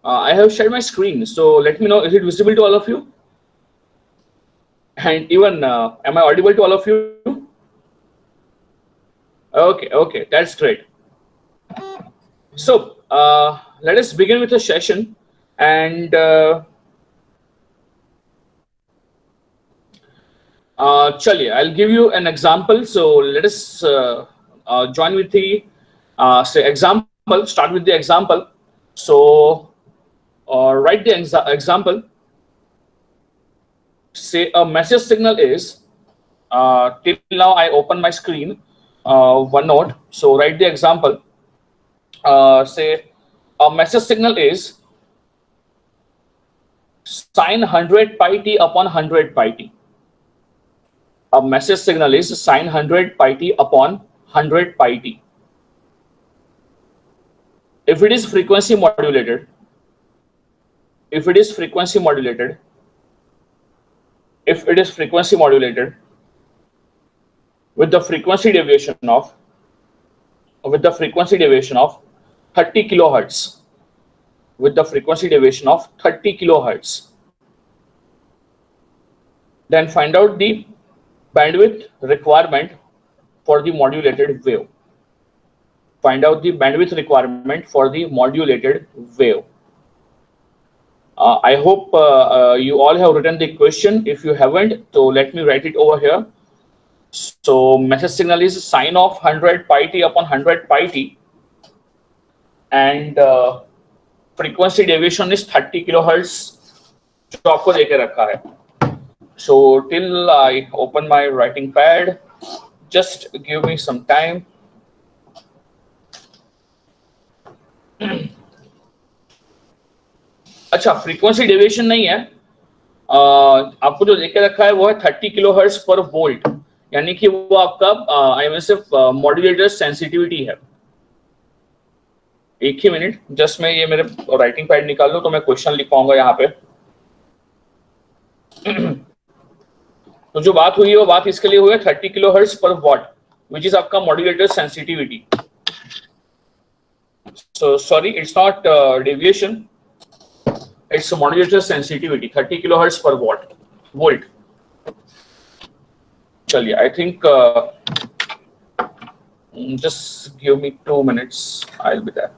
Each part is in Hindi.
I have shared my screen, so let me know, is it visible to all of you? And even, am I audible to all of you? Okay, that's great. So, let us begin with the session. And chaliye, I'll give you an example. So, let us join with the say example, start with the example. So, write the example. Say a message signal is, till now I open my screen, OneNote. So, write the example. Say a message signal is sine 100 pi t upon 100 pi t. A message signal is sine 100 pi t upon 100 pi t. If it is frequency modulated, if it is frequency modulated, if it is frequency modulated with the frequency deviation of, 30 kilohertz, with the frequency deviation of 30 kilohertz, then find out the bandwidth requirement for the modulated wave. Find out the bandwidth requirement for the modulated wave. I hope you all have written the question. If you haven't, so let me write it over here. So message signal is sine of 100 pi t upon 100 pi t, and frequency deviation is 30 kilohertz जो आपको देके रखा है. So till I open my writing pad, just give me some time. अच्छा, फ्रीक्वेंसी डेविएशन नहीं है. आपको जो देके रखा है वो है 30 किलोहर्ट्ज पर वोल्ट, यानी कि वो आपका IMSF मॉड्यूलेटर सेंसिटिविटी है. एक ही मिनट, जस्ट मैं ये मेरे राइटिंग पैड निकाल लूं तो मैं क्वेश्चन लिख पाऊंगा यहाँ पे. तो जो बात हुई है वो बात इसके लिए हुई है 30 किलोहर्ट्ज पर वॉट, विच इज आपका modulator sensitivity. So sorry, it's not deviation, it's modulator sensitivity 30 kilohertz पर वोल्ट. चलिए, I think just give me 2 minutes, I'll be there.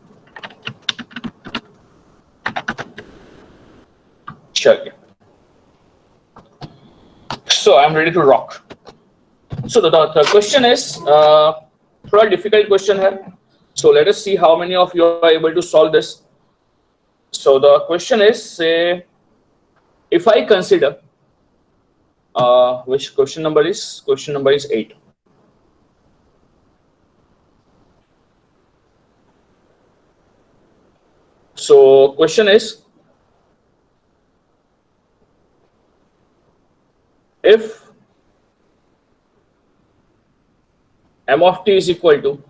चलिए, so I'm ready to rock. So the question is थोड़ा difficult question है. So let us see how many of you are able to solve this. So the question is, say, if I consider which question number is 8. So question is, if m of t is equal to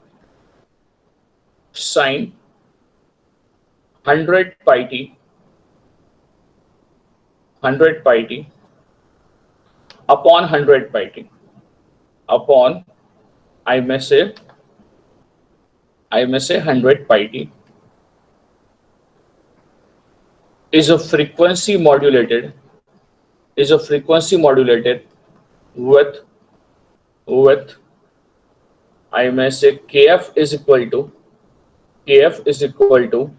sine 100 pi t upon 100 pi t upon, I may say 100 pi t is a frequency modulated with I may say kf is equal to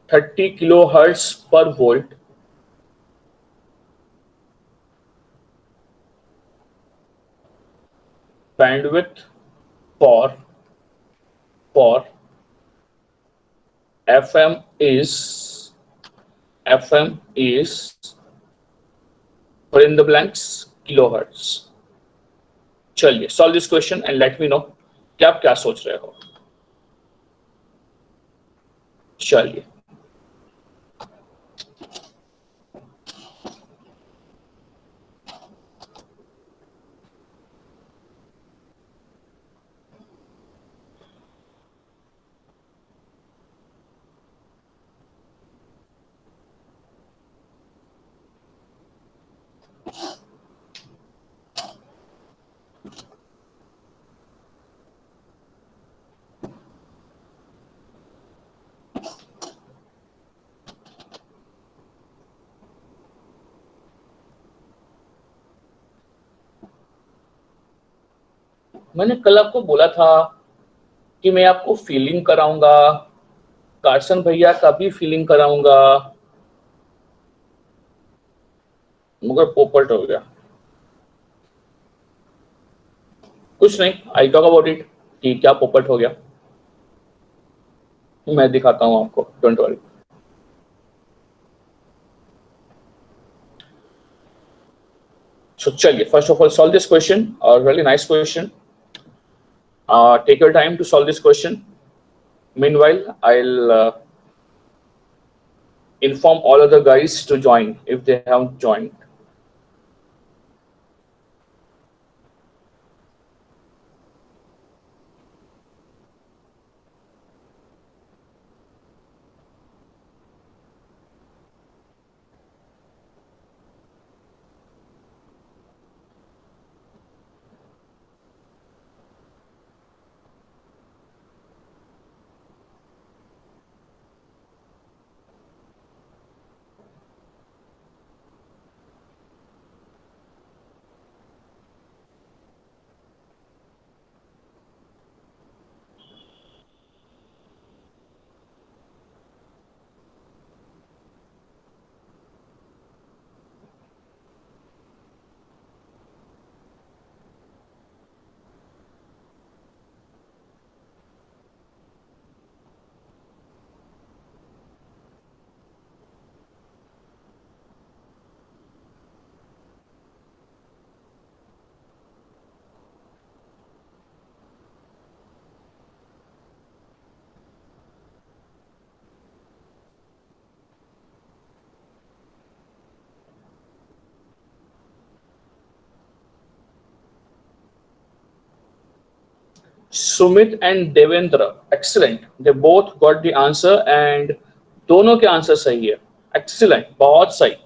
30 kilohertz per volt bandwidth for FM is fill in the blanks kilohertz. चलिए, solve this question and let me know कि आप क्या सोच रहे हो. चलिए, मैंने कल आपको बोला था कि मैं आपको फीलिंग कराऊंगा, कार्सन भैया का भी फीलिंग कराऊंगा, मगर पोपट हो गया। कुछ नहीं, आई टॉक अबाउट इट कि क्या पोपट हो गया, मैं दिखाता हूं आपको, डोंट वरी। So चलिए, first of all solve this question, a really nice question. Take your time to solve this question. Meanwhile, I'll inform all other guys to join if they haven't joined. Sumit and Devendra, excellent. They both got the answer and दोनों के आंसर सही है, excellent, बहुत सही.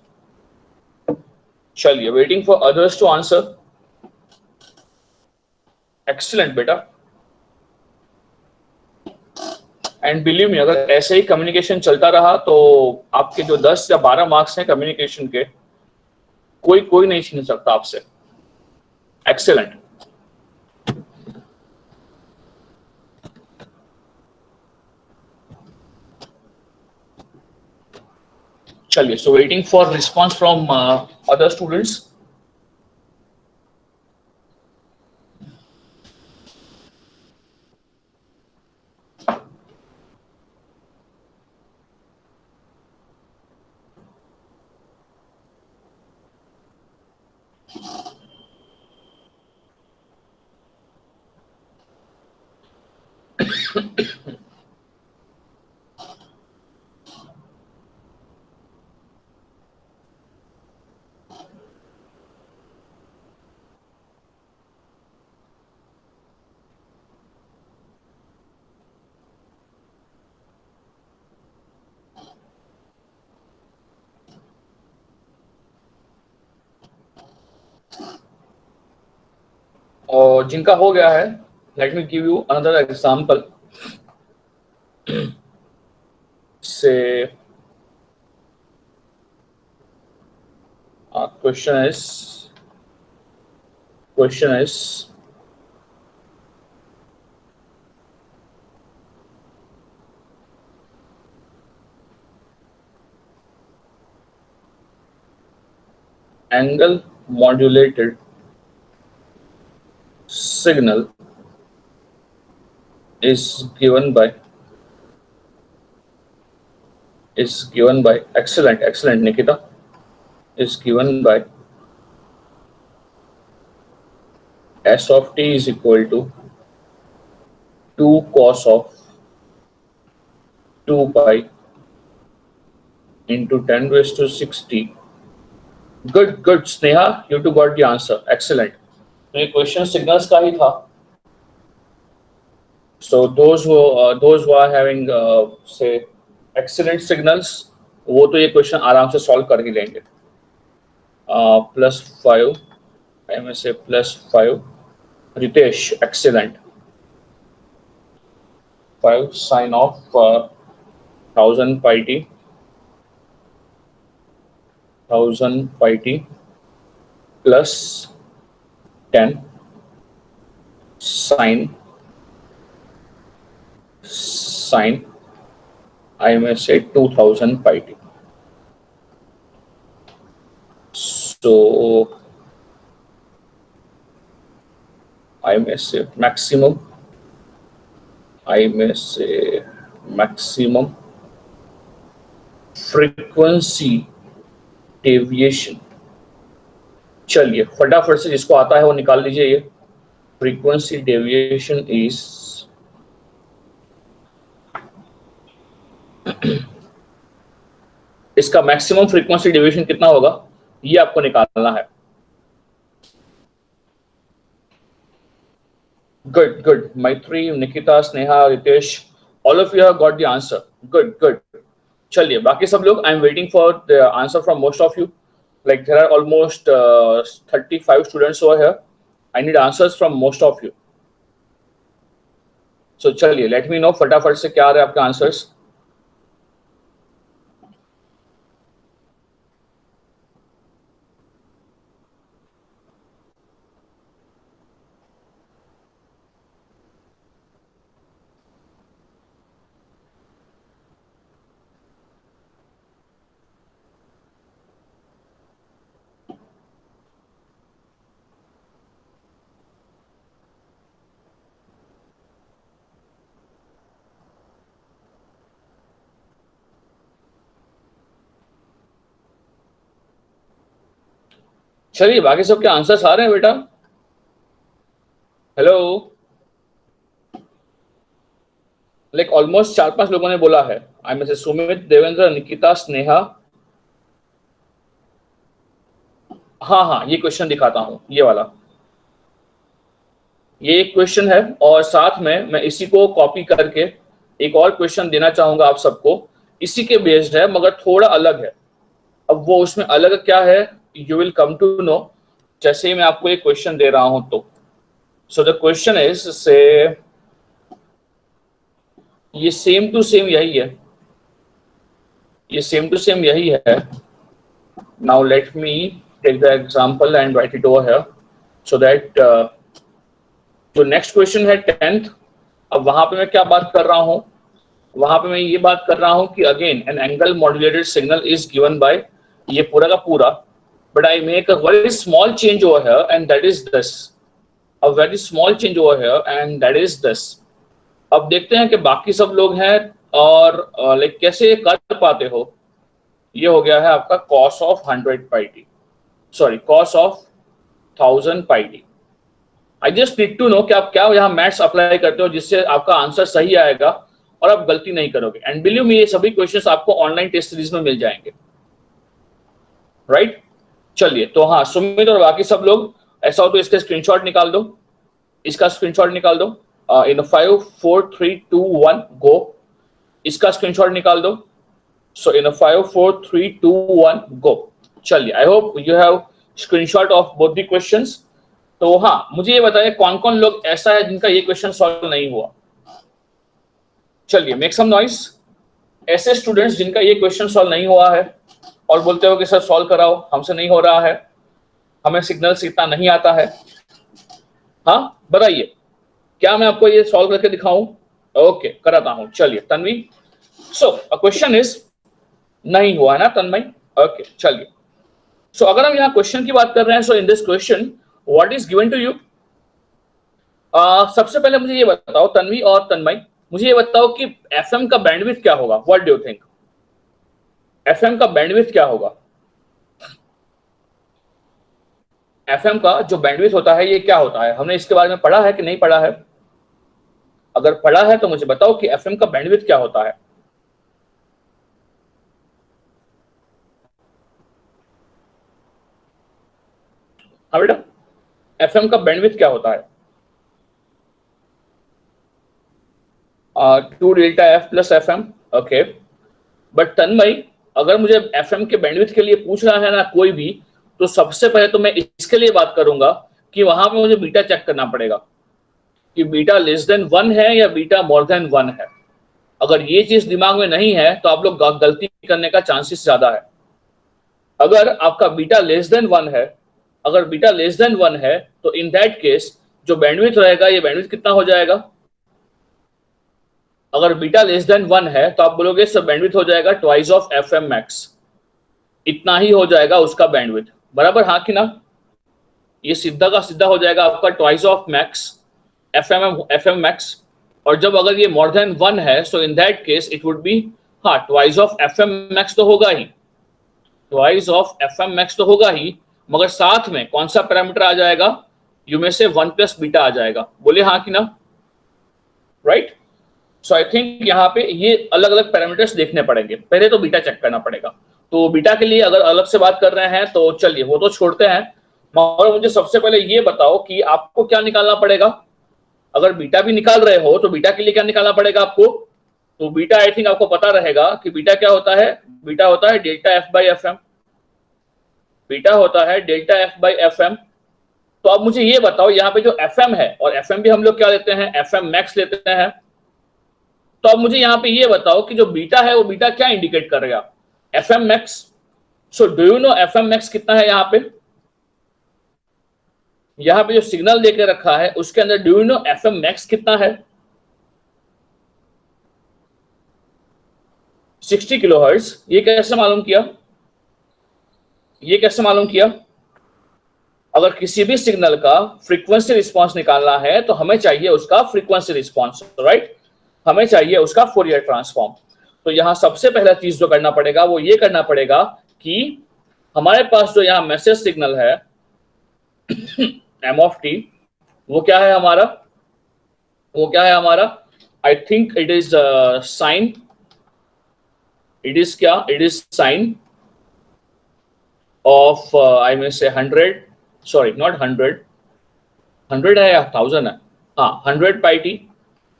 चलिए, waiting for others to answer. Excellent बेटा. एंड बिलीव मी, अगर ऐसे ही कम्युनिकेशन चलता रहा तो आपके जो 10 या 12 मार्क्स हैं कम्युनिकेशन के, कोई कोई नहीं छीन सकता आपसे. एक्सेलेंट. चलिए, so waiting for response from other students. और जिनका हो गया है, let me give you another example. से question is angle modulated signal is given by excellent Nikita, is given by s of t is equal to 2 cos of 2 pi into 10 raised to 60. Good Sneha, you two got the answer, excellent. तो ये क्वेश्चन सिग्नल्स का ही था. So those who are having say excellent signals, वो तो ये क्वेश्चन आराम से सॉल्व कर ही लेंगे. +5, में से +5. Ritesh, excellent. 5 sin of 1000 pi t 1000 pi t plus 10 sine I may say 2000 pi t. So I may say maximum frequency deviation. चलिए फटाफट से जिसको आता है वो निकाल लीजिए. ये फ्रीक्वेंसी डेविएशन इज इसका मैक्सिमम फ्रीक्वेंसी डेविएशन कितना होगा ये आपको निकालना है. Good. Maitri, Nikita, Sneha, Ritesh, all of you have got the answer. Good. चलिए बाकी सब लोग, I'm waiting for the answer from most of you. Like there are almost 35 students over here. I need answers from most of you. So चलिए let me know फटाफट से क्या आ रहे हैं आपके answers. चलिए बाकी सबके आंसर्स आ रहे हैं बेटा. हेलो. लाइक ऑलमोस्ट 4-5 लोगों ने बोला है. आई में से सुमित, देवेंद्र, निकिता, स्नेहा. हाँ ये क्वेश्चन दिखाता हूं, ये वाला. ये एक क्वेश्चन है और साथ में मैं इसी को कॉपी करके एक और क्वेश्चन देना चाहूंगा आप सबको. इसी के बेस्ड है मगर थोड़ा अलग है. अब वो उसमें अलग क्या है you will come to know जैसे ही मैं आपको एक क्वेश्चन दे रहा हूं तो. सो द क्वेश्चन इज से ये सेम टू सेम यही है. Now let me take the example and write it over here so that जो नेक्स्ट क्वेश्चन है 10th. अब वहां पे मैं क्या बात कर रहा हूं, वहां पे मैं ये बात कर रहा हूं कि again an angle modulated signal is given by ये पूरा का पूरा, but I make a very small change over here and that is this. A very small change over here and that is this. अब देखते हैं कि बाकी सब लोग हैं और लाइक कैसे कर पाते हो. ये हो गया है आपका cos of 100 pi t, sorry cos of 1000 pi t. I just need to know कि आप क्या यहाँ मैथ्स अप्लाई करते हो जिससे आपका आंसर सही आएगा और आप गलती नहीं करोगे. एंड बिलीव मी ये सभी क्वेश्चंस आपको ऑनलाइन टेस्ट सीरीज में मिल जाएंगे. राइट चलिए तो हाँ सुमित और बाकी सब लोग ऐसा हो तो इसका स्क्रीनशॉट निकाल दो. इन 5 4 3 2 1 गो. इसका स्क्रीनशॉट निकाल दो. सो इन 5 4 3 2 1 गो. चलिए I hope you have screenshot of both the questions. तो हाँ मुझे ये बताइए कौन कौन लोग ऐसा है जिनका ये क्वेश्चन सॉल्व नहीं हुआ. चलिए मेक सम नॉइस. ऐसे स्टूडेंट्स जिनका ये क्वेश्चन सॉल्व नहीं हुआ है और बोलते हो कि सर सॉल्व कराओ, हमसे नहीं हो रहा है, हमें सिग्नल्स इतना नहीं आता है. हाँ बताइए क्या मैं आपको ये सॉल्व करके दिखाऊं. ओके कराता हूं. चलिए तन्वी. सो अ क्वेश्चन इज नहीं हुआ है ना तन्मय. ओके चलिए. सो अगर हम यहाँ क्वेश्चन की बात कर रहे हैं so in this question what is given to you. सबसे पहले मुझे ये बताओ तन्वी और तन्मय, मुझे ये बताओ कि एफएम का बैंडविड्थ क्या होगा. What do you think FM का बैंडविड्थ क्या होगा. एफएम का जो बैंडविड्थ होता है ये क्या होता है, हमने इसके बारे में पढ़ा है कि नहीं पढ़ा है. अगर पढ़ा है तो मुझे बताओ कि एफएम का बैंडविड्थ क्या होता है. हाँ बेटा एफएम का बैंडविड्थ क्या होता है. 2 delta F plus FM. Okay but Tanmay अगर मुझे एफएम के बैंडविड्थ के लिए पूछ रहा है ना कोई भी, तो सबसे पहले तो मैं इसके लिए बात करूंगा कि वहां पे मुझे बीटा चेक करना पड़ेगा कि बीटा लेस देन 1 है या बीटा मोर देन 1 है. अगर ये चीज दिमाग में नहीं है तो आप लोग गलती करने का चांसेस ज्यादा है. अगर आपका बीटा लेस देन 1 है, तो इन दैट केस जो बैंडविड्थ रहेगा ये बैंडविड्थ कितना हो जाएगा, अगर बीटा लेस देन 1 है तो आप बोलोगे सर बैंडविड्थ हो जाएगा twice of F M max, इतना ही हो जाएगा उसका बैंडविड्थ, बराबर हाँ कि ना। ये सीधा का सीधा हो जाएगा आपका twice of max F M max. और जब अगर ये मोर देन 1 है so in that case it would be हाँ twice of F M max तो होगा ही, twice of F M max तो होगा ही, मगर साथ में कौन सा पैरामीटर आ जाएगा, यू में से 1 प्लस बीटा आ जाएगा, बोले हाँ कि ना, राइट। सो आई थिंक यहाँ पे ये अलग अलग पैरामीटर्स देखने पड़ेंगे, पहले तो बीटा चेक करना पड़ेगा। तो बीटा के लिए अगर अलग से बात कर रहे हैं तो चलिए वो तो छोड़ते हैं, मगर मुझे सबसे पहले ये बताओ कि आपको क्या निकालना पड़ेगा। अगर बीटा भी निकाल रहे हो तो बीटा के लिए क्या निकालना पड़ेगा आपको, तो बीटा आई थिंक आपको पता रहेगा कि बीटा क्या होता है, बीटा होता है delta F by F M, beta होता है delta F by F M. तो अब मुझे ये बताओ यहाँ पे जो एफ एम है, और एफ एम भी हम लोग क्या लेते हैं, एफ एम मैक्स लेते हैं, तो अब मुझे यहाँ पे ये बताओ कि जो बीटा है वो बीटा क्या इंडिकेट करेगा, F M max. So do you know F M max कितना है, यहाँ पे जो सिग्नल देके रखा है उसके अंदर do you know F M max कितना है, 60 किलोहर्ट्ज। ये कैसे मालूम किया, ये कैसे मालूम किया, अगर किसी भी सिग्नल का फ्रीक्वेंसी रिस्पांस निकालना है तो हमें चाहिए उसका फ्रीक्वेंसी रिस्पांस, राइट, हमें चाहिए उसका फोरियर ट्रांसफॉर्म। तो यहां सबसे पहला चीज जो करना पड़ेगा वो ये करना पड़ेगा कि हमारे पास जो यहाँ मैसेज सिग्नल है एम ऑफ टी, वो क्या है हमारा, वो क्या है हमारा, I think it is sine, it is क्या, it is sine of I mean say 100, sorry not 100 है या 1000 है, हाँ 100 pi t,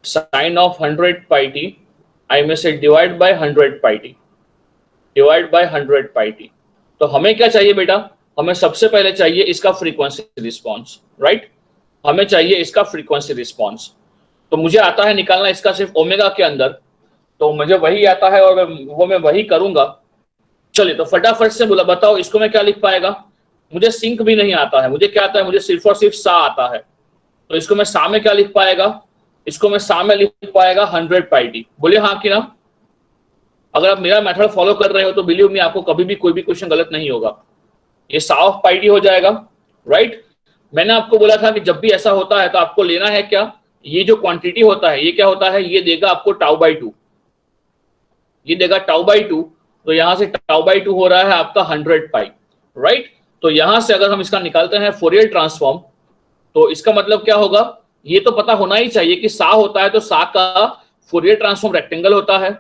sine of 100 pi t, I में से divide by 100 pi t, divide by 100 pi t. तो हमें क्या चाहिए बेटा, हमें सबसे पहले चाहिए इसका फ्रीक्वेंसी रिस्पांस, राइट, हमें चाहिए इसका फ्रीक्वेंसी रिस्पांस। तो मुझे आता है निकालना इसका सिर्फ ओमेगा के अंदर, तो मुझे वही आता है और वो मैं वही करूंगा। चलिए तो फटाफट से बोला बताओ इसको मैं क्या लिख पाएगा, मुझे सिंक भी नहीं आता है, मुझे क्या आता है, मुझे सिर्फ और सिर्फ सा आता है, तो इसको मैं सा में क्या लिख पाएगा, इसको मैं सा में लिख पाएगा 100 पाई टी, बोलिए हाँ कि ना। अगर आप मेरा मेथड फॉलो कर रहे हो तो बिलीव मी आपको कभी भी कोई भी क्वेश्चन गलत नहीं होगा, ये सा ऑफ पाई टी हो जाएगा, राइट। मैंने आपको बोला था कि जब भी ऐसा होता है तो आपको लेना है क्या, ये जो क्वांटिटी होता है ये क्या होता है, ये देगा आपको टाउ बाई 2, ये देगा टाउ बाई 2, तो यहां से टाउ बाई 2 हो रहा है आपका 100 पाई, राइट। तो यहां से अगर हम इसका निकालते हैं फोरियर ट्रांसफॉर्म, तो इसका मतलब क्या होगा, ये तो पता होना ही चाहिए कि सा होता है तो सा का फोरियर ट्रांसफॉर्म रेक्टेंगल होता है,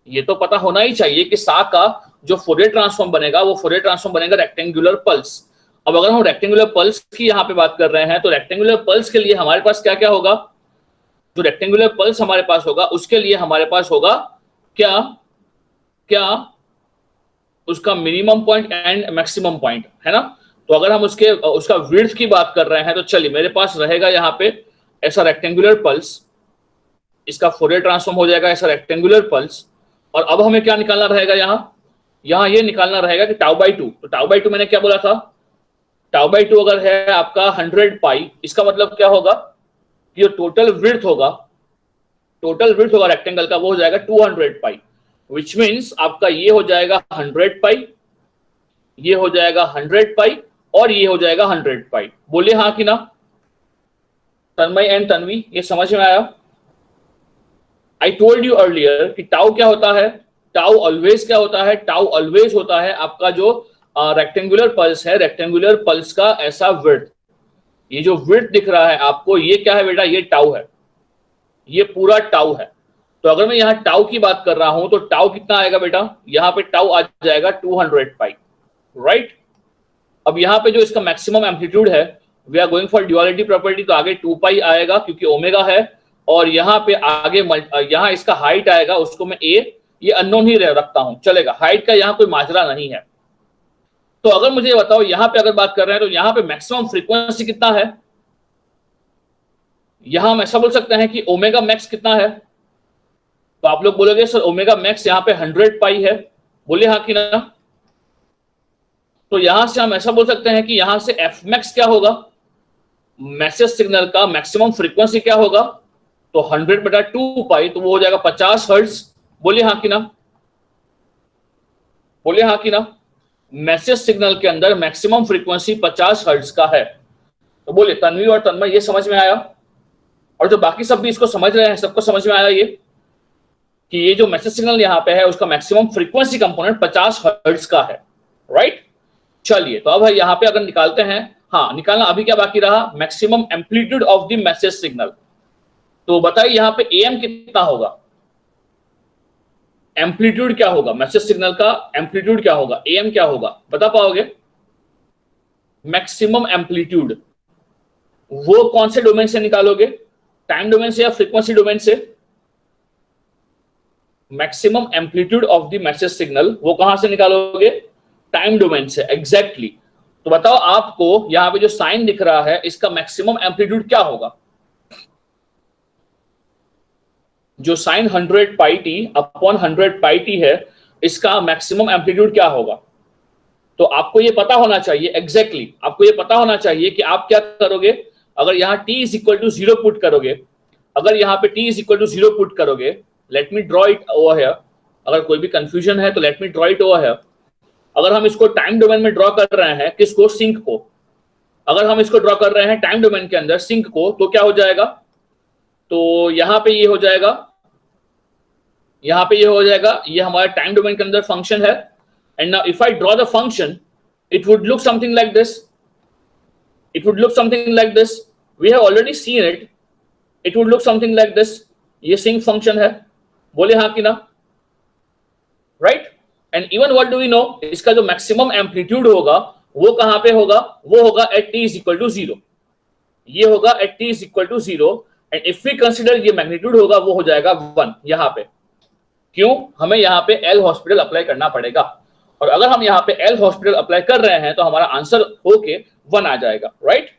ये तो पता होना ही चाहिए कि सा का जो फोरियर ट्रांसफॉर्म बनेगा वो फोरियर ट्रांसफॉर्म बनेगा रेक्टेंगुलर पल्स। अब अगर हम रेक्टेंगुलर पल्स की यहाँ पे बात कर रहे हैं तो रेक्टेंगुलर पल्स के लिए हमारे पास क्या क्या होगा, जो रेक्टेंगुलर पल्स हमारे पास होगा उसके लिए हमारे पास होगा क्या क्या, उसका minimum point and maximum point, है ना। तो अगर हम उसका विड्थ की बात कर रहे हैं तो चलिए मेरे पास रहेगा यहाँ पे ऐसा रेक्टेंगुलर पल्स, इसका फोरियर ट्रांसफॉर्म हो जाएगा ऐसा रेक्टेंगुलर पल्स। और अब हमें क्या निकालना रहेगा, यहाँ ये निकालना रहेगा कि टाउ बाई 2, तो टाउ बाई 2 मैंने क्या बोला था, टाउ बाई 2 अगर है आपका 100 पाई, इसका मतलब क्या होगा, ये टोटल विड्थ होगा, टोटल विड्थ होगा रेक्टेंगल का वो हो जाएगा 200 पाई, विच मीन्स आपका ये हो जाएगा 100 पाई, ये हो जाएगा 100 पाई और ये हो जाएगा 100 पाई, बोलिए हाँ कि ना। तन्मय एंड तन्वी ये समझ में आया। आई टोल्ड यू अर्लियर कि टाउ क्या होता है, टाउ ऑलवेज क्या होता है, टाउ ऑलवेज होता है आपका जो रेक्टेंगुलर पल्स है, रेक्टेंगुलर पल्स का ऐसा विड्थ, ये जो विड्थ दिख रहा है आपको ये क्या है बेटा, ये टाउ है, ये पूरा टाउ है। तो अगर मैं यहाँ टाउ की बात कर रहा हूं तो टाउ कितना आएगा बेटा, यहाँ पे टाउ आ जाएगा 200 पाई, राइट। अब यहाँ पे जो इसका मैक्सिमम एम्पलीट्यूड है, we are going for duality property, तो आगे 2 पाई आएगा क्योंकि ओमेगा है, और यहाँ पे आगे यहाँ इसका हाइट आएगा, उसको मैं ए ये अननोन ही रखता हूं, चलेगा, हाइट का यहाँ कोई माजरा नहीं है। तो अगर मुझे बताओ यहाँ पे अगर बात कर रहे हैं तो यहाँ पे मैक्सिमम फ्रीक्वेंसी कितना है, यहां हम ऐसा बोल सकते हैं कि ओमेगा मैक्स कितना है, तो आप लोग बोलोगे सर ओमेगा मैक्स यहाँ पे 100 पाई है, बोले हाँ कि ना। तो यहां से हम ऐसा बोल सकते हैं कि यहां से एफ मैक्स क्या होगा, मैसेज सिग्नल का मैक्सिमम फ्रीक्वेंसी क्या होगा? तो 100/2 पाई, तो वो हो जाएगा 50 हर्ट्ज। बोलिए हाँ कि ना, बोलिए हाँ कि ना। मैसेज सिग्नल के अंदर मैक्सिमम फ्रीक्वेंसी 50 हर्ट्ज का है। तो बोलिए तन्वी और तन्मय, ये समझ में आया? और जो बाकी सब भी इसको समझ रहे हैं, सबको समझ में आया ये कि ये जो मैसेज सिग्नल यहाँ पे है उसका मैक्सिमम फ्रीक्वेंसी कंपोनेंट 50 हर्ट्ज का है, राइट? चलिए, तो अब यहाँ पे अगर निकालते हैं, हाँ निकालना अभी क्या बाकी रहा, maximum amplitude of the message signal. तो बताइए यहाँ पे एम कितना होगा, एम्पलीट्यूड क्या होगा, मैसेज सिग्नल का एम्पलीट्यूड क्या होगा, एम क्या होगा, बता पाओगे? मैक्सिमम एम्पलीट्यूड वो कौन से डोमेन से निकालोगे, टाइम डोमेन से या फ्रीक्वेंसी डोमेन से? Maximum amplitude of the message signal वो कहां से निकालोगे? टाइम डोमेन से, एग्जैक्टली। तो बताओ आपको यहां पे जो साइन दिख रहा है इसका मैक्सिमम एम्पलीट्यूड क्या होगा? जो साइन 100πt/100πt है, इसका मैक्सिमम एम्पलीट्यूड क्या होगा? तो आपको ये पता होना चाहिए, एग्जैक्टली आपको ये पता होना चाहिए कि आप क्या करोगे। अगर यहाँ t = 0 पुट करोगे, अगर यहाँ पे t = 0 पुट करोगे, let me draw it over here. अगर कोई भी कंफ्यूजन है तो let me draw it over here. अगर हम इसको टाइम डोमेन में ड्रॉ कर रहे हैं, किसको? सिंक को। अगर हम इसको ड्रॉ कर रहे हैं टाइम डोमेन के अंदर सिंक को, तो क्या हो जाएगा? तो यहाँ पे ये हो जाएगा, यहाँ पे ये हो जाएगा, ये हमारा टाइम डोमेन के अंदर फंक्शन है। And now if I draw the function, it would look something like this. It would look something like this. We have already seen it. It would look something like this. ये सिंक फंक्शन है, बोले हाँ कि ना, right? And even what do we know, इसका जो मैक्सिमम एम्पलीट्यूड होगा वो कहां पे होगा? वो होगा एट t = 0। ये होगा at t = 0। And if we consider ये मैग्नीट्यूड होगा, वो हो जाएगा 1 यहाँ पे। क्यों? हमें यहाँ पे एल हॉस्पिटल अप्लाई करना पड़ेगा, और अगर हम यहाँ पे एल हॉस्पिटल अप्लाई कर रहे हैं तो हमारा आंसर होके 1 आ जाएगा, राइट?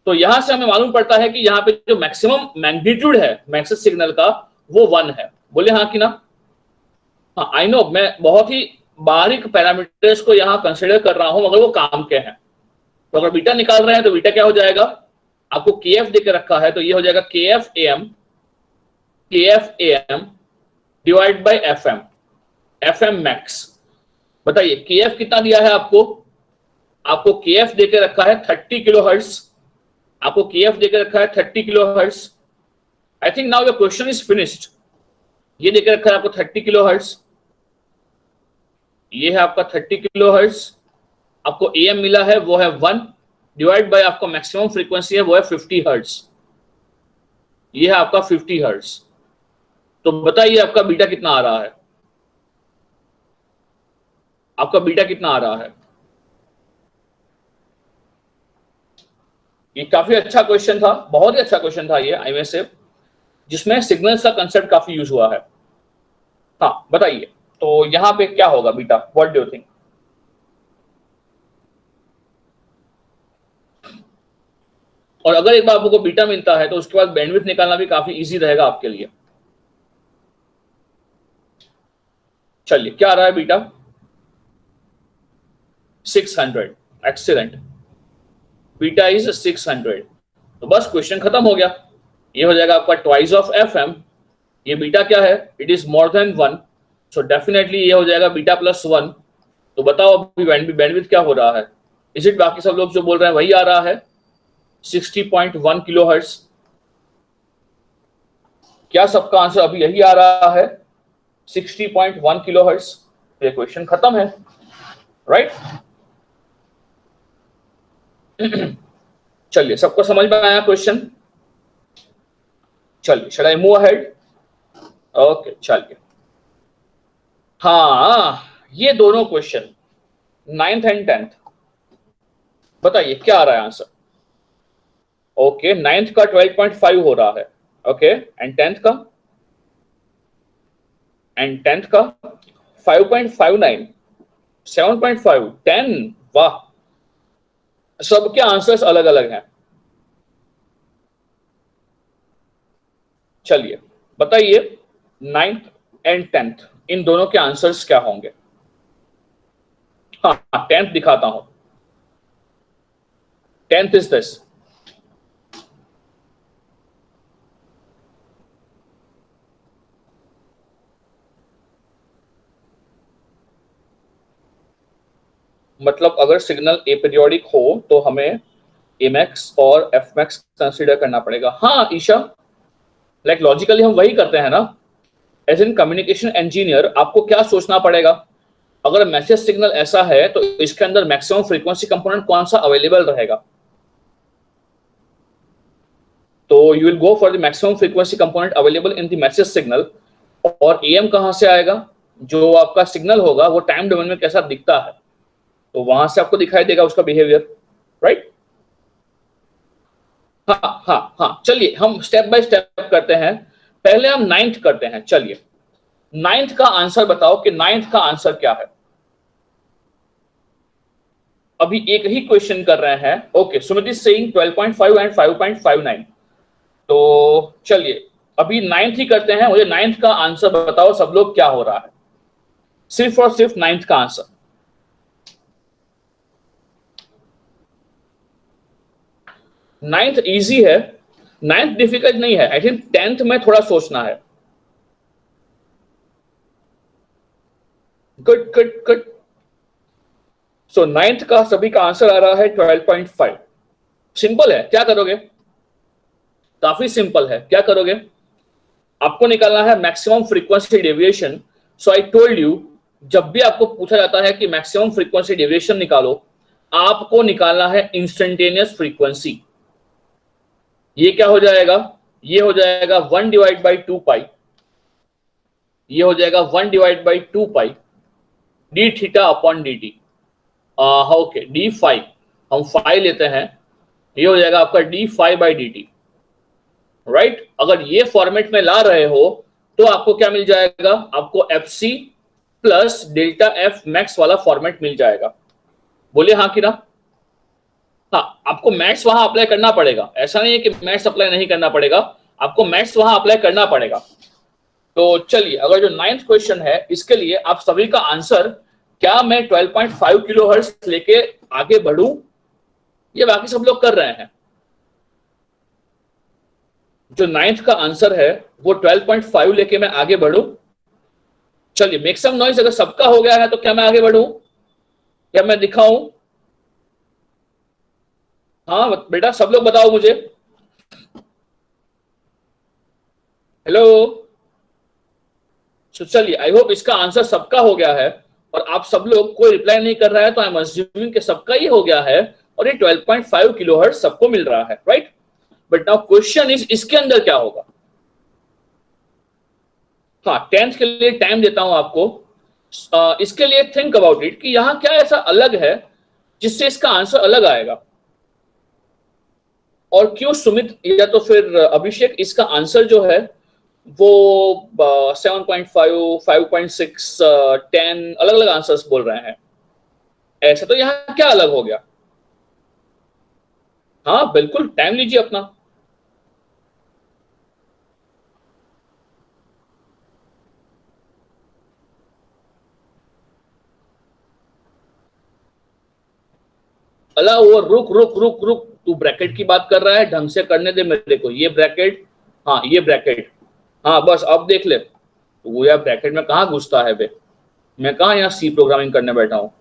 तो यहां से हमें मालूम पड़ता है कि यहाँ पे जो मैक्सिमम मैग्नीट्यूड है मैसेज सिग्नल का वो 1 है। बोले हाँ कि ना? हाँ, आई नो मैं बहुत ही बारीक पैरामीटर्स को यहाँ कंसिडर कर रहा हूं, मगर वो काम के हैं। तो अगर बीटा निकाल रहे हैं तो बीटा क्या हो जाएगा? आपको KF देके रखा है, तो ये हो जाएगा KF AM divide by FM max. बताइए KF कितना दिया है आपको? आपको KF देके रखा है 30 किलोहर्ट्ज। आपको KF देके रखा है 30 kilohertz. I think now your question is finished. ये देके रखा है आपको 30 किलोहर्ट्ज, ये है आपका 30 किलोहर्ट्ज। आपको AM मिला है वो है 1 डिवाइड बाय आपका मैक्सिमम फ्रीक्वेंसी है वो है 50 हर्ट्ज। ये है आपका 50 हर्ट्ज। तो बताइए आपका बीटा कितना आ रहा है? आपका बीटा कितना आ रहा है? ये काफी अच्छा क्वेश्चन था, बहुत ही अच्छा क्वेश्चन था ये, आई में से, जिसमें सिग्नल्स का कंसेप्ट काफी यूज हुआ है। हाँ बताइए, तो यहां पे क्या होगा beta? What do you think? और अगर एक बार आपको बीटा मिलता है तो उसके बाद बैंडविड्थ निकालना भी काफी इजी रहेगा आपके लिए। चलिए, क्या आ रहा है बीटा? 600। Excellent, beta is 600। तो बस क्वेश्चन खत्म हो गया। ये हो जाएगा आपका ट्वाइस ऑफ FM। ये बीटा क्या है? It is more than 1, so definitely ये हो जाएगा बीटा प्लस 1। तो बताओ अभी बैंडविड्थ क्या हो रहा है? इज इट बाकी सब लोग जो बोल रहे हैं वही आ रहा है, 60.1 किलोहर्ट्ज? क्या सबका आंसर अभी यही आ रहा है, 60.1 किलोहर्ट्ज? ये क्वेश्चन खत्म है, राइट? चलिए, सबको समझ में आया क्वेश्चन? चलिए, शैल आई मूव अहेड? ओके, चलिए। हाँ, ये दोनों क्वेश्चन 9th एंड 10th, बताइए क्या आ रहा है आंसर? ओके, 9th का 12.5 हो रहा है, ओके, एंड 10th का? एंड 10th का 5.59, 7.5, 10। वाह, सबके आंसर्स अलग अलग हैं। चलिए बताइए, 9th एंड 10th इन दोनों के आंसर्स क्या होंगे? हाँ, 10th दिखाता हूं। 10th इज दिस, मतलब अगर सिग्नल एपीरियोडिक हो तो हमें एमैक्स और एफमैक्स कंसीडर करना पड़ेगा। हाँ ईशा, लाइक लॉजिकली हम वही करते हैं ना। एज एन कम्युनिकेशन इंजीनियर आपको क्या सोचना पड़ेगा, अगर मैसेज सिग्नल ऐसा है तो इसके अंदर मैक्सिमम फ्रीक्वेंसी कंपोनेंट कौन सा अवेलेबल रहेगा, तो you will go for the maximum frequency component available in the message signal. और एएम कहां से आएगा, जो आपका सिग्नल होगा वो टाइम डोमेन में कैसा दिखता है, तो वहां से आपको दिखाई देगा उसका बिहेवियर, राइट। हाँ हाँ हाँ, चलिए हम स्टेप बाय स्टेप करते हैं। पहले हम नाइन्थ करते हैं। चलिए नाइन्थ का आंसर बताओ कि नाइन्थ का आंसर क्या है। अभी एक ही क्वेश्चन कर रहे हैं। Okay, Sumit is saying 12.5 and 5.59। तो चलिए अभी नाइन्थ ही करते हैं। मुझे नाइन्थ का आंसर बताओ सब लोग, क्या हो रहा है, सिर्फ और सिर्फ नाइन्थ का आंसर। नाइन्थ इजी है, नाइन्थ डिफिकल्ट नहीं है। आई थिंक टेंथ में थोड़ा सोचना है। Good good good. So ninth का सभी का आंसर आ रहा है 12.5। सिंपल है, क्या करोगे, काफी सिंपल है। क्या करोगे, आपको निकालना है maximum frequency deviation. So I told you, जब भी आपको पूछा जाता है कि मैक्सिमम फ्रीक्वेंसी डेविएशन निकालो, आपको निकालना है इंस्टेंटेनियस फ्रीक्वेंसी। ये क्या हो जाएगा, ये हो जाएगा 1/2 पाई, ये हो जाएगा 1/2 pi d theta upon d t. Okay, d five, हम फाइव लेते हैं, ये हो जाएगा आपका d five by d t, right. अगर ये फॉर्मेट में ला रहे हो तो आपको क्या मिल जाएगा, आपको F C plus delta F max वाला फॉर्मेट मिल जाएगा। बोलिए हाँ कि ना। हाँ, आपको मैथ्स वहां अप्लाई करना पड़ेगा, ऐसा नहीं है कि मैथ्स अप्लाई नहीं करना पड़ेगा, आपको मैथ्स वहां अप्लाई करना पड़ेगा। तो चलिए, अगर जो नाइन्थ क्वेश्चन है इसके लिए आप सभी का आंसर, क्या मैं 12.5 किलो हर्ट्ज लेके आगे बढ़ूं, ये बाकी सब लोग कर रहे हैं। जो नाइन्थ का आंसर है वो 12.5 लेके मैं आगे बढ़ूं। चलिए मेक सम नॉइज, अगर सबका हो गया है तो क्या मैं आगे बढ़ूं या मैं दिखाऊं। हाँ बेटा, सब लोग बताओ मुझे। हेलो। तो चलिए, आई होप इसका आंसर सबका हो गया है, और आप सब लोग कोई रिप्लाई नहीं कर रहा है, तो आई एम अज्यूमिंग कि सबका ही हो गया है, और ये 12.5 किलोहर्ट्ज सबको मिल रहा है, right. But now question is, इसके अंदर क्या होगा। हाँ, टेंथ के लिए टाइम देता हूं आपको। इसके लिए थिंक अबाउट इट कि यहां क्या ऐसा अलग है जिससे इसका आंसर अलग आएगा, और क्यों सुमित या तो फिर अभिषेक इसका आंसर जो है वो 7.5, 5.6, 10 अलग अलग आंसर्स बोल रहे हैं। ऐसा तो यहाँ क्या अलग हो गया। हाँ बिल्कुल, टाइम लीजिए अपना। अला वो रुक रुक रुक रुक, तू ब्रैकेट की बात कर रहा है, ढंग से करने दे मेरे को। ये ब्रैकेट, हाँ ये ब्रैकेट, हाँ बस अब देख ले। वो यार ब्रैकेट में कहाँ घुसता है बे, मैं कहाँ यहाँ सी प्रोग्रामिंग करने बैठा हूँ।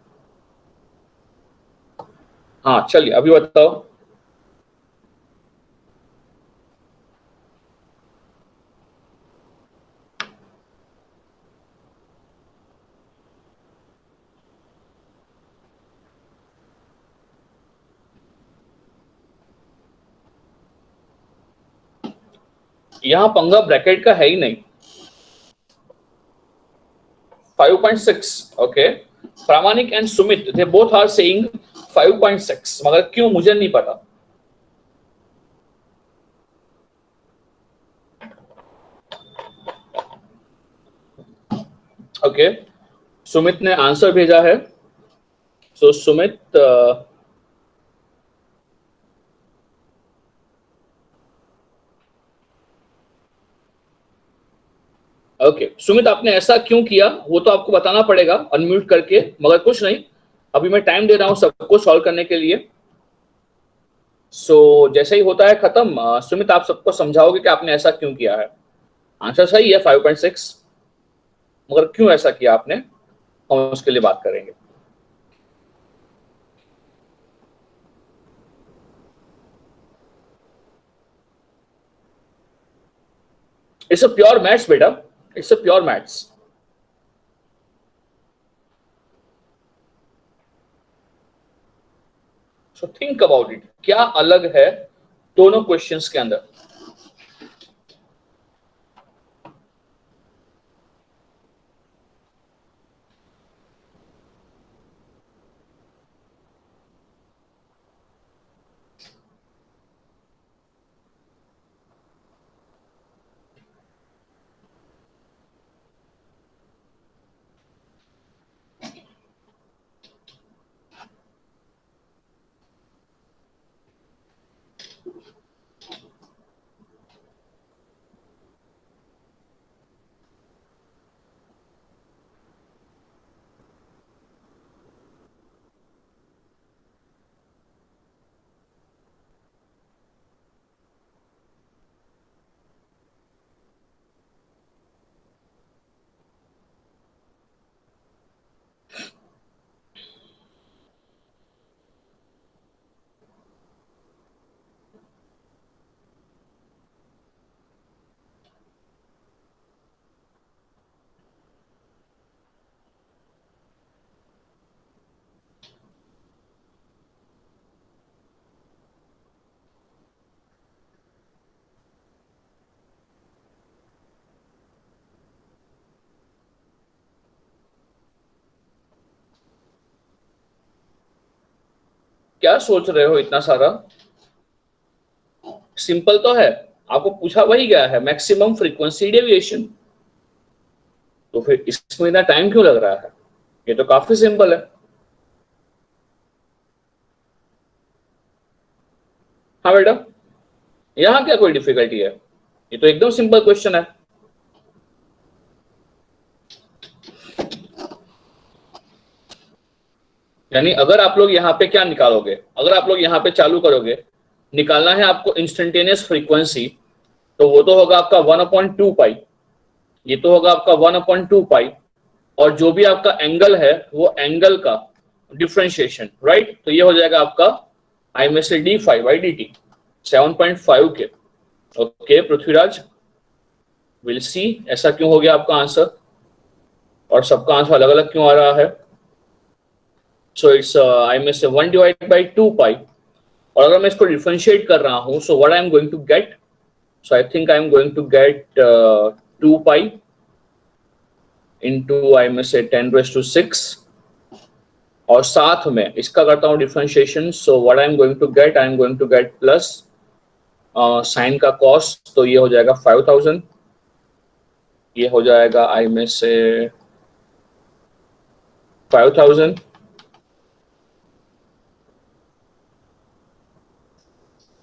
हाँ चलिए अभी बताओ। यहाँ पंगा ब्रैकेट का है ही नहीं। 5.6, okay. Pramanik and Sumit they both are saying 5.6, मगर क्यों मुझे नहीं पता। ओके, सुमित ने आंसर भेजा है। सो सुमित, ओके सुमित, आपने ऐसा क्यों किया वो तो आपको बताना पड़ेगा अनम्यूट करके, मगर कुछ नहीं, अभी मैं टाइम दे रहा हूं सबको सॉल्व करने के लिए। जैसे ही होता है खत्म, सुमित आप सबको समझाओगे कि आपने ऐसा क्यों किया है। आंसर सही है 5.6, मगर क्यों ऐसा किया आपने, हम उसके लिए बात करेंगे। इट्स अ प्योर मैथ्स बेटा, it's a pure maths. So think about it, क्या अलग है दोनों क्वेश्चंस के अंदर। क्या सोच रहे हो इतना सारा? सिंपल तो है, आपको पूछा वही गया है, मैक्सिमम फ्रीक्वेंसी डेविएशन। तो फिर इसमें इतना टाइम क्यों लग रहा है? ये तो काफी सिंपल है। हाँ बेटा, यहाँ क्या कोई डिफिकल्टी है? ये तो एकदम सिंपल क्वेश्चन है। यानी अगर आप लोग यहाँ पे क्या निकालोगे, अगर आप लोग यहाँ पे चालू करोगे, निकालना है आपको इंस्टेंटेनियस फ्रीक्वेंसी, तो वो तो होगा आपका 1/2 पाई, ये तो होगा आपका 1/2 पाई, और जो भी आपका एंगल है वो एंगल का डिफ्रेंशिएशन, राइट? तो ये हो जाएगा आपका आई में से d5/dt 7.5 के। ओके पृथ्वीराज, विल सी ऐसा क्यों हो गया आपका आंसर, और सबका आंसर अलग अलग क्यों आ रहा है? सो इट्स आई में से 1/2 पाई, और अगर मैं इसको डिफरेंशिएट कर रहा हूं, so what I am going to get, so I think I am going to get 2 pi into I में से 10⁻⁶, और साथ में इसका करता हूं differentiation, so what I am going to get, I am going to get plus sine का कॉस, तो ये हो जाएगा 5000, ये हो जाएगा आई में से 5000,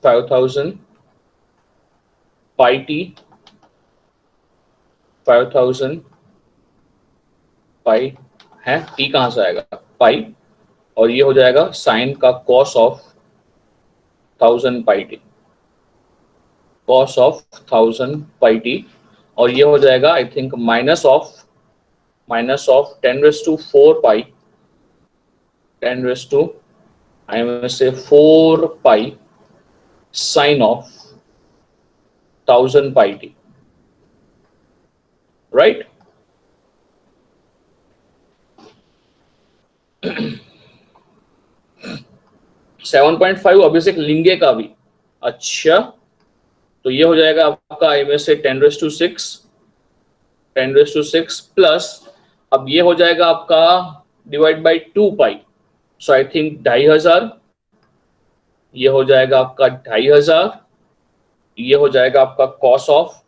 5000 पाई टी, 5000 पाई है, टी कहां से आएगा, पाई, और ये हो जाएगा साइन का cos of 1000 pi T, cos of 1000 pi T, और ये हो जाएगा आई थिंक माइनस ऑफ 10⁻⁴ पाई, 10 आई में से 4 pi sine of 1000 pi T, right? 7.5 अभिषेक लिंगे का भी। अच्छा, तो ये हो जाएगा आपका आई में से 10⁻⁶ प्लस, अब ये हो जाएगा आपका divide by 2 pi, so I think 2500, ये हो जाएगा आपका 2500, ये हो जाएगा आपका कॉस ऑफ,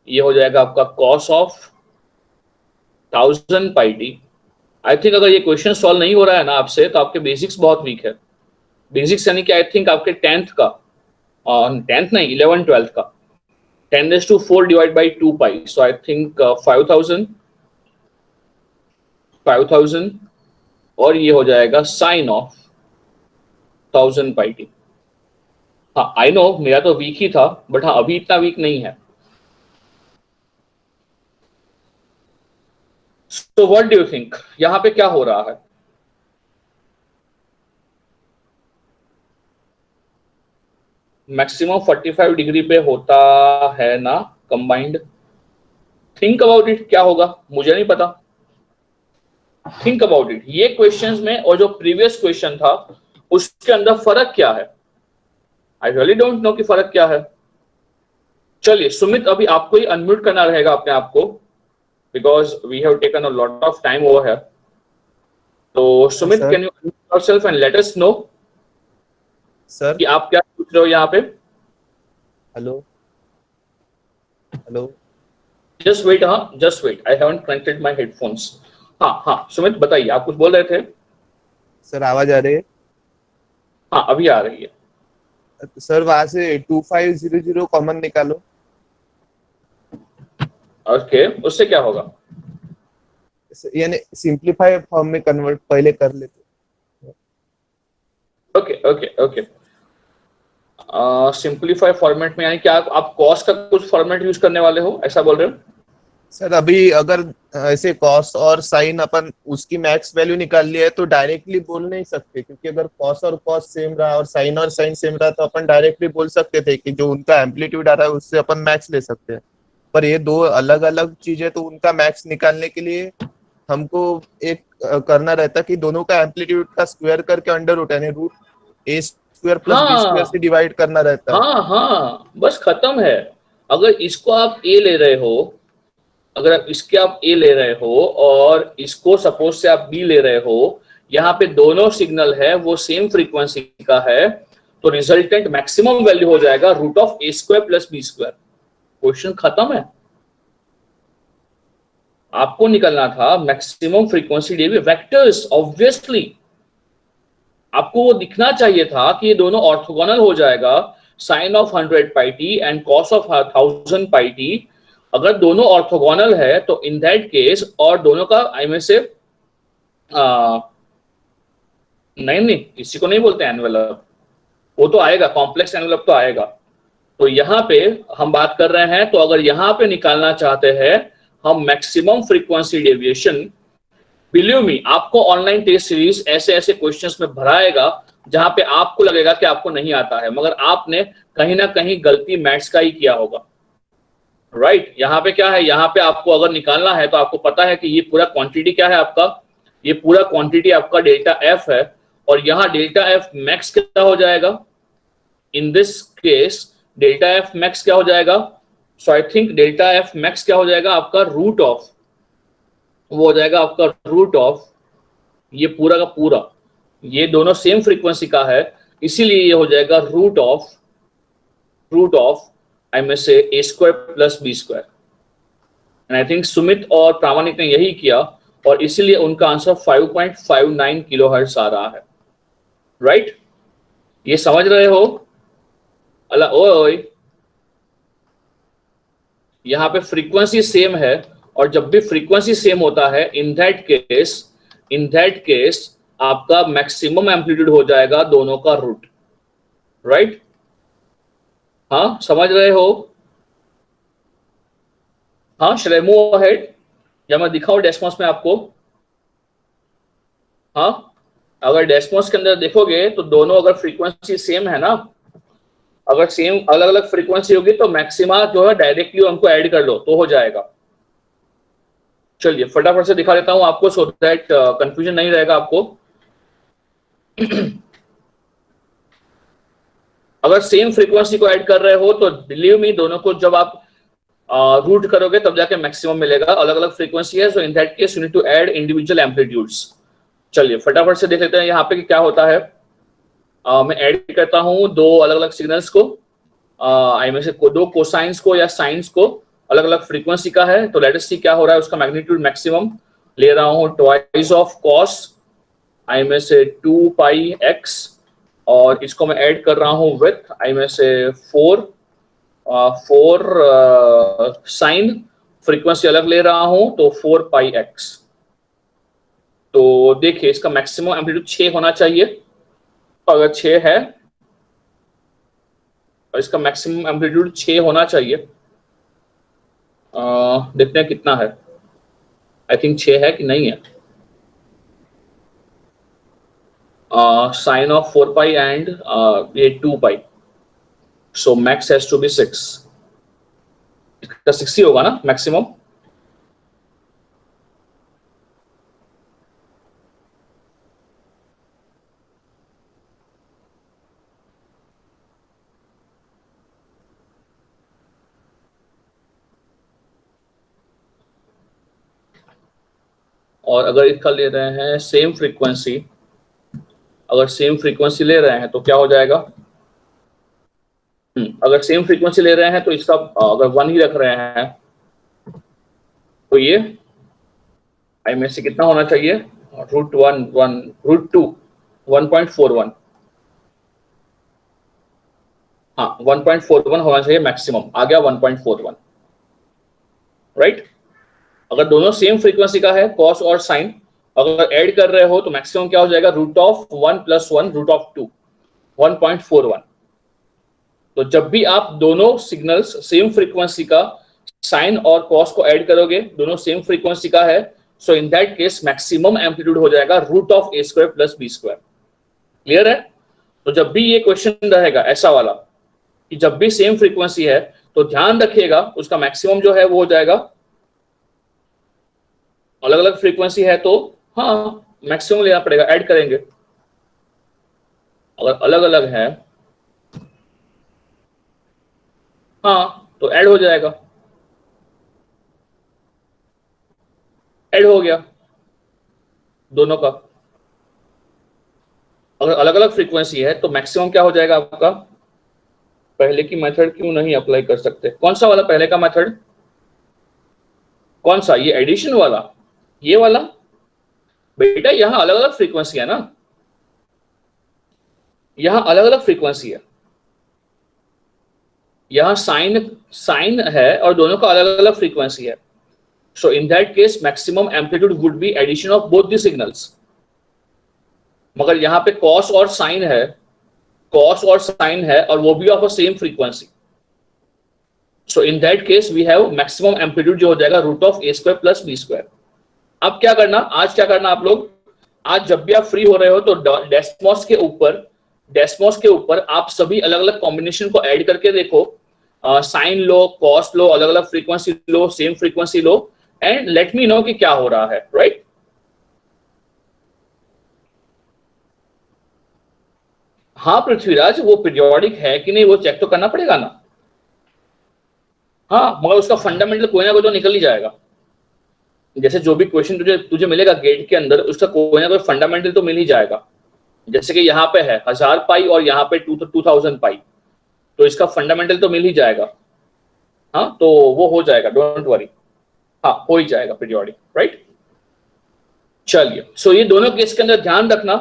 ये हो जाएगा आपका cos of 1000 pi t. I think अगर ये क्वेश्चन सॉल्व नहीं हो रहा है ना आपसे, तो आपके बेसिक्स बहुत वीक है। बेसिक्स यानी कि आई थिंक आपके 10th का, 10th नहीं 11th-12th का, 10⁻⁴ divide by 2 pi, so I think 5000, और ये हो जाएगा साइन ऑफ 1000 पाई टी। हाँ आई नो मेरा तो वीक ही था, बट हाँ अभी इतना वीक नहीं है। सो व्हाट डू यू थिंक यहाँ पे क्या हो रहा है? मैक्सिमम 45 डिग्री पे होता है ना कंबाइंड। थिंक अबाउट इट, क्या होगा मुझे नहीं पता। थिंक अबाउट इट, ये क्वेश्चंस में और जो प्रीवियस क्वेश्चन था उसके अंदर फर्क क्या है? आई रियली डोंट नो कि फर्क क्या है। चलिए सुमित, अभी आपको ही अनम्यूट करना रहेगा अपने आप को, because we have taken a lot of time over here. तो Sumit, sir can you unmute yourself and let us know sir कि आप क्या पूछ रहे हो यहाँ पे। हेलो हेलो जस्ट वेट, हाँ just wait, I haven't connected my headphones. हाँ हाँ सुमित बताइए, आप कुछ बोल रहे थे। सर, आवाज आ रही है? हाँ अभी आ रही है। सर वहां से 2500 कॉमन निकालो। ओके, उससे क्या होगा? यानी सिंप्लीफाई फॉर्म में कन्वर्ट पहले कर लेते। Okay okay okay, simplify format में यानी कि आप कॉस का कुछ फॉर्मेट यूज करने वाले हो, ऐसा बोल रहे हो? सर अभी अगर ऐसे कॉस और साइन अपन उसकी मैक्स वैल्यू निकाल लिया है तो डायरेक्टली बोल नहीं सकते, क्योंकि अगर कॉस और कॉस सेम रहा और साइन सेम रहा तो अपन डायरेक्टली बोल सकते थे कि जो उनका एम्पलीट्यूड आ रहा है उससे अपन मैक्स ले सकते हैं। पर ये दो अलग अलग चीजें, तो उनका मैक्स निकालने के लिए हमको एक करना रहता कि दोनों का एम्पलीट्यूड का स्क्वायर करके अंडर रूट यानी रूट ए स्क्वायर प्लस बी स्क्वायर से हाँ डिवाइड करना रहता है। हाँ हाँ, बस खत्म है। अगर इसको आप ए ले रहे हो, अगर आप इसके आप ए ले रहे हो और इसको सपोज से आप बी ले रहे हो, यहाँ पे दोनों सिग्नल है वो सेम फ्रीक्वेंसी का है, तो रिजल्टेंट मैक्सिमम वैल्यू हो जाएगा root of A square plus B square. Question खत्म है। आपको निकलना था maximum frequency deviation vectors, obviously आपको वो दिखना चाहिए था कि ये दोनों ऑर्थोगोनल हो जाएगा, sine of 100 pi T and cos of 1000 pi T. अगर दोनों ऑर्थोगोनल है तो इन दैट केस, और दोनों का आई में से नहीं नहीं, इसी को नहीं बोलते एनवेलप, वो तो आएगा, कॉम्प्लेक्स एनवेलप तो आएगा। तो यहाँ पे हम बात कर रहे हैं, तो अगर यहाँ पे निकालना चाहते हैं हम maximum frequency deviation, believe me आपको ऑनलाइन टेस्ट सीरीज ऐसे ऐसे क्वेश्चंस में भराएगा जहां पे आपको लगेगा कि आपको नहीं आता है, मगर आपने कहीं ना कहीं गलती मैथ्स का ही किया होगा। राइट, यहाँ पे क्या है, यहाँ पे आपको अगर निकालना है तो आपको पता है कि ये पूरा क्वांटिटी क्या है आपका, ये पूरा क्वांटिटी आपका डेल्टा एफ है, और यहाँ डेल्टा एफ मैक्स क्या हो जाएगा, in this case delta F max क्या हो जाएगा, so I think delta F max क्या हो जाएगा आपका, रूट ऑफ, वो हो जाएगा आपका रूट ऑफ ये पूरा का पूरा, ये दोनों सेम फ्रीक्वेंसी का है, इसीलिए ये हो जाएगा रूट ऑफ आई में से A square plus B square. And I think Sumit और प्रामाणिक ने यही किया, और इसीलिए उनका आंसर 5.59 किलोहर्ट्ज आ रहा है। राइट, ये समझ रहे हो? अला ओए, यहाँ पे फ्रीक्वेंसी सेम है, और जब भी फ्रीक्वेंसी सेम होता है इन दैट केस आपका मैक्सिमम एम्पलीट्यूड हो जाएगा दोनों का रूट। राइट, हाँ समझ रहे हो? हाँ, शैल आई मूव अहेड या मैं दिखाऊं डेस्मोस में आपको? हाँ, अगर डेस्मोस के अंदर देखोगे तो दोनों अगर फ्रीक्वेंसी सेम है ना, अगर सेम अलग अलग फ्रीक्वेंसी होगी तो मैक्सिमा जो है डायरेक्टली हमको ऐड कर लो तो हो जाएगा। चलिए फटाफट से दिखा देता हूं आपको, सो दैट कंफ्यूजन नहीं रहेगा आपको। अगर सेम फ्रीक्वेंसी को ऐड कर रहे हो तो बिलीव मी दोनों को जब आप रूट करोगे तब जाके मैक्सिमम मिलेगा। अलग अलग फ्रीक्वेंसी है, so in that case you need to add individual amplitudes. चलिए फटाफट से देख लेते हैं यहाँ पे कि क्या होता है। मैं ऐड करता हूँ दो अलग अलग सिग्नल्स को, आई में से दो कोसाइंस को या साइंस को, अलग अलग फ्रीक्वेंसी का है, तो लेट अस सी क्या हो रहा है। उसका मैग्नीट्यूड मैक्सिमम ले रहा हूँ ट्वाइस ऑफ कॉस आई में से 2 पाई एक्स, और इसको मैं ऐड कर रहा हूँ विथ आई में से 4 साइन, फ्रीक्वेंसी अलग ले रहा हूं तो 4 पाई एक्स। तो देखिए इसका मैक्सिमम एम्पलीट्यूड 6 होना चाहिए, तो अगर 6 है और इसका मैक्सिमम एम्पलीट्यूड 6 होना चाहिए, देखते हैं कितना है। आई थिंक 6 है कि नहीं है। साइन ऑफ 4 पाई एंड ये 2 पाई, सो मैक्स हैज टू बी 6। इसका 60 होगा ना मैक्सिमम। और अगर इसका ले रहे हैं सेम फ्रीक्वेंसी, अगर सेम फ्रीक्वेंसी ले रहे हैं तो क्या हो जाएगा? अगर सेम फ्रीक्वेंसी ले रहे हैं तो इसका अगर 1 ही रख रहे हैं तो ये आई में से कितना होना चाहिए? √1 1.41। हाँ 1.41 होना चाहिए मैक्सिमम, आ गया 1.41, राइट। अगर दोनों सेम फ्रीक्वेंसी का है कॉस और साइन, अगर ऐड कर रहे हो तो मैक्सिमम क्या हो जाएगा? √1 + 1 √2 1.41। तो जब भी आप दोनों सिग्नल्स सेम फ्रीक्वेंसी का साइन और कॉस को ऐड करोगे, दोनों सेम फ्रीक्वेंसी का है, so in that case maximum amplitude हो जाएगा √(a² + b²). क्लियर है? तो जब भी ये क्वेश्चन रहेगा ऐसा वाला कि जब भी सेम फ्रीक्वेंसी है तो ध्यान रखिएगा उसका मैक्सिमम जो है वो हो जाएगा, अलग अलग फ्रीक्वेंसी है तो हाँ मैक्सिमम लेना पड़ेगा, ऐड करेंगे। अगर अलग अलग है हाँ तो ऐड हो जाएगा, ऐड हो गया दोनों का। अगर अलग अलग फ्रीक्वेंसी है तो मैक्सिमम क्या हो जाएगा आपका? पहले की मेथड क्यों नहीं अप्लाई कर सकते? कौन सा वाला पहले का मेथड? कौन सा? ये एडिशन वाला, ये वाला? बेटा यहाँ अलग अलग फ्रीक्वेंसी है ना, यहाँ अलग अलग फ्रीक्वेंसी है, यहाँ साइन साइन है और दोनों का अलग अलग फ्रीक्वेंसी है। So in that case maximum amplitude would be addition of both the signals. मगर यहाँ पे कॉस और साइन है, कॉस और साइन है और वो भी of a same frequency. So in that case we have maximum amplitude जो हो जाएगा √(a² + b²). अब क्या करना, आज क्या करना आप लोग, आज जब भी आप फ्री हो रहे हो तो डेस्मोस के ऊपर आप सभी अलग अलग कॉम्बिनेशन को ऐड करके देखो, साइन लो, कॉस लो, अलग अलग frequency low, same frequency low, and let me know कि क्या हो रहा है, राइट। हाँ पृथ्वीराज, वो पीरियोडिक है कि नहीं वो चेक तो करना पड़ेगा ना। हाँ मगर उसका फंडामेंटल कोई ना कोई तो निकल ही जाएगा। जैसे जो भी क्वेश्चन तुझे तुझे मिलेगा गेट के अंदर, उसका कोई ना कोई फंडामेंटल तो मिल ही जाएगा। जैसे कि यहाँ पे है 1000 पाई और यहाँ पे 2000 पाई, तो इसका फंडामेंटल तो मिल ही जाएगा। हाँ तो वो हो जाएगा, डोंट वरी। हाँ हो ही जाएगा पीरियोडिक, राइट। चलिए, सो ये दोनों केस के अंदर ध्यान रखना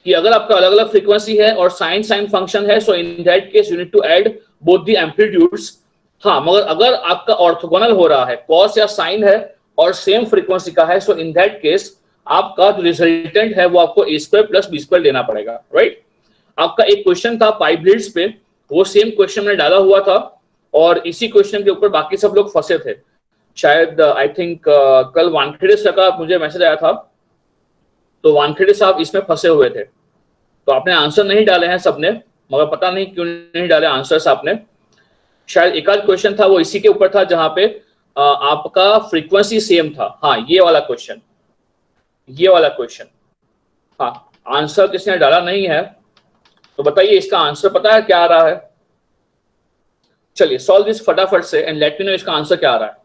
कि अगर आपका अलग अलग फ्रीक्वेंसी है और साइन साइन फंक्शन है, so in that case you need to add both the amplitudes. हाँ मगर अगर आपका ऑर्थोगोनल हो रहा है, कॉस या साइन है और सेम फ्रीक्वेंसी का है, सो इन दैट केस आपका जो रिजल्टेंट है वो आपको a² + b² लेना पड़ेगा, राइट। आपका एक क्वेश्चन था पाई ब्लिट्ज पे, वो सेम क्वेश्चन मैंने डाला हुआ था और इसी क्वेश्चन के ऊपर बाकी सब लोग फंसे थे। शायद आई थिंक कल वानखेड़े सर का मुझे मैसेज आया था, तो वानखेड़े साहब इसमें फंसे हुए थे, तो आपने आंसर नहीं डाले हैं सबने, मगर पता नहीं क्यों नहीं डाले आंसर्स आपने। शायद एक आध क्वेश्चन था वो इसी के ऊपर था जहां पे आपका फ्रीक्वेंसी सेम था। हाँ ये वाला क्वेश्चन, ये वाला क्वेश्चन। हाँ आंसर किसने डाला नहीं है तो बताइए इसका आंसर पता है क्या आ रहा है? चलिए सॉल्व दिस फटाफट से एंड लेट मी नो इसका आंसर क्या आ रहा है।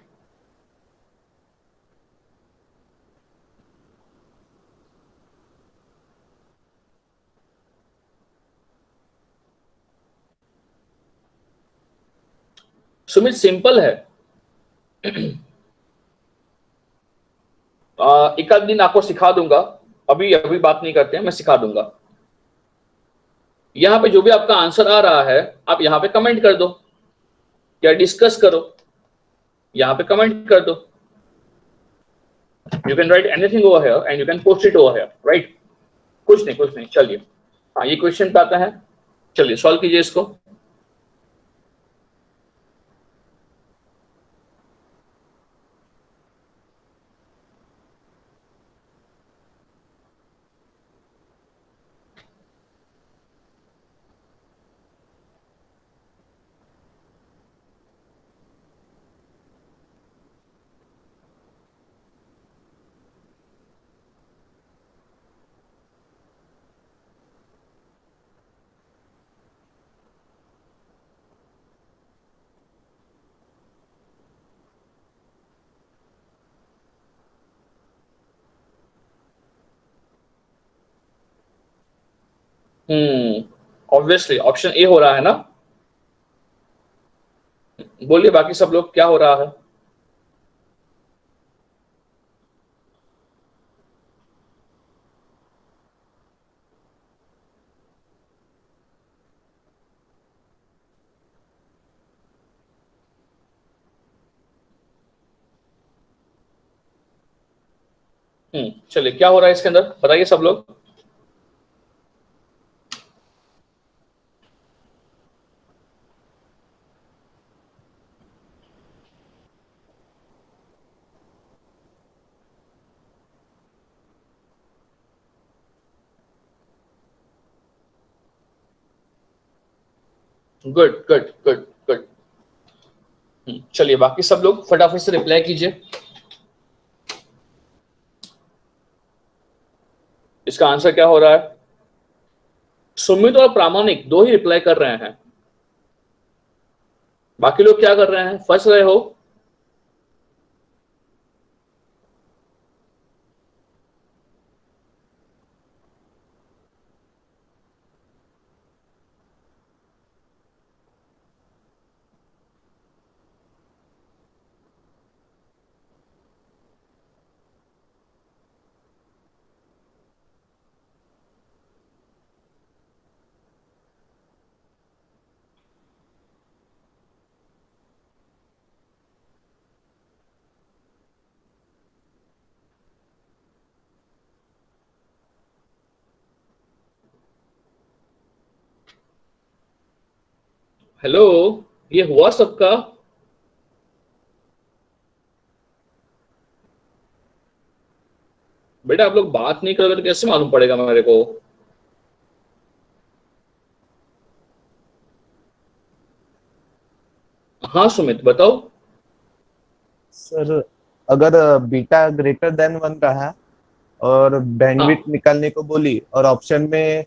सुमित सिंपल है, एक आध दिन आपको सिखा दूंगा, अभी अभी बात नहीं करते हैं, मैं सिखा दूंगा। यहाँ पे जो भी आपका आंसर आ रहा है आप यहाँ पे कमेंट कर दो या डिस्कस करो, यहाँ पे कमेंट कर दो। You can write anything over here and you can post it over here, right. कुछ नहीं कुछ नहीं, चलिए। हाँ ये क्वेश्चन पे आता है, चलिए सॉल्व कीजिए इसको। ऑब्वियसली ऑप्शन ए हो रहा है ना। बोलिए बाकी सब लोग क्या हो रहा है। चलिए क्या हो रहा है इसके अंदर बताइए सब लोग। Good good good good. चलिए बाकी सब लोग फटाफट से रिप्लाई कीजिए। इसका आंसर क्या हो रहा है। सुमित और प्रामाणिक दो ही रिप्लाई कर रहे हैं, बाकी लोग क्या कर रहे हैं, फंस रहे हो। हेलो, ये हुआ सबका। बेटा आप लोग बात नहीं करोगे तो कैसे मालूम पड़ेगा मेरे को। हाँ सुमित बताओ। सर अगर बीटा ग्रेटर देन 1 रहा और बैंडविड्थ हाँ निकालने को बोली और ऑप्शन में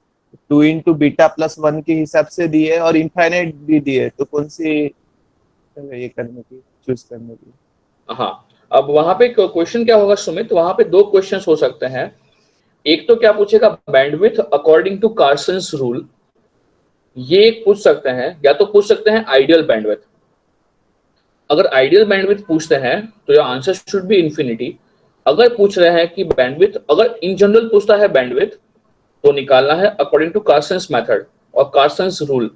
2 into β+1 के हिसाब से दिए और इनफाइनाइट भी दिए, तो कौन सी ये करने की चूज करने की। हाँ, अब वहां पे क्वेश्चन क्या होगा सुमित, वहां पे दो क्वेश्चंस हो सकते हैं। एक तो क्या पूछेगा, bandwidth according to Carson's rule, ये पूछ सकते हैं, या तो पूछ सकते हैं आइडियल बैंडविड्थ। अगर आइडियल बैंडविड्थ पूछते हैं तो your answer should be infinity. अगर पूछ रहे हैं कि बैंडविड्थ, अगर इन जनरल पूछता है बैंडविड्थ, तो निकालना है अकॉर्डिंग टू कार्सन्स मेथड और कार्सन्स रूल।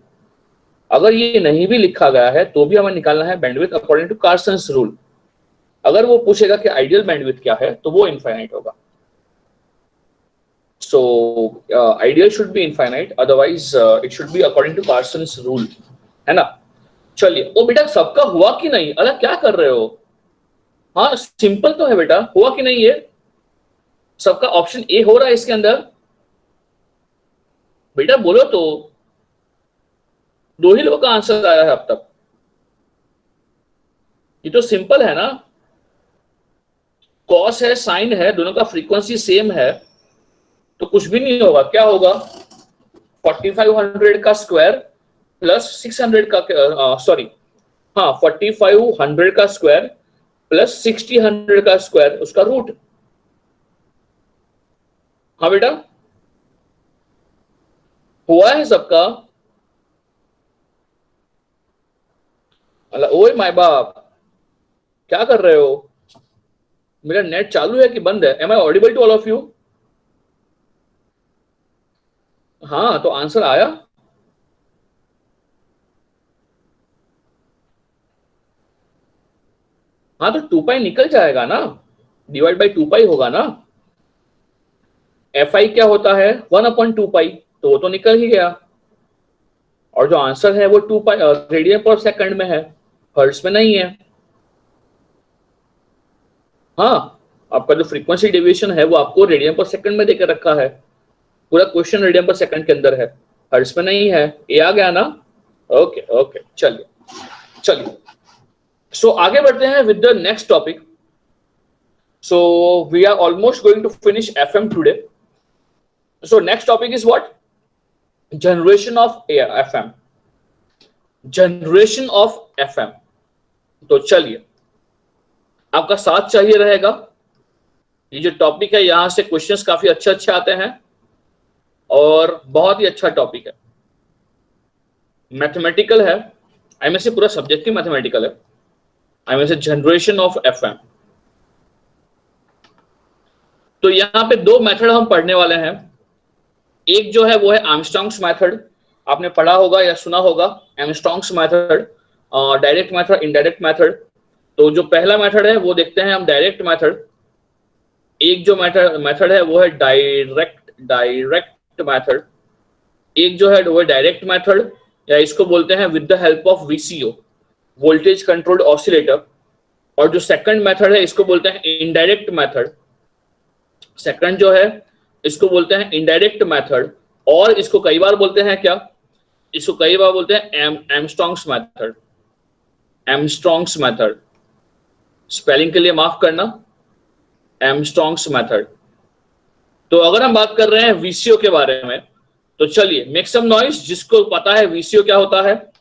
अगर ये नहीं भी लिखा गया है तो भी हमें निकालना है bandwidth according to Carson's rule. अगर वो पूछेगा कि आइडियल बैंडविड्थ क्या है तो वो इनफाइनाइट होगा। So ideal should be infinite, otherwise it should be according to Carson's rule, है ना। चलिए, ओ बेटा सबका हुआ कि नहीं, अरे क्या कर रहे हो। हाँ सिंपल तो है बेटा, हुआ कि नहीं ये सबका। ऑप्शन ए हो रहा है इसके अंदर। बेटा बोलो तो, दो ही लोगों का आंसर आया है अब तक। ये तो सिंपल है ना। कॉस है साइन है, दोनों का फ्रीक्वेंसी सेम है, तो कुछ भी नहीं होगा। क्या होगा, 4500 का स्क्वायर प्लस 600 का, सॉरी, हाँ 4500 का स्क्वायर प्लस 6000 का स्क्वायर, उसका रूट। हाँ बेटा, हुआ है सबका। अल्लाह ओए माय बाप, क्या कर रहे हो। मेरा नेट चालू है कि बंद है, am I audible to all of you. हाँ तो आंसर आया। हाँ तो 2 पाई निकल जाएगा ना, डिवाइड बाई 2 पाई होगा ना। एफ आई क्या होता है, 1/2 पाई, तो वो तो निकल ही गया। और जो आंसर है वो 2 पाई रेडियन पर सेकंड में है, हर्ट्ज में नहीं है। हाँ, आपका जो फ्रीक्वेंसी डेविएशन है वो आपको रेडियन पर सेकंड में देकर रखा है, पूरा क्वेश्चन रेडियन पर सेकंड के अंदर है, हर्ट्ज में नहीं है। ये आ गया ना। ओके ओके, चलिए चलिए। सो आगे बढ़ते हैं with the next topic. So we are almost going to finish FM today. So next topic is what, generation of FM, generation of FM. तो चलिए, आपका साथ चाहिए रहेगा। ये जो टॉपिक है यहां से क्वेश्चंस काफी अच्छे अच्छे आते हैं। और बहुत ही अच्छा टॉपिक है, मैथमेटिकल है। आई में से पूरा सब्जेक्ट ही मैथमेटिकल है। आई में से जनरेशन ऑफ एफएम। तो यहाँ पे दो मेथड हम पढ़ने वाले हैं। एक जो है वो है आर्मस्ट्रांग्स मेथड, आपने पढ़ा होगा या सुना होगा। Armstrong's method, direct method, indirect method. तो जो पहला मेथड है वो देखते हैं हम, डायरेक्ट मेथड। एक जो मेथड है वो है डायरेक्ट मेथड। एक जो है वो है डायरेक्ट मेथड, या इसको बोलते हैं with the help of VCO, voltage controlled oscillator. और जो सेकंड मेथड है इसको बोलते हैं इनडायरेक्ट मेथड। सेकंड जो है इसको बोलते हैं इनडायरेक्ट मेथड, और इसको कई बार बोलते हैं क्या, इसको कई बार बोलते हैं आर्मस्ट्रांग्स मेथड। आर्मस्ट्रांग्स मेथड, स्पेलिंग के लिए माफ करना, आर्मस्ट्रांग्स मेथड। तो अगर हम बात कर रहे हैं वीसीओ के बारे में, तो चलिए मेक सम नॉइस जिसको पता है वीसीओ क्या होता है।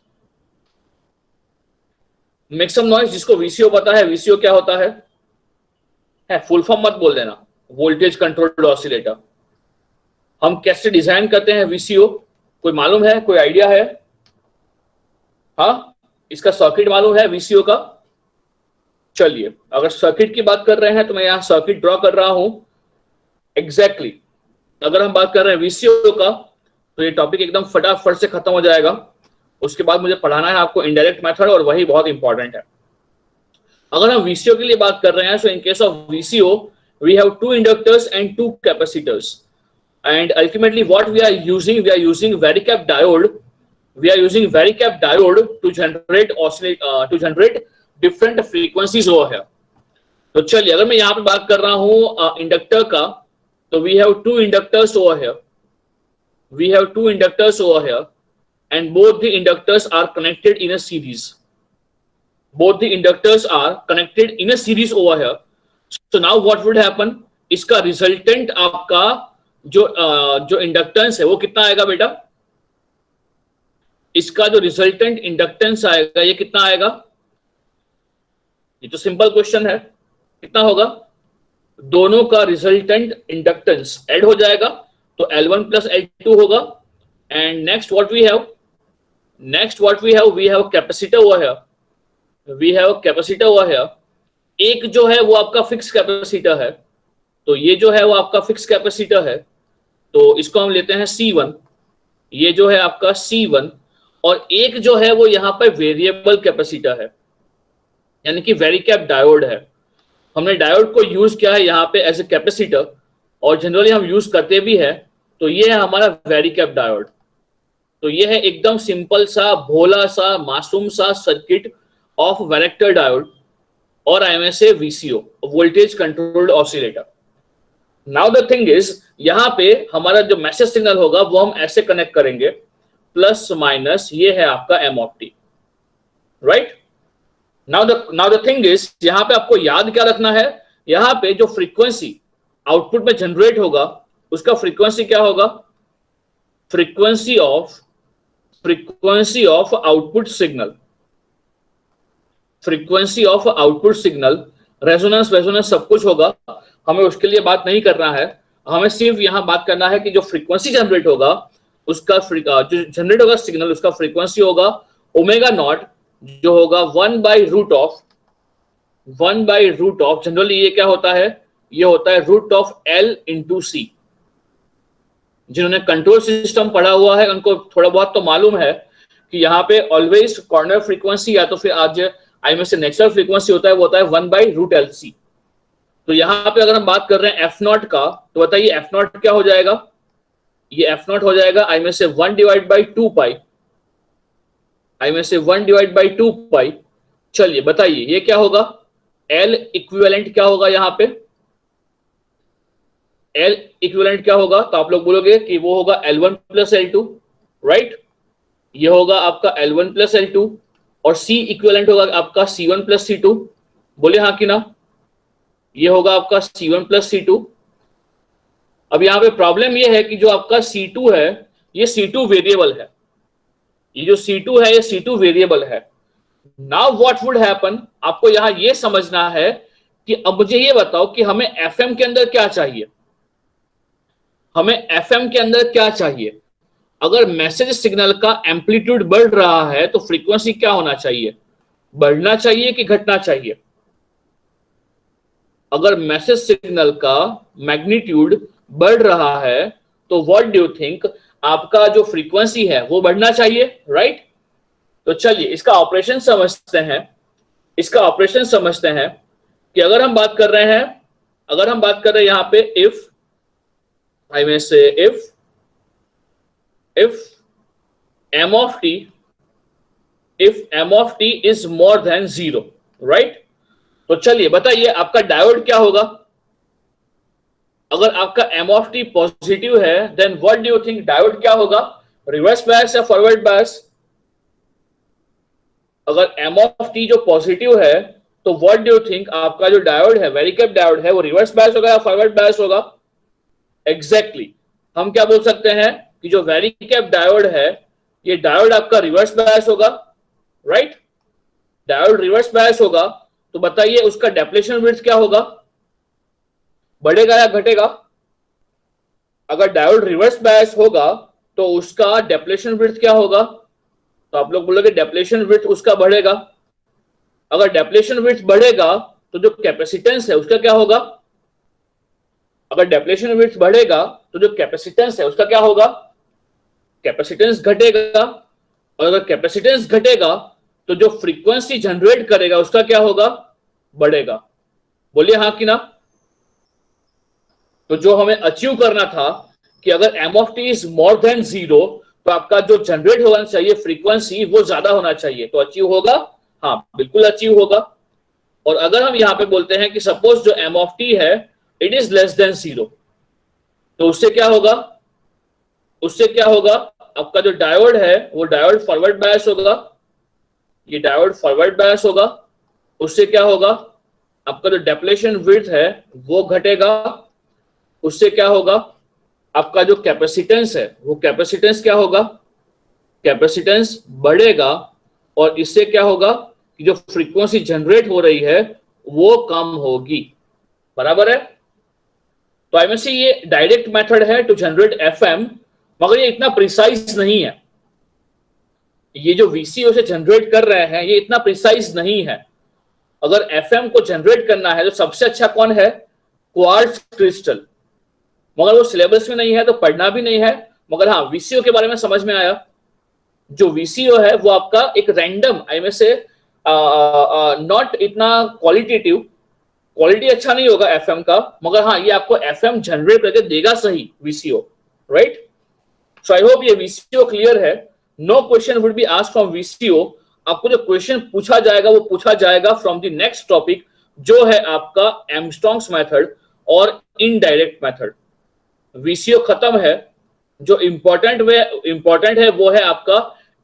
मेक सम नॉइस जिसको वीसीओ पता है, वीसीओ क्या होता है फुल फॉर्म मत बोल देना, वोल्टेज कंट्रोल्ड ऑसिलेटर। हम कैसे डिजाइन करते हैं वीसीओ, कोई मालूम है, कोई आइडिया है? हाँ, इसका सर्किट मालूम है वीसीओ का? चलिए, अगर सर्किट की बात कर रहे हैं तो मैं यहां सर्किट ड्रॉ कर रहा हूं। एग्जैक्टली अगर हम बात कर रहे हैं वीसीओ का, तो ये टॉपिक एकदम फटाफट से खत्म हो जाएगा। उसके बाद मुझे पढ़ाना है आपको इनडायरेक्ट मेथड, और वही बहुत इंपॉर्टेंट है। अगर हम वीसीओ के लिए बात कर रहे हैं, so in case of VCO we have two inductors and two capacitors, and ultimately what we are using varicap diode. We are using varicap diode to generate different frequencies over here. तो चलिए, अगर मैं यहाँ पे बात कर रहा हूँ इंडक्टर का, तो we have two inductors over here. We have two inductors over here, and both the inductors are connected in a series. Both the inductors are connected in a series over here. So now what would happen? इसका रिजल्टेंट आपका जो इंडक्टेंस है वो कितना आएगा बेटा? इसका जो रिजल्टेंट इंडक्टेंस आएगा ये कितना आएगा? ये तो सिंपल क्वेश्चन है, कितना होगा? दोनों का रिजल्टेंट इंडक्टेंस ऐड हो जाएगा, तो L1 प्लस L2 होगा। And next what we have, we have capacitor over here. We have capacitor over here. एक जो है वो आपका फिक्स कैपेसिटर है, तो ये जो है वो आपका फिक्स कैपेसिटर है, तो इसको हम लेते हैं C1। ये जो है आपका C1, और एक जो है वो यहाँ पर वेरिएबल कैपेसिटर है, यानी कि वेरिकैप डायोड है। हमने डायोड को यूज किया है यहाँ पे एज ए कैपेसिटर, और जनरली हम यूज करते भी है। तो ये है हमारा वेरिकैप डायोड। तो ये है एकदम सिंपल सा, भोला सा, मासूम सा सर्किट ऑफ वैरेक्टर डायोड, और IMSA VCO, voltage controlled oscillator. Now the thing is, यहां पे हमारा जो मैसेज सिग्नल होगा वो हम ऐसे कनेक्ट करेंगे, प्लस माइनस, ये है आपका m of t, right? Now the thing is, यहां पे आपको याद क्या रखना है, यहां पे जो फ्रीक्वेंसी आउटपुट में जनरेट होगा उसका फ्रीक्वेंसी क्या होगा? Frequency of output signal. Frequency of output signal, resonance सब कुछ होगा। हमें उसके लिए बात नहीं करना है, हमें सिर्फ यहां बात करना है कि जो फ्रीक्वेंसी जनरेट होगा उसका जो जनरेट होगा सिग्नल, उसका फ्रीक्वेंसी होगा ओमेगा नॉट, जो होगा 1/√ऑफ, जनरली ये क्या होता है, ये होता है √L/C। जिन्होंने कंट्रोल सिस्टम पढ़ा हुआ है उनको थोड़ा बहुत तो मालूम है कि यहाँ पे ऑलवेज कॉर्नर फ्रीक्वेंसी या तो फिर आज IMSA नेचुरल फ्रीक्वेंसी होता है, वो होता है 1/√LC। तो यहाँ पे अगर हम बात कर रहे हैं F0 का, तो बताइए F0 क्या हो जाएगा? ये F0 हो जाएगा IMSA 1/2 पाई। चलिए बताइए ये क्या होगा? L इक्विवेलेंट क्या होगा? यहाँ पे L इक्विवेलेंट क्या होगा? तो आप लोग बोलोगे कि वो होगा L1 प्लस L2, राइट? ये होगा आपका L1 प्लस L2, और C इक्विवेलेंट होगा आपका C1 प्लस C2। बोले हाँ कि ना? ये होगा आपका C1 प्लस C2। अब यहाँ पे प्रॉब्लम ये है कि जो आपका C2 है, ये C2 वेरिएबल है। ये जो C2 है ये C2 वेरिएबल है। नाउ व्हाट वुड हैपन, आपको यहां ये समझना है कि अब मुझे ये बताओ कि हमें FM के अंदर क्या चाहिए। हमें एफएम के अंदर क्या चाहिए? अगर मैसेज सिग्नल का एम्पलीट्यूड बढ़ रहा है तो फ्रीक्वेंसी क्या होना चाहिए? बढ़ना चाहिए कि घटना चाहिए? अगर मैसेज सिग्नल का मैग्नीट्यूड बढ़ रहा है तो व्हाट डू यू थिंक, आपका जो फ्रीक्वेंसी है वो बढ़ना चाहिए, राइट? तो चलिए इसका ऑपरेशन समझते हैं। इसका ऑपरेशन समझते हैं कि अगर हम बात कर रहे हैं, यहां पे इफ आई में से if m of t is more than 0, right? तो चलिए बताइए आपका डायोड क्या होगा? अगर आपका m of t पॉजिटिव है then what do you think diode क्या होगा? रिवर्स बायस या फॉरवर्ड बायस? अगर m of t जो पॉजिटिव है तो व्हाट डू यू थिंक आपका जो डायोड है, वेरिकेप डायोड है, वो रिवर्स बायस होगा या फॉरवर्ड बायस होगा? एग्जैक्टली हम क्या बोल सकते हैं कि जो वेरिकेप डायोड है, ये डायोड आपका रिवर्स बायस होगा, राइट? डायोड रिवर्स बायस होगा तो बताइए उसका डेप्लेशन विड्थ क्या होगा? बढ़ेगा या घटेगा? अगर डायोड रिवर्स बायस होगा तो उसका डेप्लेशन विड्थ क्या होगा? तो आप लोग बोलोगे डेप्लेशन विड्थ उसका बढ़ेगा। अगर डेप्लेशन विड्थ बढ़ेगा तो जो कैपेसिटेंस है उसका क्या होगा? अगर डेप्लेशन विड्थ बढ़ेगा तो जो कैपेसिटेंस है उसका क्या होगा? कैपेसिटेंस घटेगा। और अगर कैपेसिटेंस घटेगा तो जो फ्रीक्वेंसी जनरेट करेगा उसका क्या होगा? बढ़ेगा। बोलिए हाँ कि ना? तो जो हमें अचीव करना था कि अगर m of t is more than 0 तो आपका जो जनरेट होना चाहिए फ्रीक्वेंसी वो ज्यादा होना चाहिए, तो अचीव होगा? हाँ बिल्कुल अचीव होगा। और अगर हम यहां पे बोलते हैं कि सपोज जो m of t है इट इज लेस देन 0, तो उससे क्या होगा? आपका जो डायोड है वो डायोड फॉरवर्ड बायस होगा, ये डायोड फॉरवर्ड बायस होगा। उससे क्या होगा? आपका जो डेप्लेशन विड्थ है वो घटेगा। उससे क्या होगा? आपका जो कैपेसिटेंस है वो कैपेसिटेंस क्या होगा? कैपेसिटेंस बढ़ेगा। और इससे क्या होगा कि जो फ्रीक्वेंसी जनरेट हो रही है वो कम होगी। बराबर है? तो आई में से ये डायरेक्ट मेथड है टू जनरेट एफएम, मगर ये इतना प्रिसाइज नहीं है। ये जो वीसीओ से जनरेट कर रहे हैं ये इतना प्रिसाइज नहीं है। अगर एफएम को जनरेट करना है तो सबसे अच्छा कौन है? Quartz crystal. मगर वो सिलेबस में नहीं है तो पढ़ना भी नहीं है। मगर हाँ वीसीओ के बारे में समझ में आया। जो वीसीओ है वो आपका एक रैंडम आई में से नॉट इतना क्वालिटेटिव, क्वालिटी अच्छा नहीं होगा एफएम का, मगर हाँ ये आपको एफएम जनरेट करके देगा सही VCO, right? So I hope ये वीसीओ क्लियर है। No question would be asked from VCO. आपको जो क्वेश्चन पूछा जाएगा वो पूछा जाएगा फ्रॉम द नेक्स्ट टॉपिक जो है आपका एमस्ट्रॉन्ग्स मेथड और इनडायरेक्ट मेथड। वीसीओ खत्म है। जो इंपॉर्टेंट है वो है आपका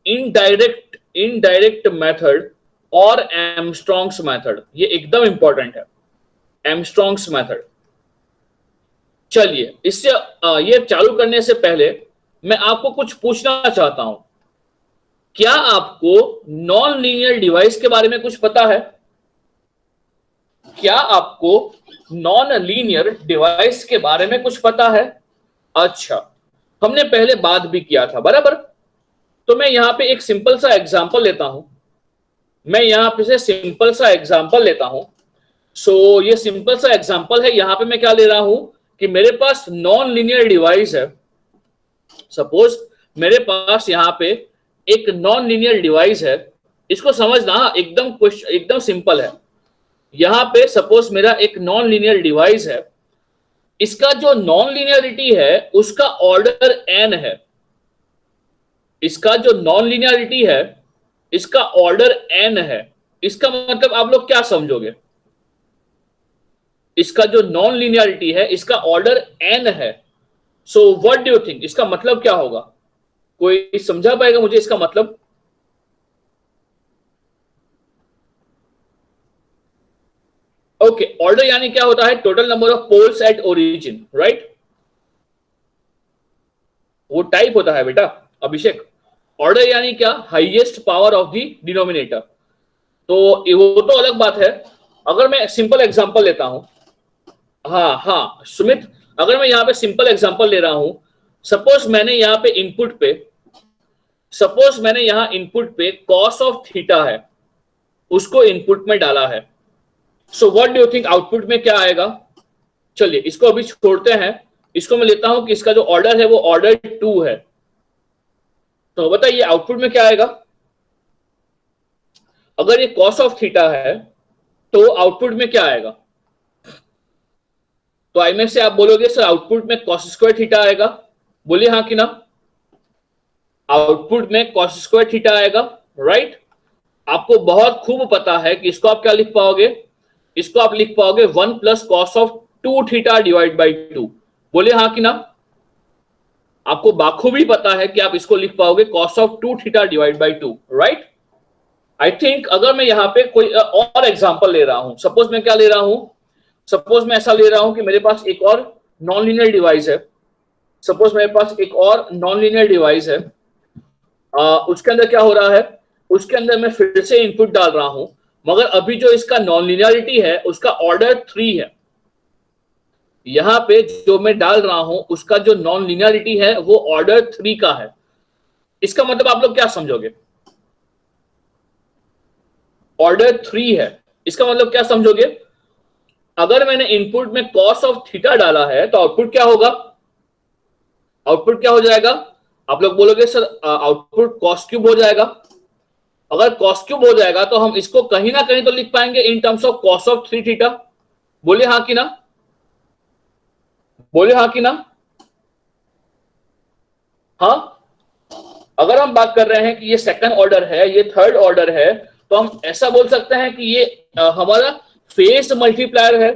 इनडायरेक्ट मेथड और एमस्ट्रॉन्ग्स मेथड। ये एकदम इंपॉर्टेंट है, एमस्ट्रॉन्ग्स मेथड। चलिए इससे ये चालू करने से पहले मैं आपको कुछ पूछना चाहता हूं। क्या आपको नॉन लीनियर डिवाइस के बारे में कुछ पता है? क्या आपको नॉन लीनियर डिवाइस के बारे में कुछ पता है? अच्छा, हमने पहले बात भी किया था, बराबर? तो मैं यहां पे एक सिंपल सा एग्जांपल लेता हूं। सो ये सिंपल सा एग्जांपल है। यहां पे मैं क्या ले रहा हूं कि मेरे पास नॉन लीनियर डिवाइस है। सपोज मेरे पास यहां पे एक नॉन लीनियर डिवाइस है। इसको समझना एकदम सिंपल है। यहां पे सपोज मेरा एक नॉन लीनियर डिवाइस है। इसका जो नॉन लीनियरिटी है उसका ऑर्डर n है। इसका जो नॉन लीनियरिटी है इसका ऑर्डर n है। इसका मतलब आप लोग क्या समझोगे? इसका जो नॉन लीनियरिटी है इसका ऑर्डर n है। सो व्हाट डू यू थिंक इसका मतलब क्या होगा? कोई समझा पाएगा मुझे इसका मतलब? ओके, ऑर्डर यानी क्या होता है? Total number of poles at origin, right? वो टाइप होता है बेटा अभिषेक। ऑर्डर यानी क्या? Highest power of the denominator. तो वो तो अलग बात है। अगर मैं सिंपल एग्जांपल लेता हूं, हाँ सुमित, अगर मैं यहाँ पे सिंपल एग्जांपल ले रहा हूं, सपोज मैंने यहाँ पे इनपुट पे कॉस ऑफ थीटा है, उसको इनपुट में डाला है। सो what do you think output में क्या आएगा? चलिए इसको अभी छोड़ते हैं, इसको मैं लेता हूं कि इसका जो ऑर्डर है वो ऑर्डर 2 है। तो बताइए आउटपुट में क्या आएगा? अगर ये कॉस ऑफ थीटा है तो आउटपुट में क्या आएगा? तो आई में से आप बोलोगे सर आउटपुट में कॉस स्क्वायर थीटा आएगा, बोलिए हाँ कि ना? आउटपुट में कॉस स्क्वायर थीटा आएगा, राइट? आपको बहुत खूब पता है कि इसको आप क्या लिख पाओगे? इसको आप लिख पाओगे 1 plus cos of 2 theta divide by 2, बोलिए हाँ कि ना? आपको बाखूबी पता है कि आप इसको लिख पाओगे cos of 2 theta divide by 2, right? I think अगर मैं यहाँ पे कोई और एग्जांपल ले रहा हूं, सपोज मैं क्या ले रहा हूं, सपोज मैं ऐसा ले रहा हूं कि मेरे पास एक और नॉन लीनियर डिवाइस है, सपोज मेरे पास एक और नॉन लीनियर डिवाइस है, उसके अंदर क्या हो रहा है, उसके अंदर मैं फिर से इनपुट डाल रहा हूं, मगर अभी जो इसका नॉन लीनियरिटी है उसका ऑर्डर 3 है। यहां पे जो मैं डाल रहा हूं उसका जो नॉन लीनियरिटी है वो ऑर्डर 3 का है। इसका मतलब आप लोग क्या समझोगे? ऑर्डर 3 है, इसका मतलब क्या समझोगे? अगर मैंने इनपुट में कॉस ऑफ थीटा डाला है तो आउटपुट क्या होगा? आउटपुट क्या हो जाएगा? आप लोग बोलोगे सर आउटपुट कॉस क्यूब हो जाएगा। अगर कॉस क्यूब हो जाएगा तो हम इसको कहीं ना कहीं तो लिख पाएंगे in terms of cos of 3 theta, बोलिए हाँ कि ना? बोलिए हाँ कि ना? हाँ, अगर हम बात कर रहे हैं कि ये सेकंड ऑर्डर है, ये थर्ड ऑर्डर है, तो हम ऐसा बोल सकते हैं कि ये हमारा फेज मल्टीप्लायर है।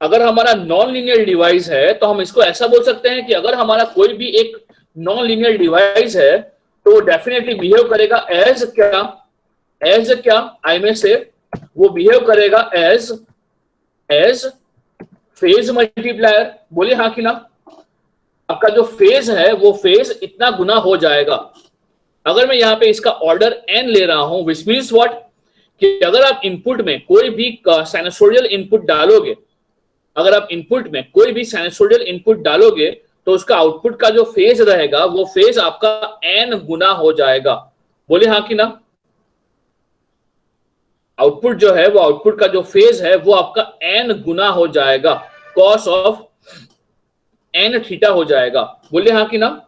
अगर हमारा नॉन लीनियर डिवाइस है तो हम इसको ऐसा बोल सकते हैं कि अगर हमारा कोई भी एक नॉन लीनियर डिवाइस है तो डेफिनेटली बिहेव करेगा एज क्या आई में से वो बिहेव करेगा एज फेज मल्टीप्लायर, बोलिए हाँ कि ना? आपका जो फेज है वो फेज इतना गुना हो जाएगा। अगर मैं यहाँ पे इसका ऑर्डर n ले रहा हूं, विच मीन्स व्हाट, कि अगर आप इनपुट में कोई भी साइनसोइडल इनपुट डालोगे, अगर आप इनपुट में कोई भी साइनसोइडल इनपुट डालोगे तो उसका आउटपुट का जो फेज रहेगा वो फेज आपका n गुना हो जाएगा, बोले हाँ कि ना? आउटपुट जो है वो आउटपुट का जो फेज है वो आपका n गुना हो जाएगा, कॉस ऑफ n थीटा हो जाएगा, बोले हाँ कि ना?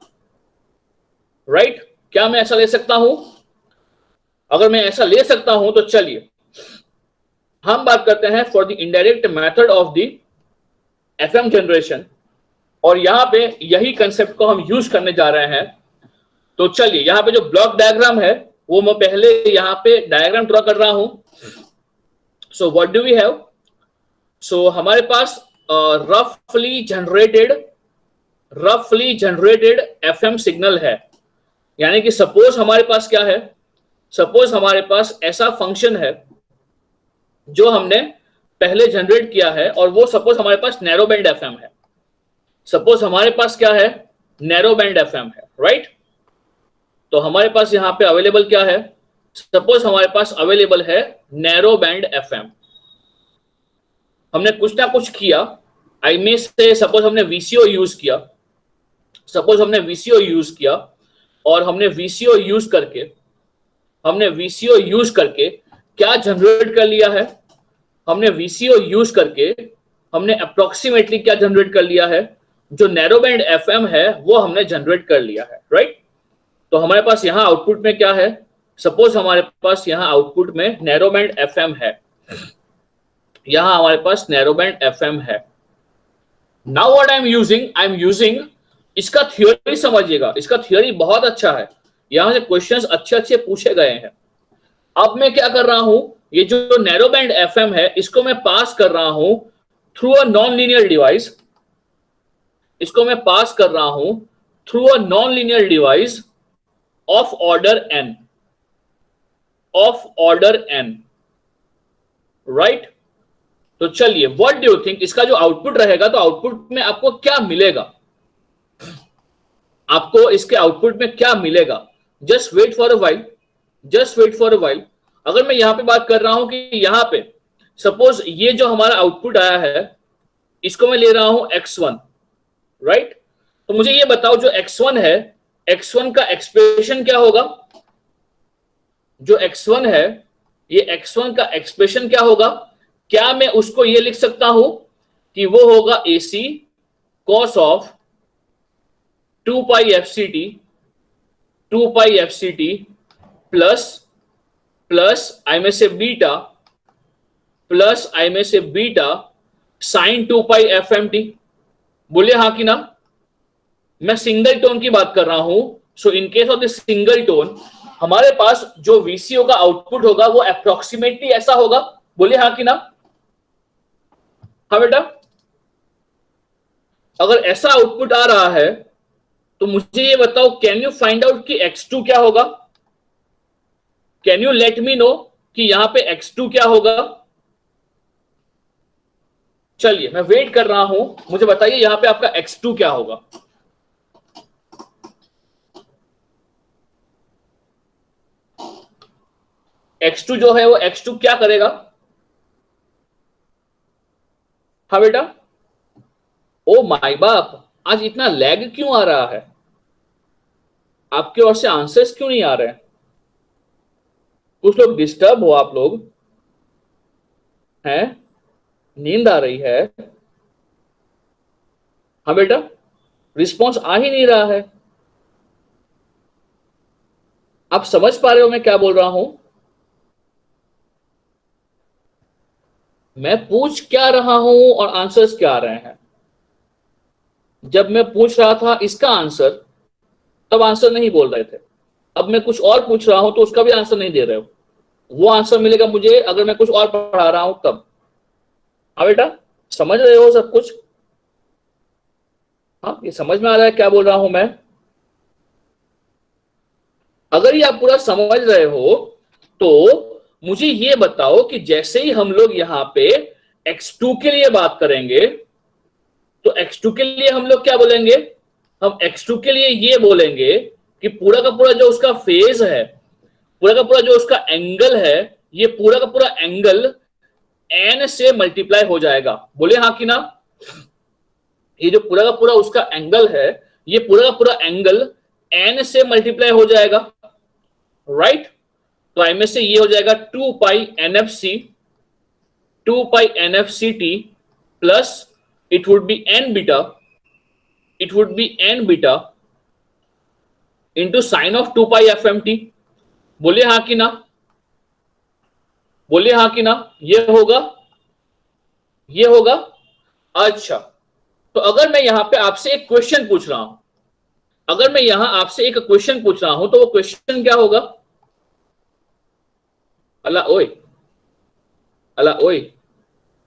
राइट? क्या मैं ऐसा ले सकता हूं? अगर मैं ऐसा ले सकता हूं तो चलिए हम बात करते हैं for the indirect method of the FM generation, और यहां पे यही कंसेप्ट को हम यूज करने जा रहे हैं। तो चलिए यहां पे जो ब्लॉक डायग्राम है वो मैं पहले यहां पे डायग्राम ड्रॉ कर रहा हूं। So what do we have? So हमारे पास रफली जनरेटेड एफएम सिग्नल है, यानी कि सपोज हमारे पास क्या है, सपोज हमारे पास ऐसा फंक्शन है जो हमने पहले जनरेट किया है और वो सपोज हमारे पास नैरो बैंड एफएम है। सपोज हमारे पास क्या है? नैरो बैंड एफएम है, राइट? तो हमारे पास यहां पे अवेलेबल क्या है? सपोज हमारे पास अवेलेबल है नैरो बैंड एफएम। हमने कुछ ना कुछ किया, आई में से सपोज हमने वीसीओ यूज किया, सपोज हमने वीसीओ यूज किया और हमने वीसीओ यूज करके क्या जनरेट कर लिया है? हमने वीसीओ यूज करके हमने अप्रोक्सीमेटली क्या जनरेट कर लिया है? जो नैरो बैंड एफएम है वो हमने जनरेट कर लिया है, राइट? तो हमारे पास यहां आउटपुट में क्या है? सपोज हमारे पास यहां आउटपुट में नैरो बैंड एफएम है, यहां हमारे पास नैरो बैंड एफएम है। Now what I am using इसका थ्योरी समझिएगा, इसका थ्योरी बहुत अच्छा है, यहां से क्वेश्चंस अच्छे पूछे गए हैं। अब मैं क्या कर रहा हूं, ये जो नैरो बैंड एफएम है इसको मैं पास कर रहा हूं through a non linear device, इसको मैं पास कर रहा हूं through a non linear device of order n, right? तो चलिए व्हाट डू यू थिंक इसका जो आउटपुट रहेगा, तो आउटपुट में आपको क्या मिलेगा? आपको इसके आउटपुट में क्या मिलेगा? Just wait for a while. अगर मैं यहां पे बात कर रहा हूं कि यहां पे सपोज ये जो हमारा आउटपुट आया है, इसको मैं ले रहा हूं x1, राइट? तो मुझे ये बताओ जो x1 है, x1 का एक्सप्रेशन क्या होगा? जो x1 है, ये x1 का एक्सप्रेशन क्या होगा? क्या मैं उसको ये लिख सकता हूं कि वो होगा AC cos of 2 pi FCT, 2 pi FCT plus I में से बीटा, प्लस आई में से बीटा साइन 2 पाई FMT। बोलिए हाँ कि ना? मैं सिंगल टोन की बात कर रहा हूं। So in case of this single tone, हमारे पास जो VCO का आउटपुट होगा वो अप्रोक्सीमेटली ऐसा होगा। बोलिए हाँ कि ना? हाँ बेटा, अगर ऐसा आउटपुट आ रहा है तो मुझे ये बताओ, कैन यू फाइंड आउट कि x2 क्या होगा? Can you let me know कि यहां पे x2 क्या होगा? चलिए मैं वेट कर रहा हूं, मुझे बताइए यहां पे आपका x2 क्या होगा? x2 जो है वो x2 क्या करेगा? हाँ बेटा, ओ माय बाप, आज इतना लैग क्यों आ रहा है? आपके ओर से आंसर्स क्यों नहीं आ रहे हैं? कुछ लोग डिस्टर्ब हो, आप लोग हैं? नींद आ रही है? हाँ बेटा, रिस्पॉन्स आ ही नहीं रहा है। आप समझ पा रहे हो मैं क्या बोल रहा हूं? मैं पूछ क्या रहा हूं और आंसर्स क्या आ रहे हैं? जब मैं पूछ रहा था इसका आंसर, तब आंसर नहीं बोल रहे थे। अब मैं कुछ और पूछ रहा हूं तो उसका भी आंसर नहीं दे रहे हो। वो आंसर मिलेगा मुझे अगर मैं कुछ और पढ़ा रहा हूं तब। हाँ बेटा, समझ रहे हो सब कुछ? हाँ, ये समझ में आ रहा है क्या बोल रहा हूं मैं? अगर ये आप पूरा समझ रहे हो तो मुझे ये बताओ कि जैसे ही हम लोग यहाँ पे x2 के लिए बात करेंगे तो x2 के लिए हम लोग क्या बोलेंगे? हम x2 के लिए ये बोलेंगे कि पूरा का पूरा जो उसका फेज है, पूरा का पूरा जो उसका एंगल है, ये पूरा का पूरा एंगल n से मल्टीप्लाई हो जाएगा। बोले हाँ कि ना? ये जो पूरा का पूरा उसका एंगल है, ये पूरा का पूरा एंगल n से मल्टीप्लाई हो जाएगा, राइट? तो आई में से ये हो जाएगा 2 पाई NFC, 2 pi NFCT plus it would B n beta, it would B n beta into sine of 2 pi FMT। बोलिए हाँ कि ना? बोलिए हाँ कि ना? ये होगा, ये होगा। अच्छा, तो अगर मैं यहां पे आपसे एक क्वेश्चन पूछ रहा हूं, अगर मैं यहां आपसे एक क्वेश्चन पूछ रहा हूं तो वो क्वेश्चन क्या होगा? अला ओए, अला ओए,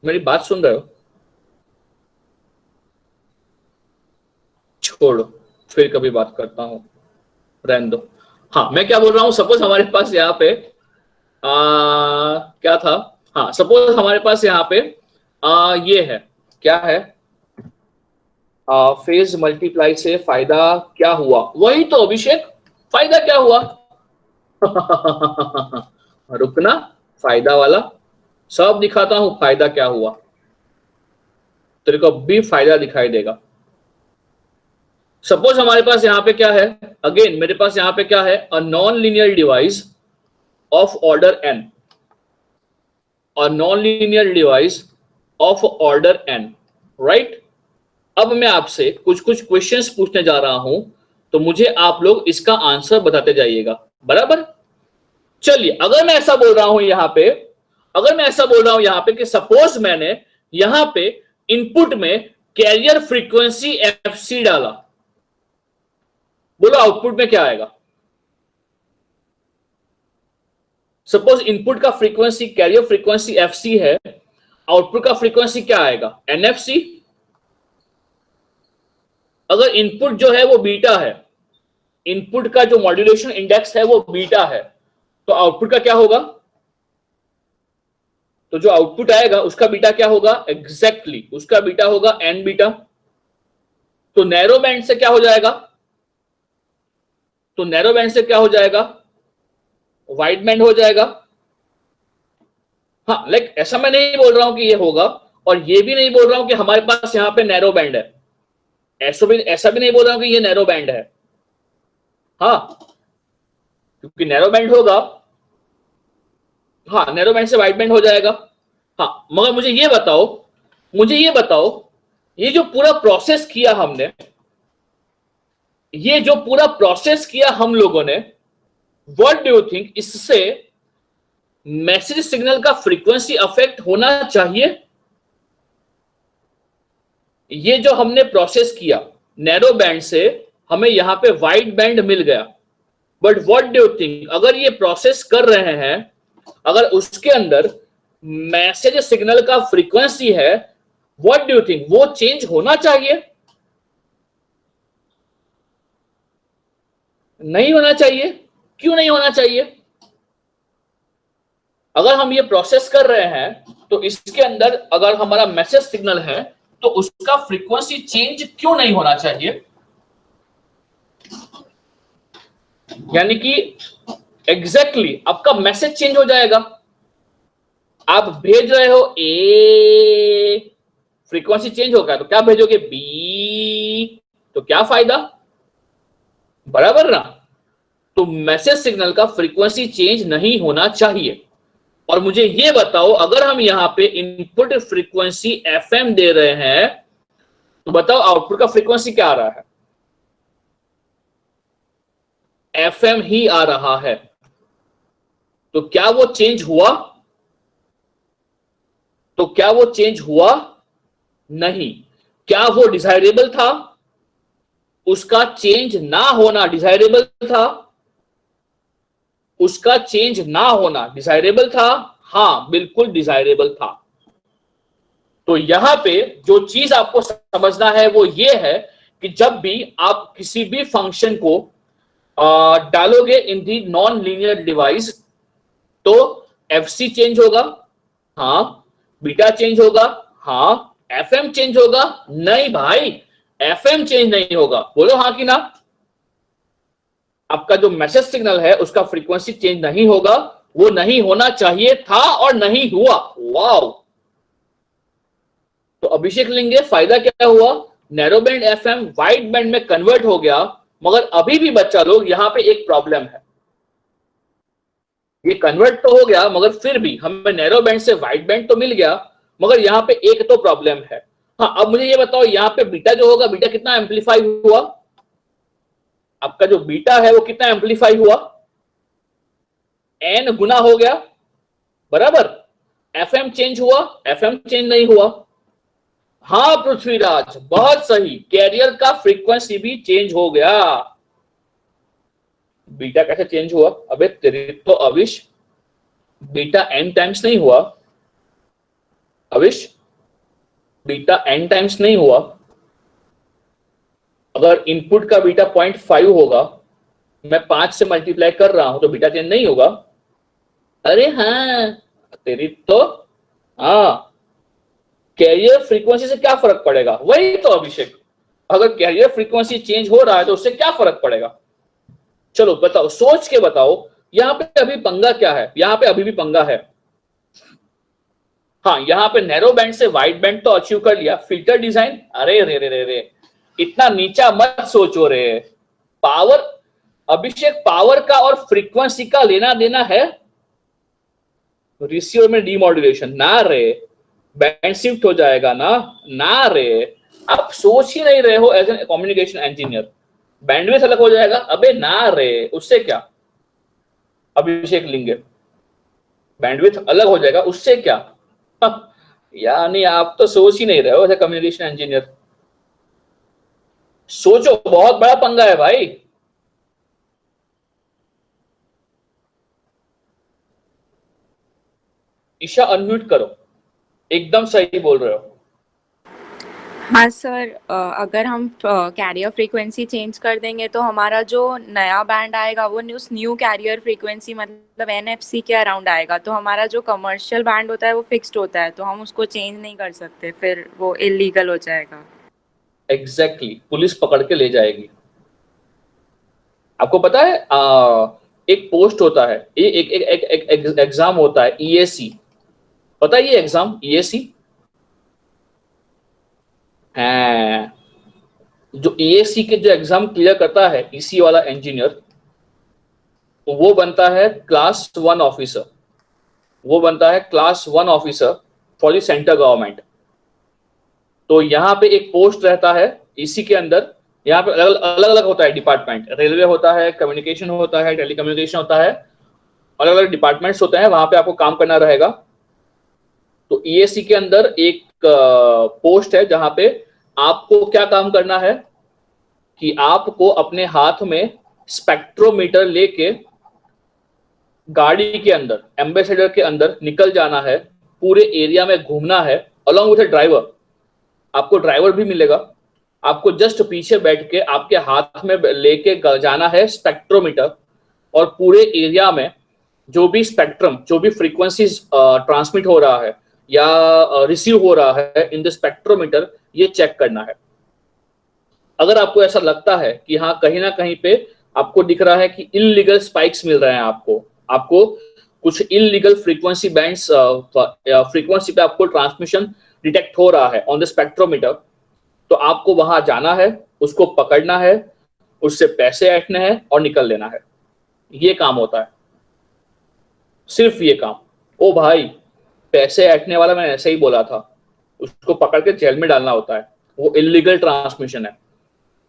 मेरी बात सुन रहे हो? छोड़ो, फिर कभी बात करता हूं, रहने दो। हाँ, मैं क्या बोल रहा हूं, सपोज हमारे पास यहाँ पे क्या था? हाँ, सपोज हमारे पास यहाँ पे ये है, क्या है? फेज मल्टीप्लाई से फायदा क्या हुआ? वही तो अभिषेक, फायदा क्या हुआ? रुकना, फायदा वाला सब दिखाता हूं, फायदा क्या हुआ तेरे को भी फायदा दिखाई देगा। सपोज हमारे पास यहां पे क्या है? अगेन मेरे पास यहां पे क्या है? A non linear device of order n, और non linear device of order n, right? अब मैं आपसे कुछ कुछ क्वेश्चंस पूछने जा रहा हूं, तो मुझे आप लोग इसका आंसर बताते जाइएगा, बराबर? चलिए, अगर मैं ऐसा बोल रहा हूं यहां पे, अगर मैं ऐसा बोल रहा हूं यहां पे कि सपोज मैंने यहां पे इनपुट में कैरियर फ्रीक्वेंसी FC डाला, बोलो आउटपुट में क्या आएगा? सपोज इनपुट का फ्रीक्वेंसी, कैरियर फ्रीक्वेंसी FC है, आउटपुट का फ्रीक्वेंसी क्या आएगा? NFC। अगर इनपुट जो है वो बीटा है, इनपुट का जो मॉड्यूलेशन इंडेक्स है वो बीटा है, तो आउटपुट का क्या होगा? तो जो आउटपुट आएगा उसका बीटा क्या होगा? एग्जैक्टली उसका बीटा होगा n बीटा। तो नैरो बैंड से क्या हो जाएगा? तो नैरो बैंड से क्या हो जाएगा? वाइड बैंड हो जाएगा। हाँ, लाइक ऐसा मैं नहीं बोल रहा हूं कि ये होगा, और ये भी नहीं बोल रहा हूं कि हमारे पास यहाँ पे नैरो बैंड है, ऐसा भी नहीं बोल रहा हूं कि ये नैरो बैंड है। हाँ, क्योंकि नैरो बैंड होगा, हाँ नैरो बैंड से वाइड बैंड हो जाएगा। हाँ, मगर मुझे ये बताओ, ये जो पूरा प्रोसेस किया हमने, ये जो पूरा प्रोसेस किया हम लोगों ने, व्हाट डू यू थिंक, इससे मैसेज सिग्नल का फ्रीक्वेंसी अफेक्ट होना चाहिए? ये जो हमने प्रोसेस किया नैरो बैंड से, हमें यहां पे वाइड बैंड मिल गया, but what do you think, अगर ये प्रोसेस कर रहे हैं, अगर उसके अंदर मैसेज सिग्नल का फ्रीक्वेंसी है, व्हाट डू यू थिंक, वो चेंज होना चाहिए? नहीं होना चाहिए। क्यों नहीं होना चाहिए? अगर हम ये प्रोसेस कर रहे हैं तो इसके अंदर अगर हमारा मैसेज सिग्नल है तो उसका फ्रीक्वेंसी चेंज क्यों नहीं होना चाहिए? यानी कि एग्जैक्टली आपका मैसेज चेंज हो जाएगा। आप भेज रहे हो ए, फ्रीक्वेंसी चेंज होगा तो क्या भेजोगे बी, तो क्या फायदा, बराबर ना? तो मैसेज सिग्नल का फ्रीक्वेंसी चेंज नहीं होना चाहिए। और मुझे ये बताओ, अगर हम यहां पे इनपुट फ्रीक्वेंसी एफएम दे रहे हैं तो बताओ आउटपुट का फ्रीक्वेंसी क्या आ रहा है? एफएम ही आ रहा है। तो क्या वो चेंज हुआ? तो क्या वो चेंज हुआ? नहीं। क्या वो डिजायरेबल था? उसका चेंज ना होना डिजायरेबल था? उसका चेंज ना होना डिजायरेबल था? हां, बिल्कुल डिजायरेबल था। तो यहां पे जो चीज आपको समझना है वो ये है कि जब भी आप किसी भी फंक्शन को डालोगे इन दी नॉन लीनियर डिवाइस, तो एफसी चेंज होगा, हाँ, बीटा चेंज होगा, हाँ, एफएम चेंज होगा? नहीं भाई, एफएम चेंज नहीं होगा। बोलो हाँ कि ना? आपका जो मैसेज सिग्नल है उसका फ्रीक्वेंसी चेंज नहीं होगा, वो नहीं होना चाहिए था और नहीं हुआ। वाओ! तो अभिषेक लेंगे, फायदा क्या हुआ? Narrow band FM wide band में कन्वर्ट हो गया, मगर अभी भी बच्चा लोग यहां पे एक प्रॉब्लम है। ये कन्वर्ट तो हो गया मगर फिर भी हमें नैरो बैंड से वाइड बैंड तो मिल गया, मगर यहाँ पे एक तो प्रॉब्लम है। हाँ, अब मुझे ये बताओ, यहाँ पे बीटा जो होगा, बीटा कितना एम्पलीफाई हुआ? आपका जो बीटा है वो कितना एम्पलीफाई हुआ? एन गुना हो गया, बराबर। एफएम चेंज हुआ? एफएम चेंज नहीं हुआ। हाँ पृथ्वीराज, बहुत सही, कैरियर का फ्रीक्वेंसी भी चेंज हो गया। बीटा कैसे चेंज हुआ? अबे तेरी तो अविश, बीटा एन टाइम्स नहीं हुआ अविश, बीटा एन टाइम्स नहीं हुआ। अगर इनपुट का बीटा 0.5 होगा, मैं 5 से मल्टीप्लाई कर रहा हूं तो बीटा चेंज नहीं होगा। अरे हाँ, तेरी तो, हाँ, कैरियर फ्रीक्वेंसी से क्या फर्क पड़ेगा? वही तो अभिषेक, अगर कैरियर फ्रीक्वेंसी चेंज हो रहा है तो उससे क्या फर्क पड़ेगा? चलो बताओ, सोच के बताओ, यहां पे अभी पंगा क्या है? यहां पे अभी भी पंगा है। हाँ, यहां पे नैरो बैंड से वाइड बैंड तो अचीव कर लिया, फिल्टर डिजाइन, अरे रे रे रे रे, इतना नीचा मत सोचो रे। पावर, अभिषेक, पावर का और फ्रीक्वेंसी का लेना देना है रिसीवर में डीमॉड्यूलेशन ना रे, बैंड शिफ्ट हो जाएगा ना, ना रे। आप सोच ही नहीं रहे हो as an communication engineer, bandwidth अलग हो जाएगा, अबे ना रे, उससे क्या? अभिषेक लिंगे, बैंडविड्थ अलग हो जाएगा, उससे क्या? यानी आप तो सोच ही नहीं रहे हो एज ए कम्युनिकेशन इंजीनियर। सोचो, बहुत बड़ा पंगा है भाई। ईशा अनम्यूट करो, एकदम सही बोल रहे हो। हाँ सर, अगर हम कैरियर फ्रीक्वेंसी चेंज कर देंगे तो हमारा जो नया बैंड आएगा वो उस न्यू कैरियर फ्रीक्वेंसी मतलब एनएफसी के अराउंड आएगा, तो हमारा जो कमर्शियल बैंड होता है वो फिक्स्ड होता है, तो हम उसको चेंज नहीं कर सकते, फिर वो इलीगल हो जाएगा। एग्जैक्टली, पुलिस पकड़ के ले जाएगी। आपको पता है एक पोस्ट होता है, एक एग्जाम होता है ईएसी, पता है ये एग्जाम ईएसी? हैं। जो EAC के जो एग्जाम क्लियर करता है EC वाला इंजीनियर, वो बनता है क्लास 1 ऑफिसर, वो बनता है class 1 officer for the central government. तो यहाँ पे एक पोस्ट रहता है EC के अंदर, यहाँ पे अलग अलग होता है डिपार्टमेंट, रेलवे होता है, कम्युनिकेशन होता है, टेलीकम्युनिकेशन होता है, अलग अलग डिपार्टमेंट्स होते हैं, वहां पे आपको काम करना रहेगा। तो EAC के अंदर एक पोस्ट है जहां पे आपको क्या काम करना है कि आपको अपने हाथ में स्पेक्ट्रोमीटर लेके गाड़ी के अंदर, एम्बेसडर के अंदर निकल जाना है, पूरे एरिया में घूमना है अलॉन्ग विद अ ड्राइवर। आपको ड्राइवर भी मिलेगा, आपको जस्ट पीछे बैठ के आपके हाथ में लेके जाना है स्पेक्ट्रोमीटर, और पूरे एरिया में जो भी स्पेक्ट्रम, जो भी फ्रीक्वेंसीज ट्रांसमिट हो रहा है या रिसीव हो रहा है इन द स्पेक्ट्रोमीटर, ये चेक करना है। अगर आपको ऐसा लगता है कि हाँ कहीं ना कहीं पे आपको दिख रहा है कि इलीगल स्पाइक्स मिल रहे हैं, आपको कुछ इलीगल फ्रीक्वेंसी बैंड्स, फ्रीक्वेंसी पे आपको ट्रांसमिशन डिटेक्ट हो रहा है ऑन द स्पेक्ट्रोमीटर, तो आपको वहां जाना है, उसको पकड़ना है, उससे पैसे ऐंठने हैं और निकल लेना है। ये काम होता है, सिर्फ ये काम। ओ भाई, पैसे ऐंठने वाला मैंने ऐसे ही बोला था, उसको पकड़ के जेल में डालना होता है, वो इलीगल ट्रांसमिशन है।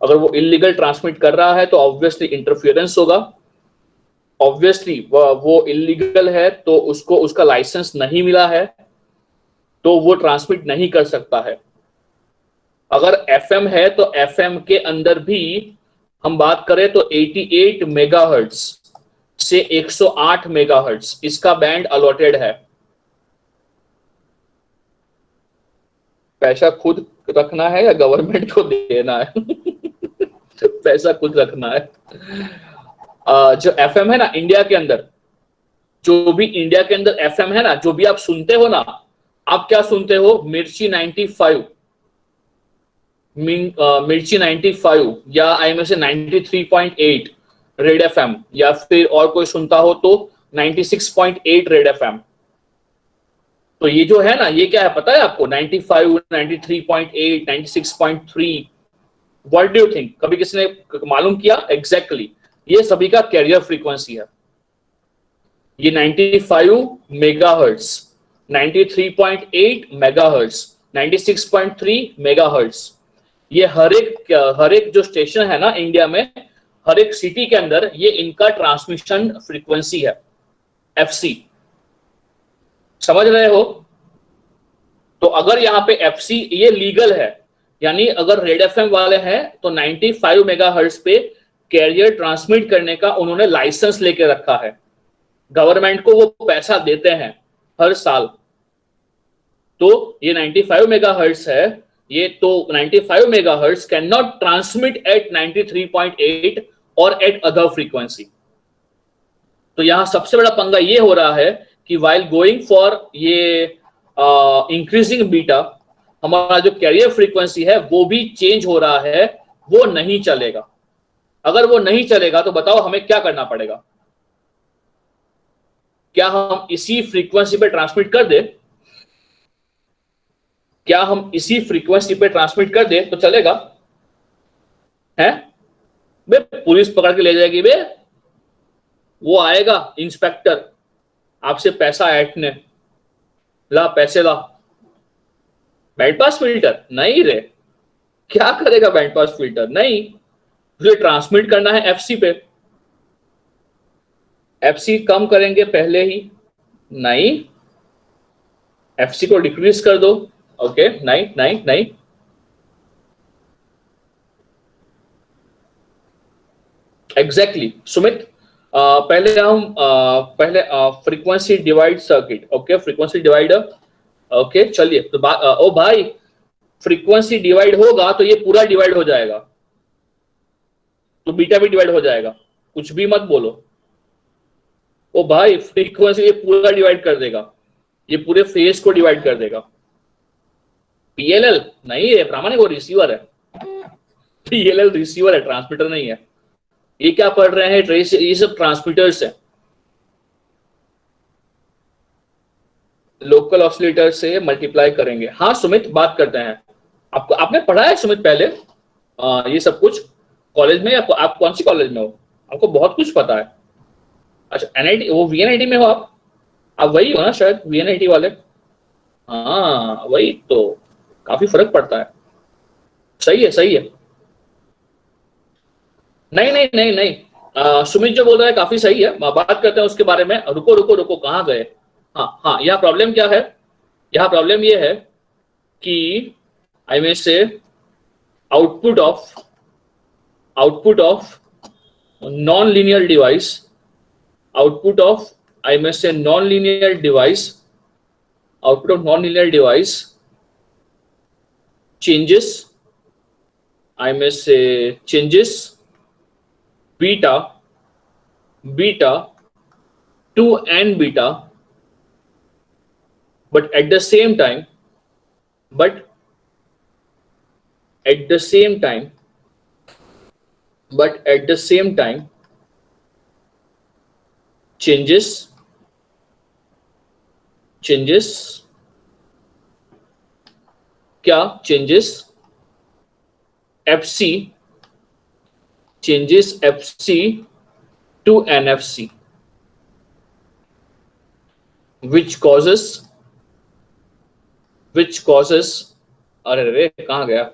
अगर वो इलीगल ट्रांसमिट कर रहा है तो ऑब्वियसली इंटरफियरेंस होगा, ऑब्वियसली वो इलीगल है तो उसको उसका लाइसेंस नहीं मिला है, तो वो ट्रांसमिट नहीं कर सकता है। अगर FM है तो FM के अंदर भी हम बात करें तो 88 मेगाहर्ट्ज से 108 मेगाहर्ट्ज इसका बैंड अलॉटेड है। पैसा खुद रखना है या गवर्नमेंट को देना है? पैसा खुद रखना है। जो FM है ना इंडिया के अंदर, जो भी इंडिया के अंदर FM है ना, जो भी आप सुनते हो ना, आप क्या सुनते हो? मिर्ची 95, मिर्ची 95 या आई में से 93.8 रेड FM, या फिर और कोई सुनता हो तो 96.8 रेड FM। तो ये जो है ना, ये क्या है पता है आपको? 95, 93.8, 96.3, व्हाट डू यू थिंक? कभी किसी ने मालूम किया? एग्जैक्टली ये सभी का कैरियर फ्रीक्वेंसी है। ये 95 मेगाहर्ट्ज, 93.8 मेगाहर्ट्ज, 96.3 मेगाहर्ट्ज, ये हर एक जो स्टेशन है ना इंडिया में, हर एक सिटी के अंदर, ये इनका ट्रांसमिशन फ्रीक्वेंसी है, FC। समझ रहे हो? तो अगर यहाँ पे FC ये लीगल है, यानी अगर रेड FM वाले हैं तो 95 मेगाहर्ट्ज पे कैरियर ट्रांसमिट करने का उन्होंने लाइसेंस लेके रखा है, गवर्नमेंट को वो पैसा देते हैं हर साल। तो ये 95 मेगाहर्ट्ज है, ये तो 95 megahertz can not transmit at 93.8 और एट अदर फ्रीक्वेंसी। तो यहां सबसे बड़ा पंगा ये हो रहा है कि वाइल गोइंग फॉर ये इंक्रीजिंग बीटा, हमारा जो कैरियर फ्रीक्वेंसी है वो भी चेंज हो रहा है, वो नहीं चलेगा। अगर वो नहीं चलेगा तो बताओ हमें क्या करना पड़ेगा? क्या हम इसी फ्रीक्वेंसी पे ट्रांसमिट कर दे? क्या हम इसी फ्रीक्वेंसी पे ट्रांसमिट कर दे तो चलेगा? हैं बे, पुलिस पकड़ के ले जाएगी बे, वो आएगा इंस्पेक्टर आपसे पैसा ऐंठने, ला पैसे ला। बैंड पास फिल्टर नहीं रे, क्या करेगा बैंड पास फिल्टर? नहीं, तुझे ट्रांसमिट करना है FC पे। FC कम करेंगे पहले ही? नहीं, FC को डिक्रीज कर दो। ओके, नहीं नहीं नहीं, एग्जैक्टली सुमित, पहले हम पहले frequency divide circuit, okay frequency divider, okay चलिए। तो ओ भाई, फ्रीक्वेंसी डिवाइड होगा तो ये पूरा डिवाइड हो जाएगा, तो बीटा भी डिवाइड हो जाएगा, कुछ भी मत बोलो। ओ भाई, फ्रीक्वेंसी ये पूरा डिवाइड कर देगा, ये पूरे फेज को डिवाइड कर देगा। PLL नहीं है प्रामाणिक, वो रिसीवर है। PLL रिसीवर है, ट्रांसमीटर नहीं है। ये क्या पढ़ रहे हैं? ट्रेस, ये सब ट्रांसमीटर्स है। लोकल ऑसिलेटर से मल्टीप्लाई करेंगे। हाँ सुमित, बात करते हैं। आपको आपने पढ़ा है सुमित पहले ये सब कुछ कॉलेज में, या आप कौन सी कॉलेज में हो? आपको बहुत कुछ पता है। अच्छा एनआईटी, वो वीएनआईटी में हो आप वही हो ना शायद, वीएनआईटी वाले। हाँ वही तो, काफी फर्क पड़ता है। सही है सही है। नहीं नहीं नहीं नहीं, सुमित जो बोल रहा है काफी सही है, बात करते हैं उसके बारे में। रुको रुको रुको, कहाँ गए? हाँ हाँ, यहाँ प्रॉब्लम क्या है? यहाँ प्रॉब्लम ये है कि आई मे से output of non-linear device, output of I may say non-linear device, output of non-linear device changes, I may say changes beta to n beta, but at the same time changes क्या? changes fc to nfc, which causes अरे कहाँ गया?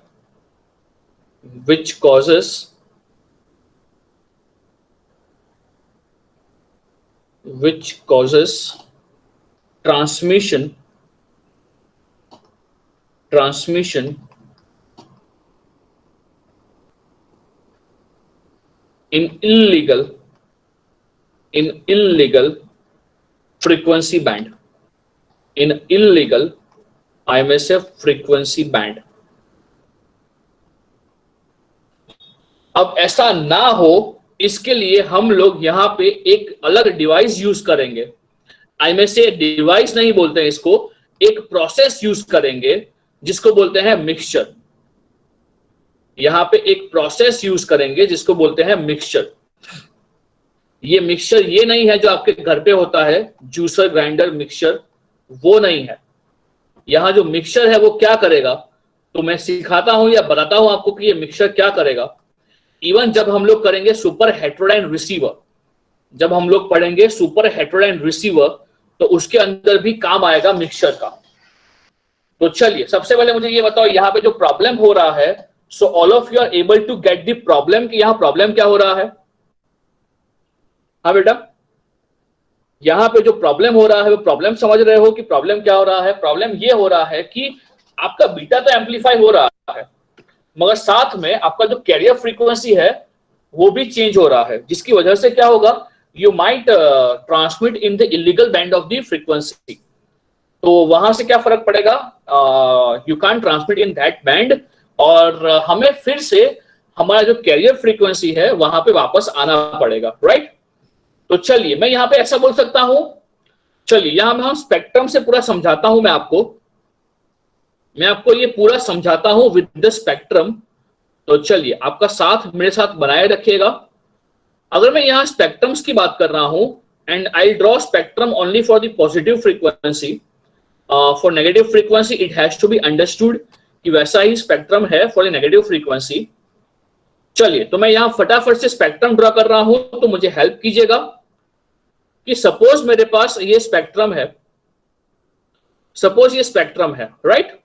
which causes transmission in illegal frequency band, in illegal I may say frequency band। अब ऐसा ना हो इसके लिए हम लोग यहाँ पे एक अलग डिवाइस यूज करेंगे। आई में से डिवाइस नहीं बोलते हैं इसको, एक प्रोसेस यूज करेंगे जिसको बोलते हैं मिक्सचर। यहाँ पे एक प्रोसेस यूज करेंगे जिसको बोलते हैं मिक्सचर। ये मिक्सचर ये नहीं है जो आपके घर पे होता है, जूसर ग्राइंडर मिक्सचर, वो नहीं है। यहाँ जो मिक्सचर है वो क्या करेगा, तो मैं सिखाता हूं या बताता हूं आपको कि ये मिक्सचर क्या करेगा। इवन जब हम लोग करेंगे सुपर हेटेरोडाइन रिसीवर, जब हम लोग पढ़ेंगे सुपर हेटेरोडाइन रिसीवर, तो उसके अंदर भी काम आएगा मिक्सचर का। तो चलिए सबसे पहले मुझे ये बताओ, यहाँ पे जो प्रॉब्लम हो रहा है, so all of you are able to get the problem कि यहाँ प्रॉब्लम क्या हो रहा है? हाँ बेटा, यहाँ पे जो प्रॉब्लम हो रहा है वो प्रॉब्लम समझ रहे हो कि प्रॉब्लम क्या हो रहा है? प्रॉब्लम ये हो रहा है कि आपका बीटा तो एम्पलीफाई हो रहा है, मगर साथ में आपका जो कैरियर फ्रीक्वेंसी है वो भी चेंज हो रहा है, जिसकी वजह से क्या होगा, you might transmit in the illegal band of the frequency. तो वहां से क्या फर्क पड़ेगा, you can transmit in that band, और हमें फिर से हमारा जो कैरियर फ्रीक्वेंसी है वहां पे वापस आना पड़ेगा, राइट? तो चलिए मैं यहाँ पे ऐसा बोल सकता हूं, चलिए यहाँ मैं स्पेक्ट्रम से पूरा समझाता हूं, मैं आपको ये पूरा समझाता हूं विद द स्पेक्ट्रम। तो चलिए आपका साथ मेरे साथ बनाए रखिएगा। अगर मैं यहाँ स्पेक्ट्रम्स की बात कर रहा हूं, and I draw spectrum only for the positive frequency, for negative frequency it has to be understood कि वैसा ही स्पेक्ट्रम है फॉर द नेगेटिव फ्रीक्वेंसी। चलिए तो मैं यहाँ फटाफट से स्पेक्ट्रम ड्रॉ कर रहा हूं, तो मुझे हेल्प कीजिएगा कि सपोज मेरे पास ये स्पेक्ट्रम है, सपोज ये स्पेक्ट्रम है, राइट?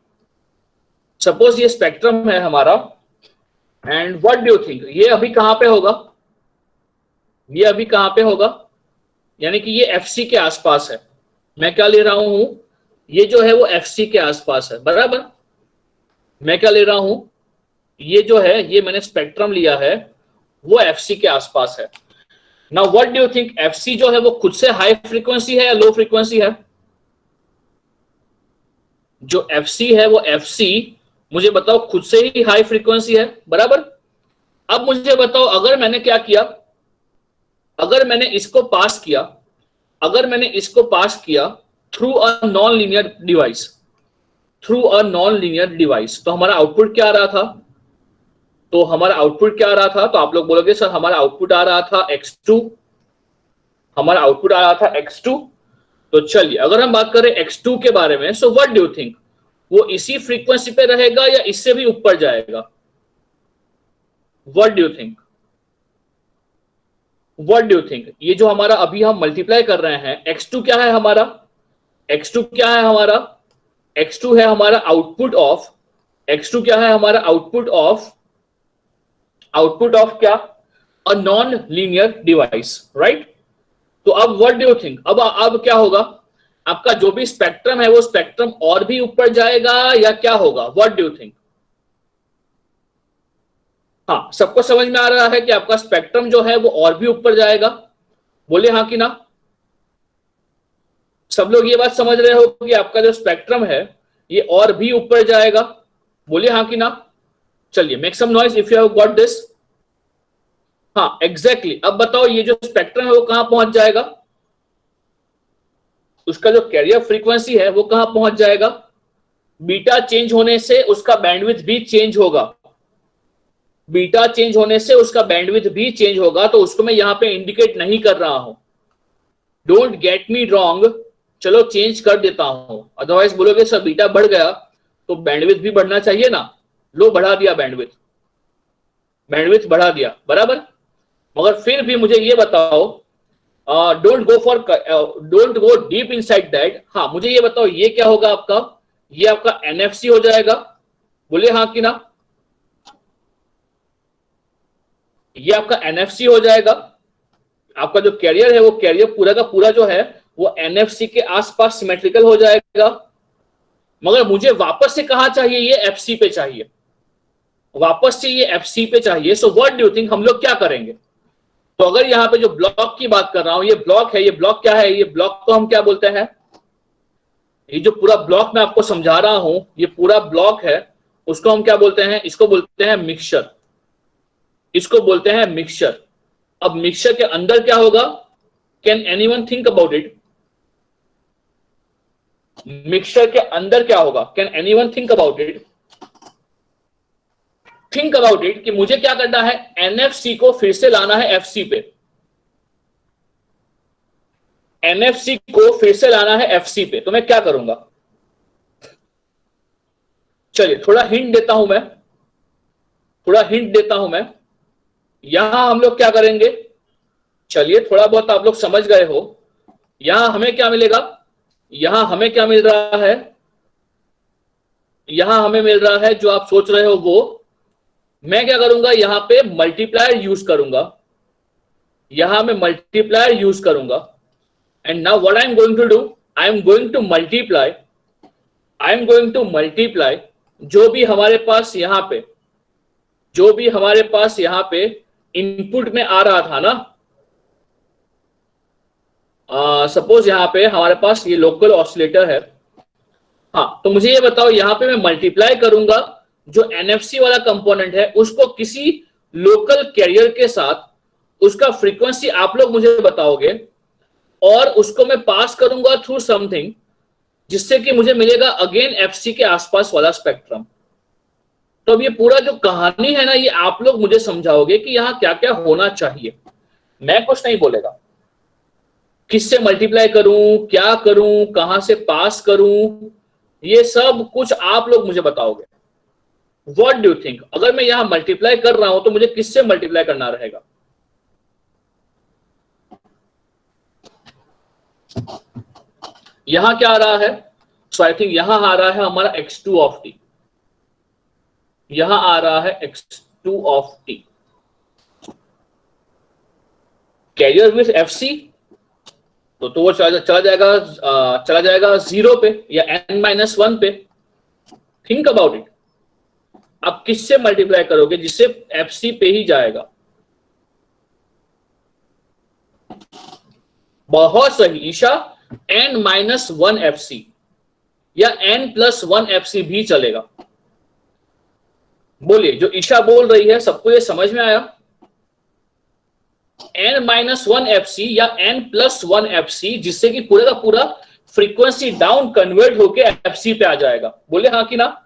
सपोज ये स्पेक्ट्रम है हमारा, and what do you think ये अभी कहां पे होगा? ये अभी कहां पे होगा? यानी कि ये एफसी के आसपास है। मैं क्या ले रहा हूं, ये जो है वो एफसी के आसपास है, बराबर? मैं क्या ले रहा हूं, ये जो है ये मैंने स्पेक्ट्रम लिया है वो एफसी के आसपास है। Now what do you think, FC जो है वो खुद से हाई फ्रीक्वेंसी है या लो फ्रीक्वेंसी है? जो एफसी है वो एफसी मुझे बताओ खुद से ही हाई फ्रीक्वेंसी है, बराबर? अब मुझे बताओ अगर मैंने क्या किया, अगर मैंने इसको पास किया through a non linear device, तो हमारा आउटपुट क्या आ रहा था? तो हमारा आउटपुट क्या आ रहा था? तो आप लोग बोलोगे सर हमारा आउटपुट आ रहा था x2, हमारा आउटपुट आ रहा था x2। तो चलिए अगर हम बात करें x2 के बारे में, सो व्हाट डू यू थिंक, वो इसी फ्रीक्वेंसी पे रहेगा या इससे भी ऊपर जाएगा? What do you think? What do you think? ये जो हमारा अभी हम मल्टीप्लाई कर रहे हैं, x2 क्या है हमारा? x2 क्या है हमारा? x2 है हमारा आउटपुट ऑफ, x2 क्या है हमारा? आउटपुट ऑफ क्या? A non linear device, right? तो अब व्हाट डू यू थिंक, अब क्या होगा? आपका जो भी स्पेक्ट्रम है वो स्पेक्ट्रम और भी ऊपर जाएगा या क्या होगा? What do you think? हाँ, सबको समझ में आ रहा है कि आपका स्पेक्ट्रम जो है वो और भी ऊपर जाएगा? बोले हाँ कि ना? सब लोग ये बात समझ रहे हो कि आपका जो स्पेक्ट्रम है ये और भी ऊपर जाएगा? बोले हाँ कि ना? चलिए, make some noise if you have got this. हाँ, एग्जैक्टली। अब बताओ ये जो स्पेक्ट्रम है वो कहां पहुंच जाएगा? उसका जो कैरियर फ्रीक्वेंसी है वो कहां पहुंच जाएगा? बीटा चेंज होने से उसका बैंडविड्थ भी चेंज होगा। बीटा चेंज होने से उसका बैंडविड्थ भी चेंज होगा, तो उसको मैं यहां पे इंडिकेट नहीं कर रहा हूं। डोंट गेट मी रॉन्ग, चलो चेंज कर देता हूं, अदरवाइज बोलोगे सर बीटा बढ़ गया तो बैंडविड्थ भी बढ़ना चाहिए ना। लो, बढ़ा दिया बैंडविड्थ बढ़ा दिया, बराबर। मगर फिर भी मुझे ये बताओ, don't go deep inside that. हाँ, मुझे ये बताओ ये क्या होगा आपका? ये आपका एनएफसी हो जाएगा? बोले हाँ कि ना? ये आपका एनएफसी हो जाएगा। आपका जो कैरियर है वो कैरियर पूरा का पूरा जो है वो एनएफसी के आसपास सिमेट्रिकल हो जाएगा। मगर मुझे वापस से कहां चाहिए? ये एफसी पे चाहिए, वापस से ये एफसी पे चाहिए। सो व्हाट डू यू थिंक हम लोग क्या करेंगे? तो अगर यहाँ पे जो ब्लॉक की बात कर रहा हूं, ये ब्लॉक है, ये ब्लॉक क्या है? ये ब्लॉक को हम क्या बोलते हैं? ये जो पूरा ब्लॉक मैं आपको समझा रहा हूं, ये पूरा ब्लॉक है, उसको हम क्या बोलते हैं? इसको बोलते हैं मिक्सचर। इसको बोलते हैं मिक्सचर। अब मिक्सचर के अंदर क्या होगा? Can anyone think about it? Mixture के अंदर क्या होगा? Can anyone think about it? Think about it कि मुझे क्या करना है? एनएफसी को फिर से लाना है एफसी पे। एनएफसी को फिर से लाना है एफसी पे, तो मैं क्या करूंगा? चलिए थोड़ा हिंट देता हूं मैं, यहां हम लोग क्या करेंगे? चलिए, थोड़ा बहुत आप लोग समझ गए हो। यहां हमें क्या मिलेगा? यहां हमें क्या मिल रहा है? यहां हमें मिल रहा है जो आप सोच रहे हो वो। मैं क्या करूंगा? यहां पे मल्टीप्लायर यूज करूंगा, यहां मैं मल्टीप्लायर यूज करूंगा। And now what I am going to do, I am going to multiply जो भी हमारे पास यहां पे इनपुट में आ रहा था ना, सपोज यहां पे हमारे पास ये लोकल ऑसिलेटर है। हाँ, तो मुझे ये बताओ यहां पे मैं मल्टीप्लाई करूंगा जो एनएफसी वाला कंपोनेंट है उसको किसी लोकल कैरियर के साथ, उसका फ्रीक्वेंसी आप लोग मुझे बताओगे, और उसको मैं पास करूंगा थ्रू समथिंग जिससे कि मुझे मिलेगा अगेन एफसी के आसपास वाला स्पेक्ट्रम। तो अब ये पूरा जो कहानी है ना, ये आप लोग मुझे समझाओगे कि यहां क्या क्या होना चाहिए। मैं कुछ नहीं बोलेगा, किससे मल्टीप्लाई करूं, क्या करूं, कहां से पास करूं, ये सब कुछ आप लोग मुझे बताओगे। What do you think? अगर मैं यहां मल्टीप्लाई कर रहा हूं तो मुझे किससे मल्टीप्लाई करना रहेगा? यहां क्या आ रहा है? सो आई थिंक यहां आ रहा है हमारा x2 ऑफ t, यहां आ रहा है x2 of t carrier with fc, तो वो चला जाएगा 0 पे या n-1 पे। थिंक अबाउट इट, आप किससे मल्टीप्लाई करोगे जिससे fc पे ही जाएगा? बहुत सही ईशा, n-1 fc या n+1 fc भी चलेगा। बोलिए, जो ईशा बोल रही है सबको ये समझ में आया? n-1 fc या n+1 fc, जिससे कि पूरे का पूरा फ्रीक्वेंसी डाउन कन्वर्ट होके fc पे आ जाएगा। बोले हाँ कि ना?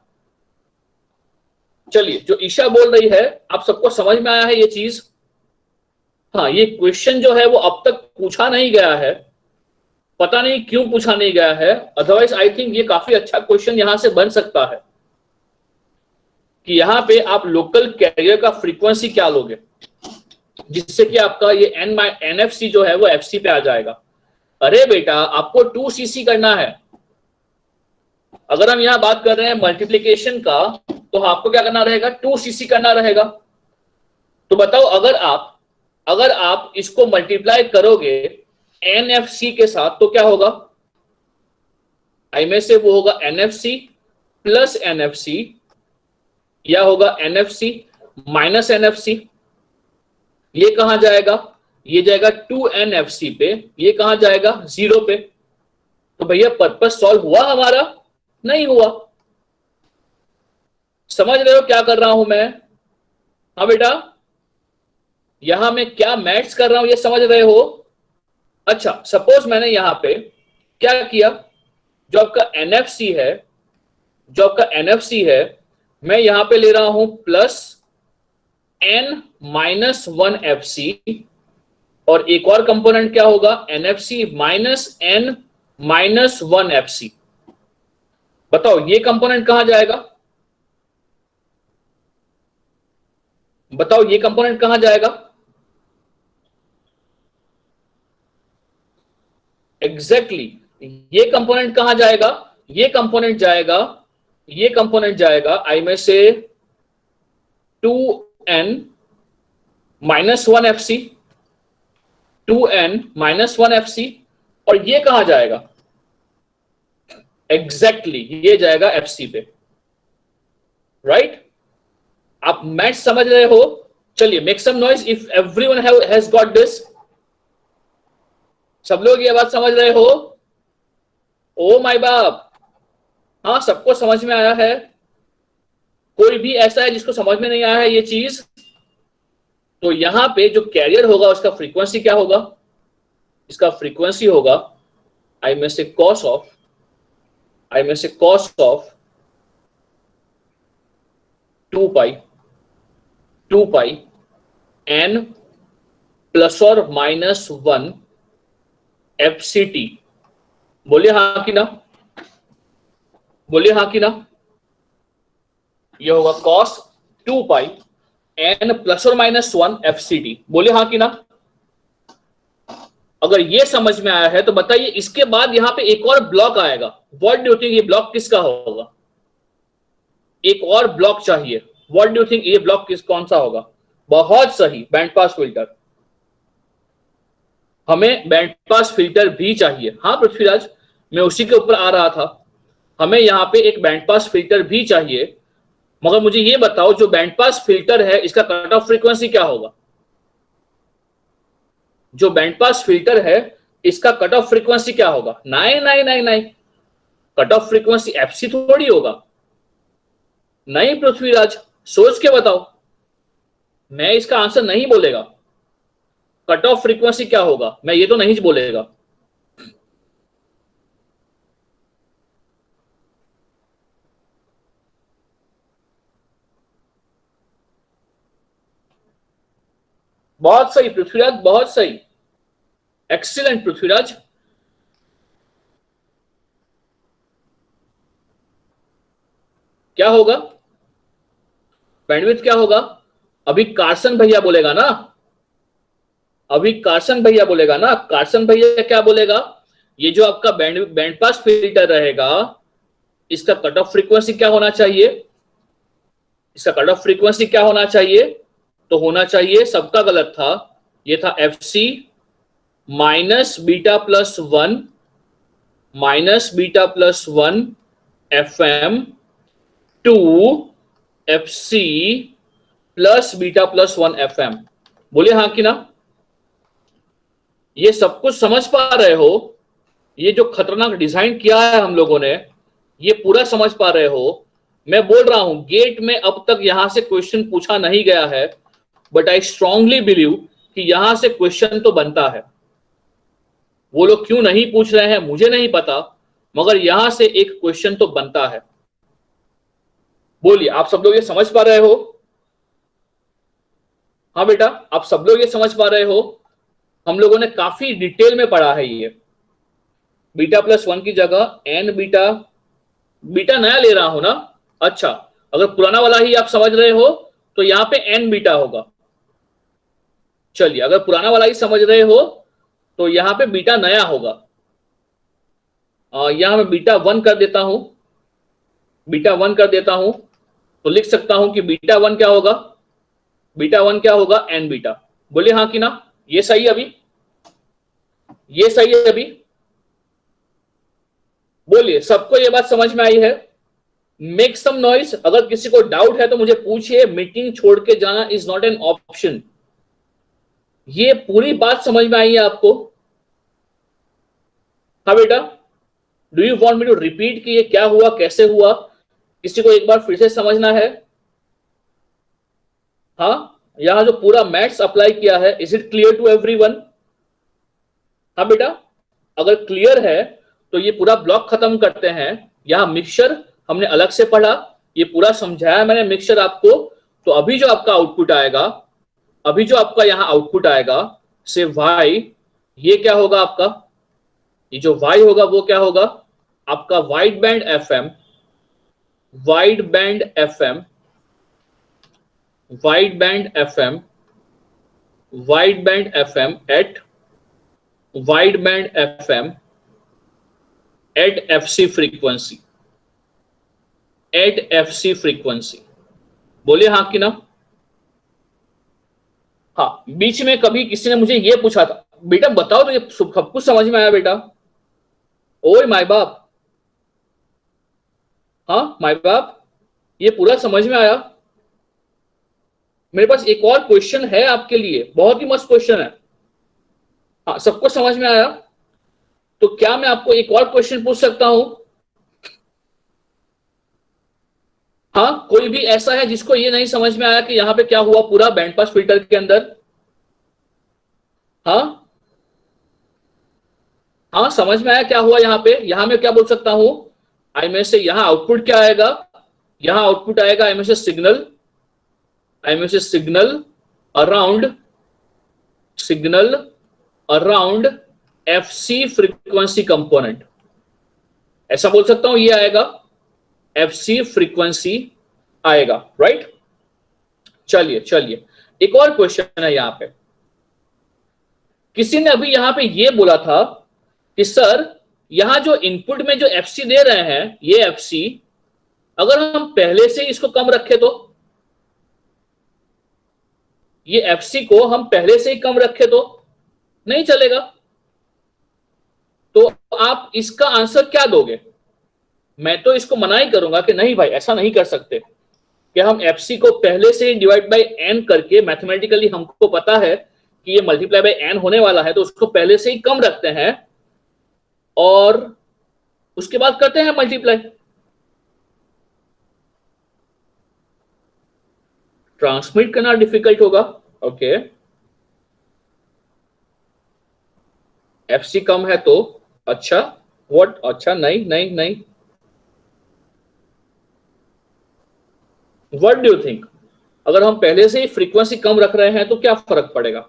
चलिए, जो ईशा बोल रही है आप सबको समझ में आया है ये चीज? हाँ, ये क्वेश्चन जो है वो अब तक पूछा नहीं गया है, पता नहीं क्यों पूछा नहीं गया है, अदरवाइज आई थिंक ये काफी अच्छा क्वेश्चन यहां से बन सकता है कि यहाँ पे आप लोकल कैरियर का फ्रीक्वेंसी क्या लोगे, जिससे कि आपका ये एनएफसी जो है वो एफसी पे आ जाएगा। अरे बेटा आपको 2cc करना है। अगर हम यहाँ बात कर रहे हैं मल्टीप्लीकेशन का, तो आपको क्या करना रहेगा, 2cc करना रहेगा। तो बताओ अगर आप इसको मल्टीप्लाई करोगे एनएफसी के साथ तो क्या होगा, आई में से वो होगा एनएफसी प्लस एनएफसी, या होगा एनएफसी माइनस एनएफसी। ये कहां जाएगा, ये जाएगा 2nfc पे, ये कहां जाएगा 0 पे। तो भैया पर्पस सॉल्व हुआ हमारा, नहीं हुआ। समझ रहे हो क्या कर रहा हूं मैं? हाँ बेटा, यहां मैं क्या मैथ्स कर रहा हूं ये समझ रहे हो? अच्छा, सपोज मैंने यहां पे क्या किया, जो आपका एनएफसी है मैं यहां पे ले रहा हूं प्लस n-1fc, और एक और कंपोनेंट क्या होगा, एनएफसी माइनस n-1fc। बताओ ये कंपोनेंट कहां जाएगा, बताओ ये कंपोनेंट कहां जाएगा? एग्जैक्टली ये कंपोनेंट कहां जाएगा, ये कंपोनेंट जाएगा आई में से 2n-1fc, 2n-1fc, और ये कहां जाएगा, एग्जैक्टली ये जाएगा एफसी पे, राइट? आप मैथ समझ रहे हो? चलिए make some noise if everyone has got this. सब लोग ये बात समझ रहे हो? ओ माय बाप, हाँ सबको समझ में आया है? कोई भी ऐसा है जिसको समझ में नहीं आया है ये चीज? तो यहां पे जो कैरियर होगा उसका फ्रीक्वेंसी क्या होगा, इसका फ्रीक्वेंसी होगा आई में से cos of 2 pi n plus और माइनस 1 fct। बोलिए हाँ कि ना, बोलिए हाँ कि ना। ये होगा cos 2 पाई n प्लस और माइनस 1 fct। बोलिए हाँ कि ना। अगर ये समझ में आया है तो बताइए, इसके बाद यहां पे एक और ब्लॉक आएगा। व्हाट डू यू थिंक ये ब्लॉक किसका होगा? एक और ब्लॉक चाहिए। व्हाट डू यू थिंक ये ब्लॉक कौन सा होगा? बहुत सही, बैंड पास फिल्टर। हमें बैंड पास फिल्टर भी चाहिए। हाँ पृथ्वीराज, मैं उसी के ऊपर आ रहा था। हमें यहाँ पे एक बैंड पास फिल्टर भी चाहिए, मगर मुझे ये बताओ जो बैंड पास फिल्टर है इसका कट ऑफ फ्रीक्वेंसी क्या होगा? जो बैंड पास फिल्टर है इसका कट ऑफ फ्रीक्वेंसी क्या होगा? नहीं नहीं नहीं नहीं, कट ऑफ फ्रीक्वेंसी एफसी थोड़ी होगा। नहीं पृथ्वीराज, सोच के बताओ। मैं इसका आंसर नहीं बोलेगा। कट ऑफ फ्रीक्वेंसी क्या होगा मैं ये तो नहीं बोलेगा। बहुत सही पृथ्वीराज, बहुत सही, एक्सीलेंट पृथ्वीराज। क्या होगा बैंडविड्थ, क्या होगा? अभी कार्सन भैया बोलेगा ना, अभी कार्सन भैया बोलेगा ना। कार्सन भैया क्या बोलेगा? ये जो आपका बैंड पास फिल्टर रहेगा इसका कट ऑफ फ्रीक्वेंसी क्या होना चाहिए? इसका कट ऑफ फ्रीक्वेंसी क्या होना चाहिए? तो होना चाहिए, सबका गलत था, ये था FC minus beta plus 1 FM to FC plus beta plus 1 FM. बोलिए हाँ कि ना। ये सब कुछ समझ पा रहे हो? ये जो खतरनाक डिजाइन किया है हम लोगों ने, ये पूरा समझ पा रहे हो? मैं बोल रहा हूं गेट में अब तक यहां से क्वेश्चन पूछा नहीं गया है, बट आई स्ट्रांगली बिलीव कि यहां से क्वेश्चन तो बनता है। वो लोग क्यों नहीं पूछ रहे हैं मुझे नहीं पता, मगर यहां से एक क्वेश्चन तो बनता है। बोलिए आप सब लोग ये समझ पा रहे हो? हाँ बेटा, आप सब लोग ये समझ पा रहे हो? हम लोगों ने काफी डिटेल में पढ़ा है ये। बीटा प्लस 1 की जगह एन बीटा, बीटा नया ले रहा हूं ना। अच्छा, अगर पुराना वाला ही आप समझ रहे हो तो यहाँ पे एन बीटा होगा। चलिए, अगर पुराना वाला ही समझ रहे हो तो यहाँ पे बीटा नया होगा। यहां मैं बीटा 1 कर देता हूं, बीटा 1 कर देता हूं, तो लिख सकता हूं कि बीटा 1 क्या होगा, बीटा 1 क्या होगा, एन बीटा। बोलिए हाँ कि ना, ये सही है अभी, ये सही है अभी, बोलिए सबको ये बात समझ में आई है। मेक सम नॉइज, अगर किसी को डाउट है तो मुझे पूछिए, मीटिंग छोड़ के जाना इज नॉट एन ऑप्शन। ये पूरी बात समझ में आई है आपको? हाँ बेटा, do you want me to repeat कि ये क्या हुआ, कैसे हुआ? किसी को एक बार फिर से समझना है? हाँ, यहां जो पूरा मैथ्स अप्लाई किया है, is it clear to everyone? हाँ बेटा, अगर क्लियर है तो ये पूरा ब्लॉक खत्म करते हैं। यहां मिक्सचर हमने अलग से पढ़ा, ये पूरा समझाया मैंने मिक्सचर आपको। तो अभी जो आपका आउटपुट आएगा, अभी जो आपका यहां आउटपुट आएगा से वाई, ये क्या होगा आपका, ये जो वाई होगा वो क्या होगा आपका, wide band FM, wide band FM, wide band FM, wide band FM at, wide band FM at FC frequency, at FC frequency. बोलिए हाँ कि ना? हाँ, बीच में कभी किसी ने मुझे ये पूछा था, बेटा बताओ तो ये सब कुछ समझ में आया बेटा? ओए माय बाप, हाँ माय बाप, ये पूरा समझ में आया? मेरे पास एक और क्वेश्चन है आपके लिए, बहुत ही मस्त क्वेश्चन है। हाँ, सबको समझ में आया? तो क्या मैं आपको एक और क्वेश्चन पूछ सकता हूं? हाँ, कोई भी ऐसा है जिसको ये नहीं समझ में आया कि यहां पे क्या हुआ पूरा बैंड पास फिल्टर के अंदर? हाँ हाँ, समझ में आया क्या हुआ यहाँ पे? यहां मैं क्या बोल सकता हूं, आई में से यहां आउटपुट क्या आएगा, यहां आउटपुट आएगा आई में से सिग्नल, आई में से signal around, signal around FC frequency component, ऐसा बोल सकता हूं, ये आएगा एफसी फ्रीक्वेंसी आएगा, राइट? चलिए चलिए, एक और क्वेश्चन है यहां पे। किसी ने अभी यहां पे ये बोला था कि सर यहां जो इनपुट में जो एफसी दे रहे हैं, ये एफसी अगर हम पहले से इसको कम रखें तो, ये एफसी को हम पहले से ही कम रखें तो नहीं चलेगा। तो आप इसका आंसर क्या दोगे? मैं तो इसको मना ही करूंगा कि नहीं भाई, ऐसा नहीं कर सकते कि हम एफसी को पहले से ही डिवाइड बाय एन करके, मैथमेटिकली हमको पता है कि ये मल्टीप्लाई बाय एन होने वाला है, तो उसको पहले से ही कम रखते हैं और उसके बाद करते हैं मल्टीप्लाई। ट्रांसमिट करना डिफिकल्ट होगा, ओके। एफसी कम है तो अच्छा, व्हाट, अच्छा नहीं नहीं नहीं, व्हाट डू यू थिंक? अगर हम पहले से ही फ्रीक्वेंसी कम रख रहे हैं तो क्या फर्क पड़ेगा?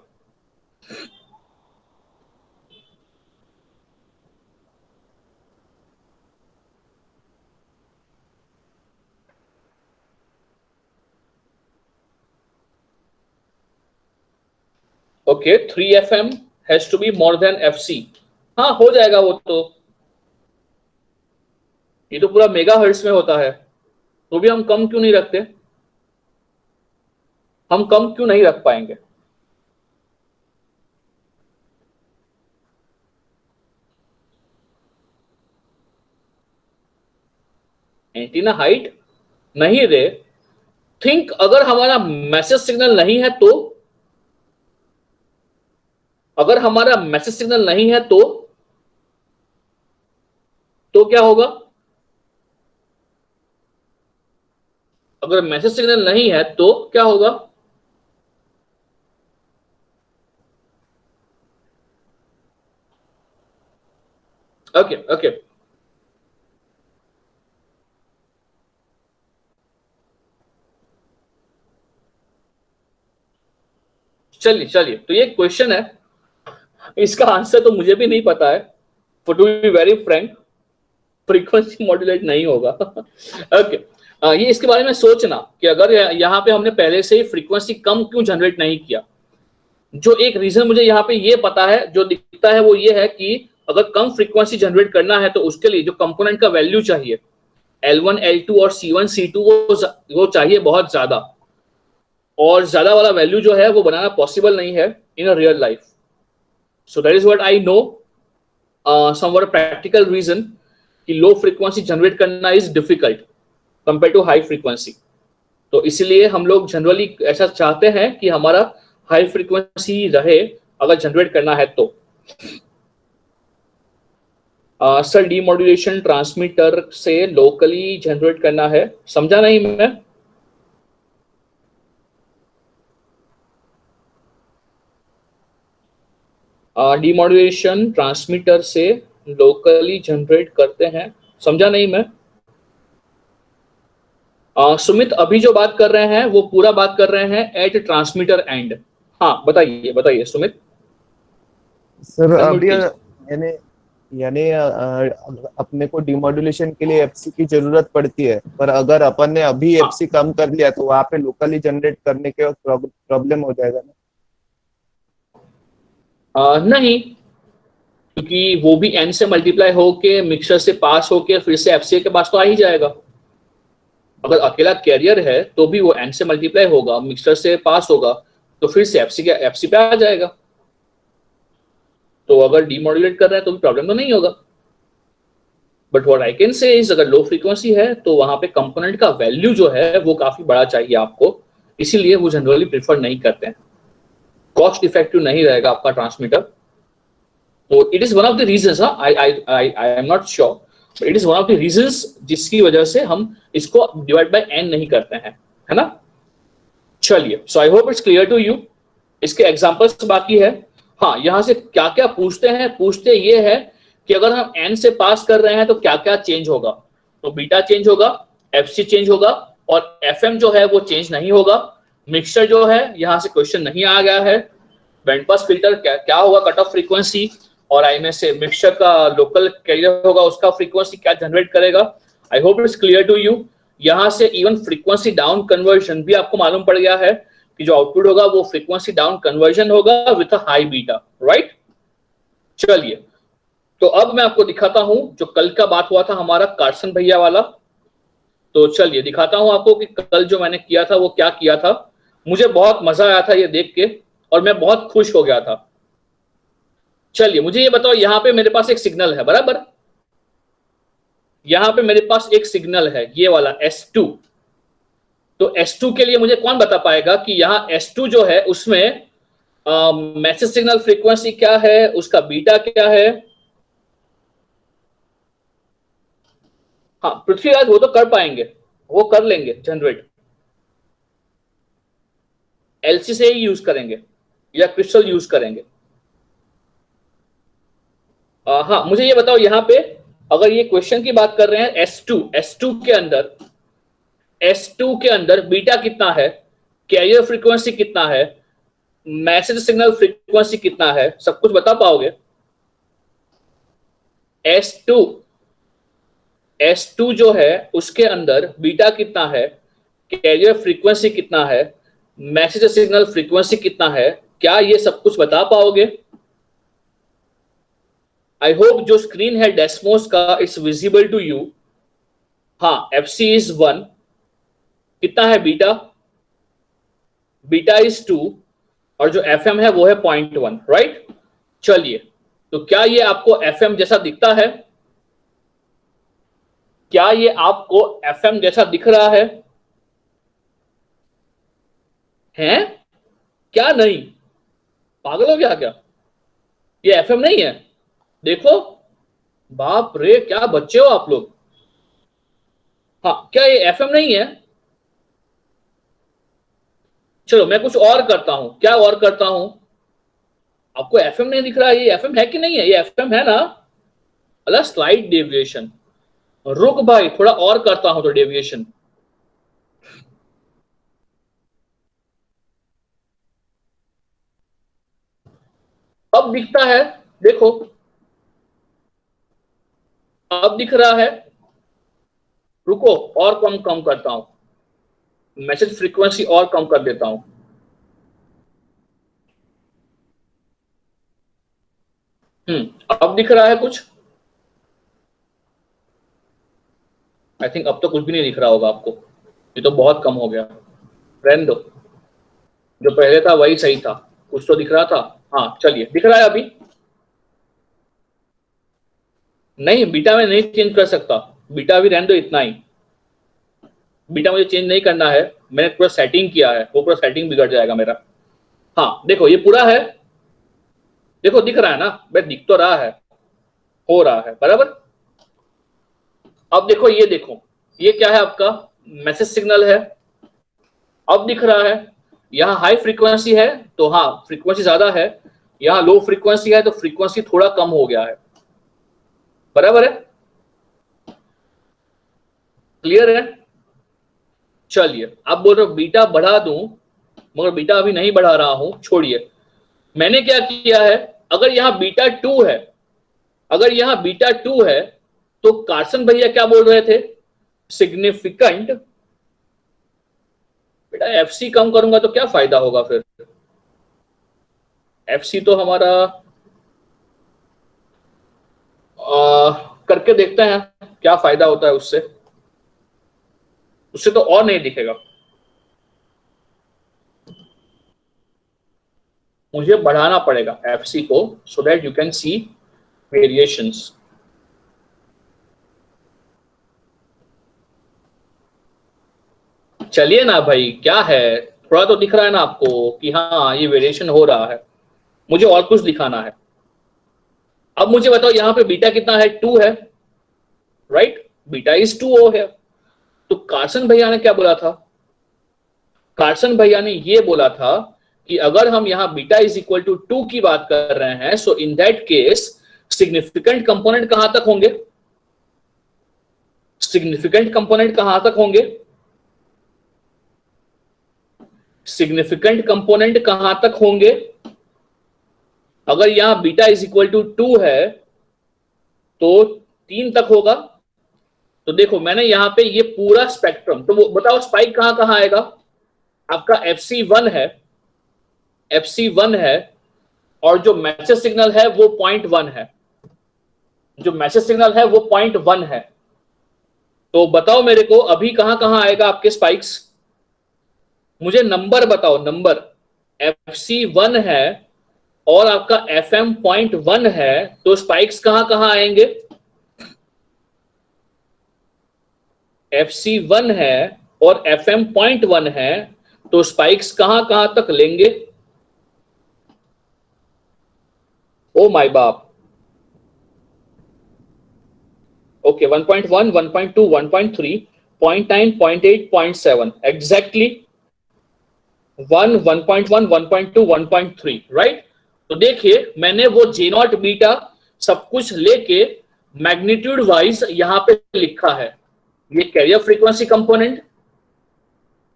Okay, 3 FM has to be more than FC। हाँ, हो जाएगा वो तो, ये तो पूरा मेगा हर्ट्ज में होता है, तो भी हम कम क्यों नहीं रखते? हम कम क्यों नहीं रख पाएंगे? एंटीना हाइट नहीं रे, थिंक अगर हमारा मैसेज सिग्नल नहीं है तो, अगर हमारा मैसेज सिग्नल नहीं है तो क्या होगा? अगर मैसेज सिग्नल नहीं है तो क्या होगा? ओके ओके, चलिए चलिए, तो ये क्वेश्चन है, इसका आंसर तो मुझे भी नहीं पता है, for to be very frank, frequency modulate नहीं होगा। ओके ये इसके बारे में सोचना कि अगर यहाँ पे हमने पहले से ही फ्रीक्वेंसी कम क्यों जनरेट नहीं किया। जो एक रीजन मुझे यहाँ पे ये पता है, जो दिखता है वो ये है कि अगर कम फ्रीक्वेंसी जनरेट करना है तो उसके लिए जो कंपोनेंट का वैल्यू चाहिए L1, L2 और C1, C2 वो चाहिए बहुत ज्यादा, और ज्यादा वाला वैल्यू जो है वो बनाना पॉसिबल नहीं है in a real life. So that is what I know, somewhat practical reason कि लो फ्रीक्वेंसी जनरेट करना is difficult compare to high frequency. तो इसलिए हम लोग जनरली ऐसा चाहते हैं कि हमारा हाई फ्रीक्वेंसी रहे अगर जनरेट करना है तो। सर डीमॉड्यूलेशन ट्रांसमीटर से लोकली जनरेट करना है, समझा नहीं मैं। डीमॉड्यूलेशन ट्रांसमीटर से लोकली जनरेट करते हैं, समझा नहीं मैं। सुमित अभी जो बात कर रहे हैं वो पूरा बात कर रहे हैं एट ट्रांसमीटर एंड। हाँ बताइए बताइए सुमित। सर अनम्यूट अभी कीजिए। यानी यानी अपने को डिमॉड्यूलेशन के लिए एफसी की जरूरत पड़ती है, पर अगर अपन ने अभी हाँ एफसी कम कर लिया तो वहां पे लोकली जनरेट करने के वक्त प्रॉब्लम हो जाएगा ना। नहीं, क्योंकि वो भी एन से मल्टीप्लाई होके मिक्सर से पास होके फिर से एफसीए के पास तो आ ही जाएगा। अगर अकेला कैरियर है तो भी वो एन से मल्टीप्लाई होगा, मिक्सर से पास होगा, तो फिर से एफसी पे आ जाएगा। तो अगर डीमॉड्यूलेट कर रहे हैं तो भी प्रॉब्लम तो नहीं होगा। But what I can say is अगर लो फ्रीक्वेंसी है तो वहां पे कंपोनेंट का वैल्यू जो है वो काफी बड़ा चाहिए आपको, इसीलिए वो जनरली प्रेफर नहीं करते हैं। कॉस्ट इफेक्टिव नहीं रहेगा आपका ट्रांसमीटर। तो it is one of the reasons, I am not sure, it is one of the reasons जिसकी वजह से हम इसको डिवाइड बाय एन नहीं करते हैं, है ना। चलिए, so I hope it's clear to you. इसके एग्जांपल्स बाकी है। हाँ, यहां से क्या क्या पूछते हैं, पूछते ये है कि अगर हम एन से पास कर रहे हैं तो क्या क्या चेंज होगा। तो बीटा चेंज होगा, एफसी चेंज होगा, और एफएम जो है वो चेंज नहीं होगा। मिक्सचर जो है यहां से क्वेश्चन नहीं आ गया है। बैंड पास फिल्टर क्या होगा, कट ऑफ फ्रीक्वेंसी, और आई में से मिक्सचर का लोकल कैरियर होगा उसका फ्रीक्वेंसी क्या जनरेट करेगा। I hope it's clear to you. यहां से इवन फ्रीक्वेंसी डाउन कन्वर्जन भी आपको मालूम पड़ गया है कि जो आउटपुट होगा वो फ्रीक्वेंसी डाउन कन्वर्जन होगा with a high beta, right. चलिए, तो अब मैं आपको दिखाता हूं जो कल का बात हुआ था हमारा कार्सन भैया वाला। तो चलिए दिखाता हूं आपको कि कल जो मैंने किया था वो क्या किया था। मुझे बहुत मजा आया था ये देख के, और मैं बहुत खुश हो गया था। चलिए मुझे ये बताओ, यहां पे मेरे पास एक सिग्नल है, बराबर। यहां पे मेरे पास एक सिग्नल है, ये वाला S2। तो S2 के लिए मुझे कौन बता पाएगा कि यहां S2 जो है उसमें मैसेज सिग्नल फ्रीक्वेंसी क्या है, उसका बीटा क्या है। हाँ पृथ्वीराज, वो तो कर पाएंगे, वो कर लेंगे जनरेट। एलसी से ही यूज करेंगे या क्रिस्टल यूज करेंगे। हाँ मुझे ये बताओ, यहाँ पे अगर ये क्वेश्चन की बात कर रहे हैं S2 के अंदर बीटा कितना है, कैरियर फ्रीक्वेंसी कितना है, मैसेज सिग्नल फ्रीक्वेंसी कितना है, सब कुछ बता पाओगे। S2 S2 जो है उसके अंदर बीटा कितना है, कैरियर फ्रीक्वेंसी कितना है, मैसेज सिग्नल फ्रीक्वेंसी कितना है, क्या ये सब कुछ बता पाओगे। आई होप जो स्क्रीन है डेस्मोस का इट्स विजिबल टू यू। हाँ, FC इज 1, कितना है बीटा, बीटा इज 2, और जो FM है वो है 0.1, राइट। चलिए, तो क्या ये आपको FM जैसा दिखता है, क्या ये आपको FM जैसा दिख रहा है? हैं? क्या नहीं, पागल हो गया क्या? ये FM नहीं है, देखो। बाप रे, क्या बच्चे हो आप लोग। हाँ, क्या ये FM नहीं है? चलो मैं कुछ और करता हूं, क्या और करता हूं। आपको FM नहीं दिख रहा है, ये FM है कि नहीं है, ये FM है ना। अला स्लाइड डेविएशन, रुक भाई थोड़ा और करता हूं तो डेविएशन। अब दिखता है, देखो। अब दिख रहा है? रुको और कम कम करता हूं, मैसेज फ्रीक्वेंसी और कम कर देता हूं। अब दिख रहा है कुछ? आई थिंक अब तो कुछ भी नहीं दिख रहा होगा आपको, ये तो बहुत कम हो गया। रहने दो, जो पहले था वही सही था, कुछ तो दिख रहा था। हाँ चलिए, दिख रहा है अभी? नहीं, बीटा में नहीं चेंज कर सकता, बीटा अभी रहने दो इतना ही। बीटा मुझे चेंज नहीं करना है, मैंने पूरा सेटिंग किया है, वो पूरा सेटिंग बिगड़ जाएगा मेरा। हाँ देखो ये पूरा है, देखो दिख रहा है ना भाई, दिख तो रहा है, हो रहा है बराबर। अब देखो, ये देखो ये क्या है आपका, मैसेज सिग्नल है। अब दिख रहा है यहाँ हाई फ्रीक्वेंसी है तो हाँ फ्रीक्वेंसी ज्यादा है, यहाँ लो फ्रीक्वेंसी है तो फ्रीक्वेंसी थोड़ा कम हो गया है, बराबर है? क्लियर है? चलिए, आप बोल रहे हो बीटा बढ़ा दूं, मगर बीटा अभी नहीं बढ़ा रहा हूं, छोड़िए। मैंने क्या किया है, अगर यहाँ बीटा 2 है, अगर यहाँ बीटा 2 है तो कार्सन भैया क्या बोल रहे थे, सिग्निफिकेंट। बेटा एफसी कम करूंगा तो क्या फायदा होगा फिर, एफसी तो हमारा करके देखते हैं क्या फायदा होता है उससे, उससे तो और नहीं दिखेगा। मुझे बढ़ाना पड़ेगा एफसी को so that you can see variations. चलिए ना भाई, क्या है, थोड़ा तो दिख रहा है ना आपको कि हाँ ये वेरिएशन हो रहा है, मुझे और कुछ दिखाना है। अब मुझे बताओ यहाँ पे बीटा कितना है, 2 है, राइट? बीटा इज 2 हो है। तो कार्सन भैया ने क्या बोला था, कार्सन भैया ने ये बोला था कि अगर हम यहाँ बीटा इज इक्वल टू 2 की बात कर रहे हैं, so in that case significant component कहां तक होंगे, सिग्निफिकेंट कंपोनेंट कहां तक होंगे, सिग्निफिकेंट कंपोनेंट कहां तक होंगे? अगर यहां बीटा इज इक्वल टू 2 है तो 3 तक होगा। तो देखो मैंने यहां पे ये पूरा स्पेक्ट्रम, तो बताओ स्पाइक कहां कहां आएगा? आपका FC1 है, FC1 है, और जो मैसेज सिग्नल है वो 0.1 है, जो मैसेज सिग्नल है वो 0.1 है। तो बताओ मेरे को अभी कहां कहां आएगा आपके स्पाइक्स, मुझे नंबर बताओ, नंबर। FC1 है और आपका FM 0.1 है, तो स्पाइक्स कहां कहां आएंगे? FC1 है और FM 0.1 है, तो स्पाइक्स कहां कहां तक लेंगे? ओ माय बाप। Okay, 1.1, 1.2, 1.3, 0.9, 0.8, 0.7, exactly 1, 1.1, 1.2, 1.3, right? तो देखिए मैंने वो J0 बीटा सब कुछ लेके मैग्नीट्यूड वाइज यहां पे लिखा है। ये कैरियर फ्रीक्वेंसी कंपोनेंट,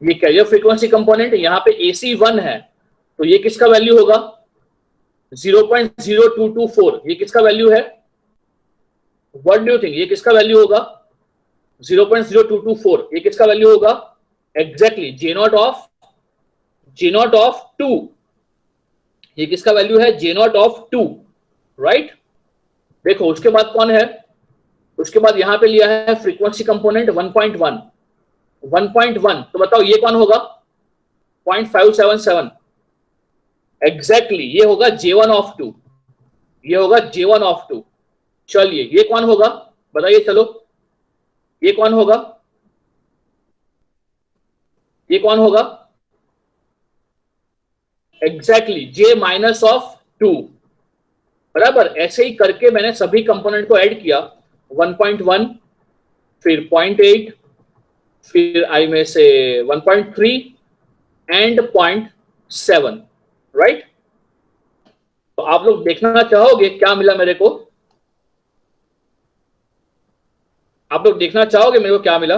ये कैरियर फ्रीक्वेंसी कंपोनेंट, यहाँ पे AC1 है तो ये किसका वैल्यू होगा, 0.0224, ये किसका वैल्यू है, व्हाट डू यू थिंक, ये किसका वैल्यू होगा, 0.0224, ये किसका वैल्यू होगा, एग्जैक्टली J0 ऑफ 2, ये किसका वैल्यू है, J0 ऑफ 2, राइट? देखो उसके बाद कौन है, उसके बाद यहां पे लिया है फ्रीक्वेंसी कंपोनेंट 1.1, 1.1, तो बताओ ये कौन होगा, 0.577, एग्जैक्टली ये होगा J1 ऑफ 2, ये होगा J1 ऑफ 2। चलिए ये कौन होगा बताइए, चलो ये कौन होगा, ये कौन होगा, एग्जैक्टली J माइनस ऑफ 2, बराबर। ऐसे ही करके मैंने सभी कंपोनेंट को ऐड किया, 1.1, फिर 0.8, फिर आई में से 1.3 एंड 0.7, राइट? तो आप लोग देखना चाहोगे क्या मिला मेरे को, आप लोग देखना चाहोगे मेरे को क्या मिला?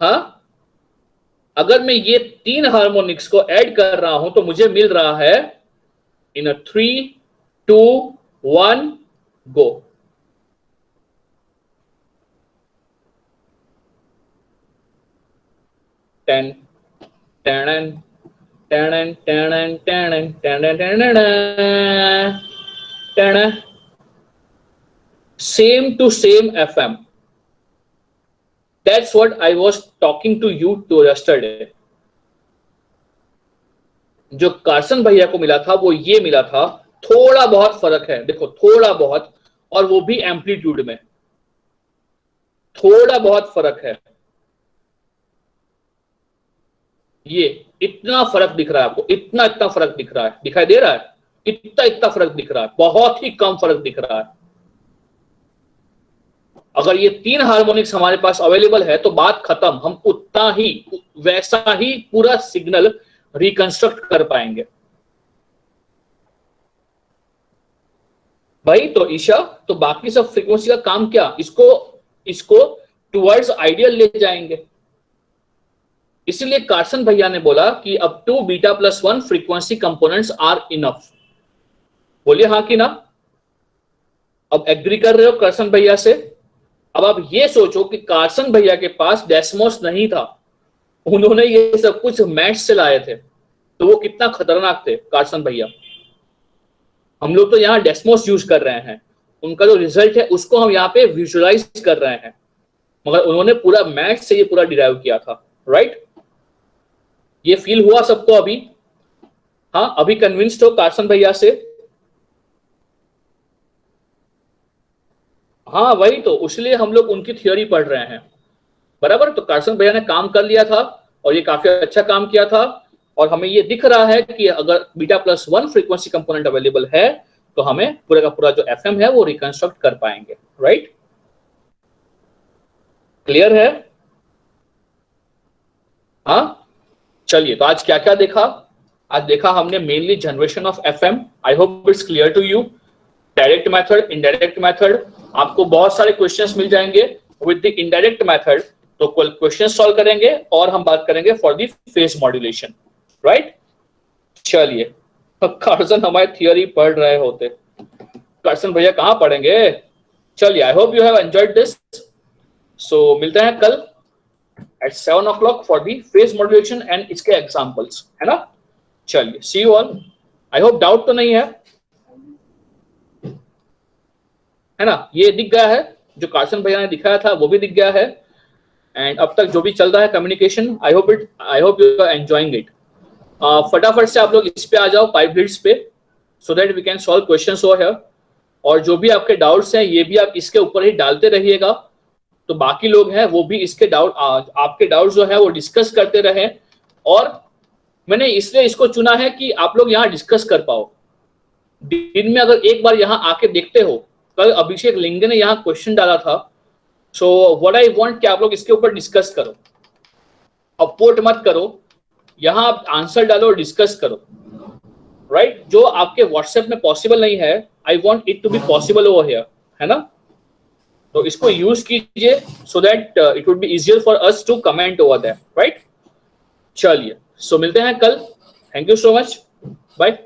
हाँ, अगर मैं ये 3 हार्मोनिक्स को ऐड कर रहा हूं तो मुझे मिल रहा है इन 3, 2, 1 गो। 10 10 10 10 10 10 10 same to same FM. That's what I was talking to you to yesterday. जो कार्सन भैया को मिला था वो ये मिला था, थोड़ा बहुत फर्क है, देखो थोड़ा बहुत, और वो भी एम्पलीट्यूड में थोड़ा बहुत फर्क है। ये इतना फर्क दिख रहा है आपको, इतना फर्क दिख रहा है, दिखाई दे रहा है, इतना फर्क दिख रहा है, बहुत ही कम फर्क दिख रहा है। अगर ये 3 हार्मोनिक्स हमारे पास अवेलेबल है तो बात खत्म, हम उतना ही वैसा ही पूरा सिग्नल रिकंस्ट्रक्ट कर पाएंगे। भाई तो ईशा, तो बाकी सब फ्रीक्वेंसी का काम क्या, इसको टुवर्ड्स आइडियल ले जाएंगे। इसलिए कार्सन भैया ने बोला कि अब two β+1 frequency components are enough. बोलिए हाँ कि ना? अब एग्री कर रहे हो कार्सन भैया से? अब आप ये सोचो कि कार्सन भैया के पास डेस्मोस नहीं था, उन्होंने ये सब कुछ मैथ्स से लाए थे, तो वो कितना खतरनाक थे कार्सन भैया। हम लोग तो यहाँ डेस्मोस यूज कर रहे हैं, उनका जो रिजल्ट है उसको हम यहाँ पे विजुअलाइज कर रहे हैं, मगर उन्होंने पूरा मैथ्स से ये पूरा डिराइव किया था, राइट? ये फील हुआ सबको अभी? हाँ, अभी कन्विंस्ड हो कार्सन भैया से? हाँ वही तो, इसलिए हम लोग उनकी थियोरी पढ़ रहे हैं, बराबर? तो कार्सन भैया ने काम कर लिया था और ये काफी अच्छा काम किया था, और हमें ये दिख रहा है कि अगर β+1 फ्रीक्वेंसी कंपोनेंट अवेलेबल है तो हमें पूरा का पूरा जो FM है वो रिकंस्ट्रक्ट कर पाएंगे, राइट? क्लियर है? हाँ चलिए, तो आज क्या क्या देखा? आज देखा हमने mainly generation of FM। I hope it's clear to you. Direct method, indirect method, आपको बहुत सारे क्वेश्चंस मिल जाएंगे विद द इनडायरेक्ट मेथड, तो क्वेश्चन सॉल्व करेंगे और हम बात करेंगे for the phase modulation, right? चलिए, कार्सन हमारे थियोरी पढ़ रहे होते, कार्सन भैया कहाँ पढ़ेंगे? चलिए, I hope you have enjoyed this. So मिलते हैं कल at 7 o'clock for the phase modulation and इसके examples, है ना? चलिए, see you all. I hope doubt तो नहीं है, है ना? ये दिख गया है, जो कार्सन भैया ने दिखाया था वो भी दिख गया है, एंड अब तक जो भी चल रहा है communication, I hope you are enjoying it. फटाफट से आप लोग इस पे आ जाओ, पाइप ग्रिड्स पे, so that we can solve questions over here, और जो भी आपके डाउट्स हैं ये भी आप इसके ऊपर ही डालते रहिएगा, तो बाकी लोग हैं वो भी इसके डाउट, आपके डाउट जो है वो डिस्कस करते रहे। और मैंने इसलिए इसको चुना है कि आप लोग यहाँ डिस्कस कर पाओ। दिन में अगर एक बार यहाँ आके देखते हो, कल अभिषेक लिंगे ने यहाँ क्वेश्चन डाला था, सो व्हाट आई वांट कि आप लोग इसके ऊपर डिस्कस करो, अपवोट मत करो, यहाँ आप आंसर डालो और डिस्कस करो, राइट? जो आपके व्हाट्सएप में पॉसिबल नहीं है, I want it to be possible over here, है ना? तो इसको यूज कीजिए so that it would be easier for us to comment over that, right? चलिए, सो मिलते हैं कल। Thank you so much, bye.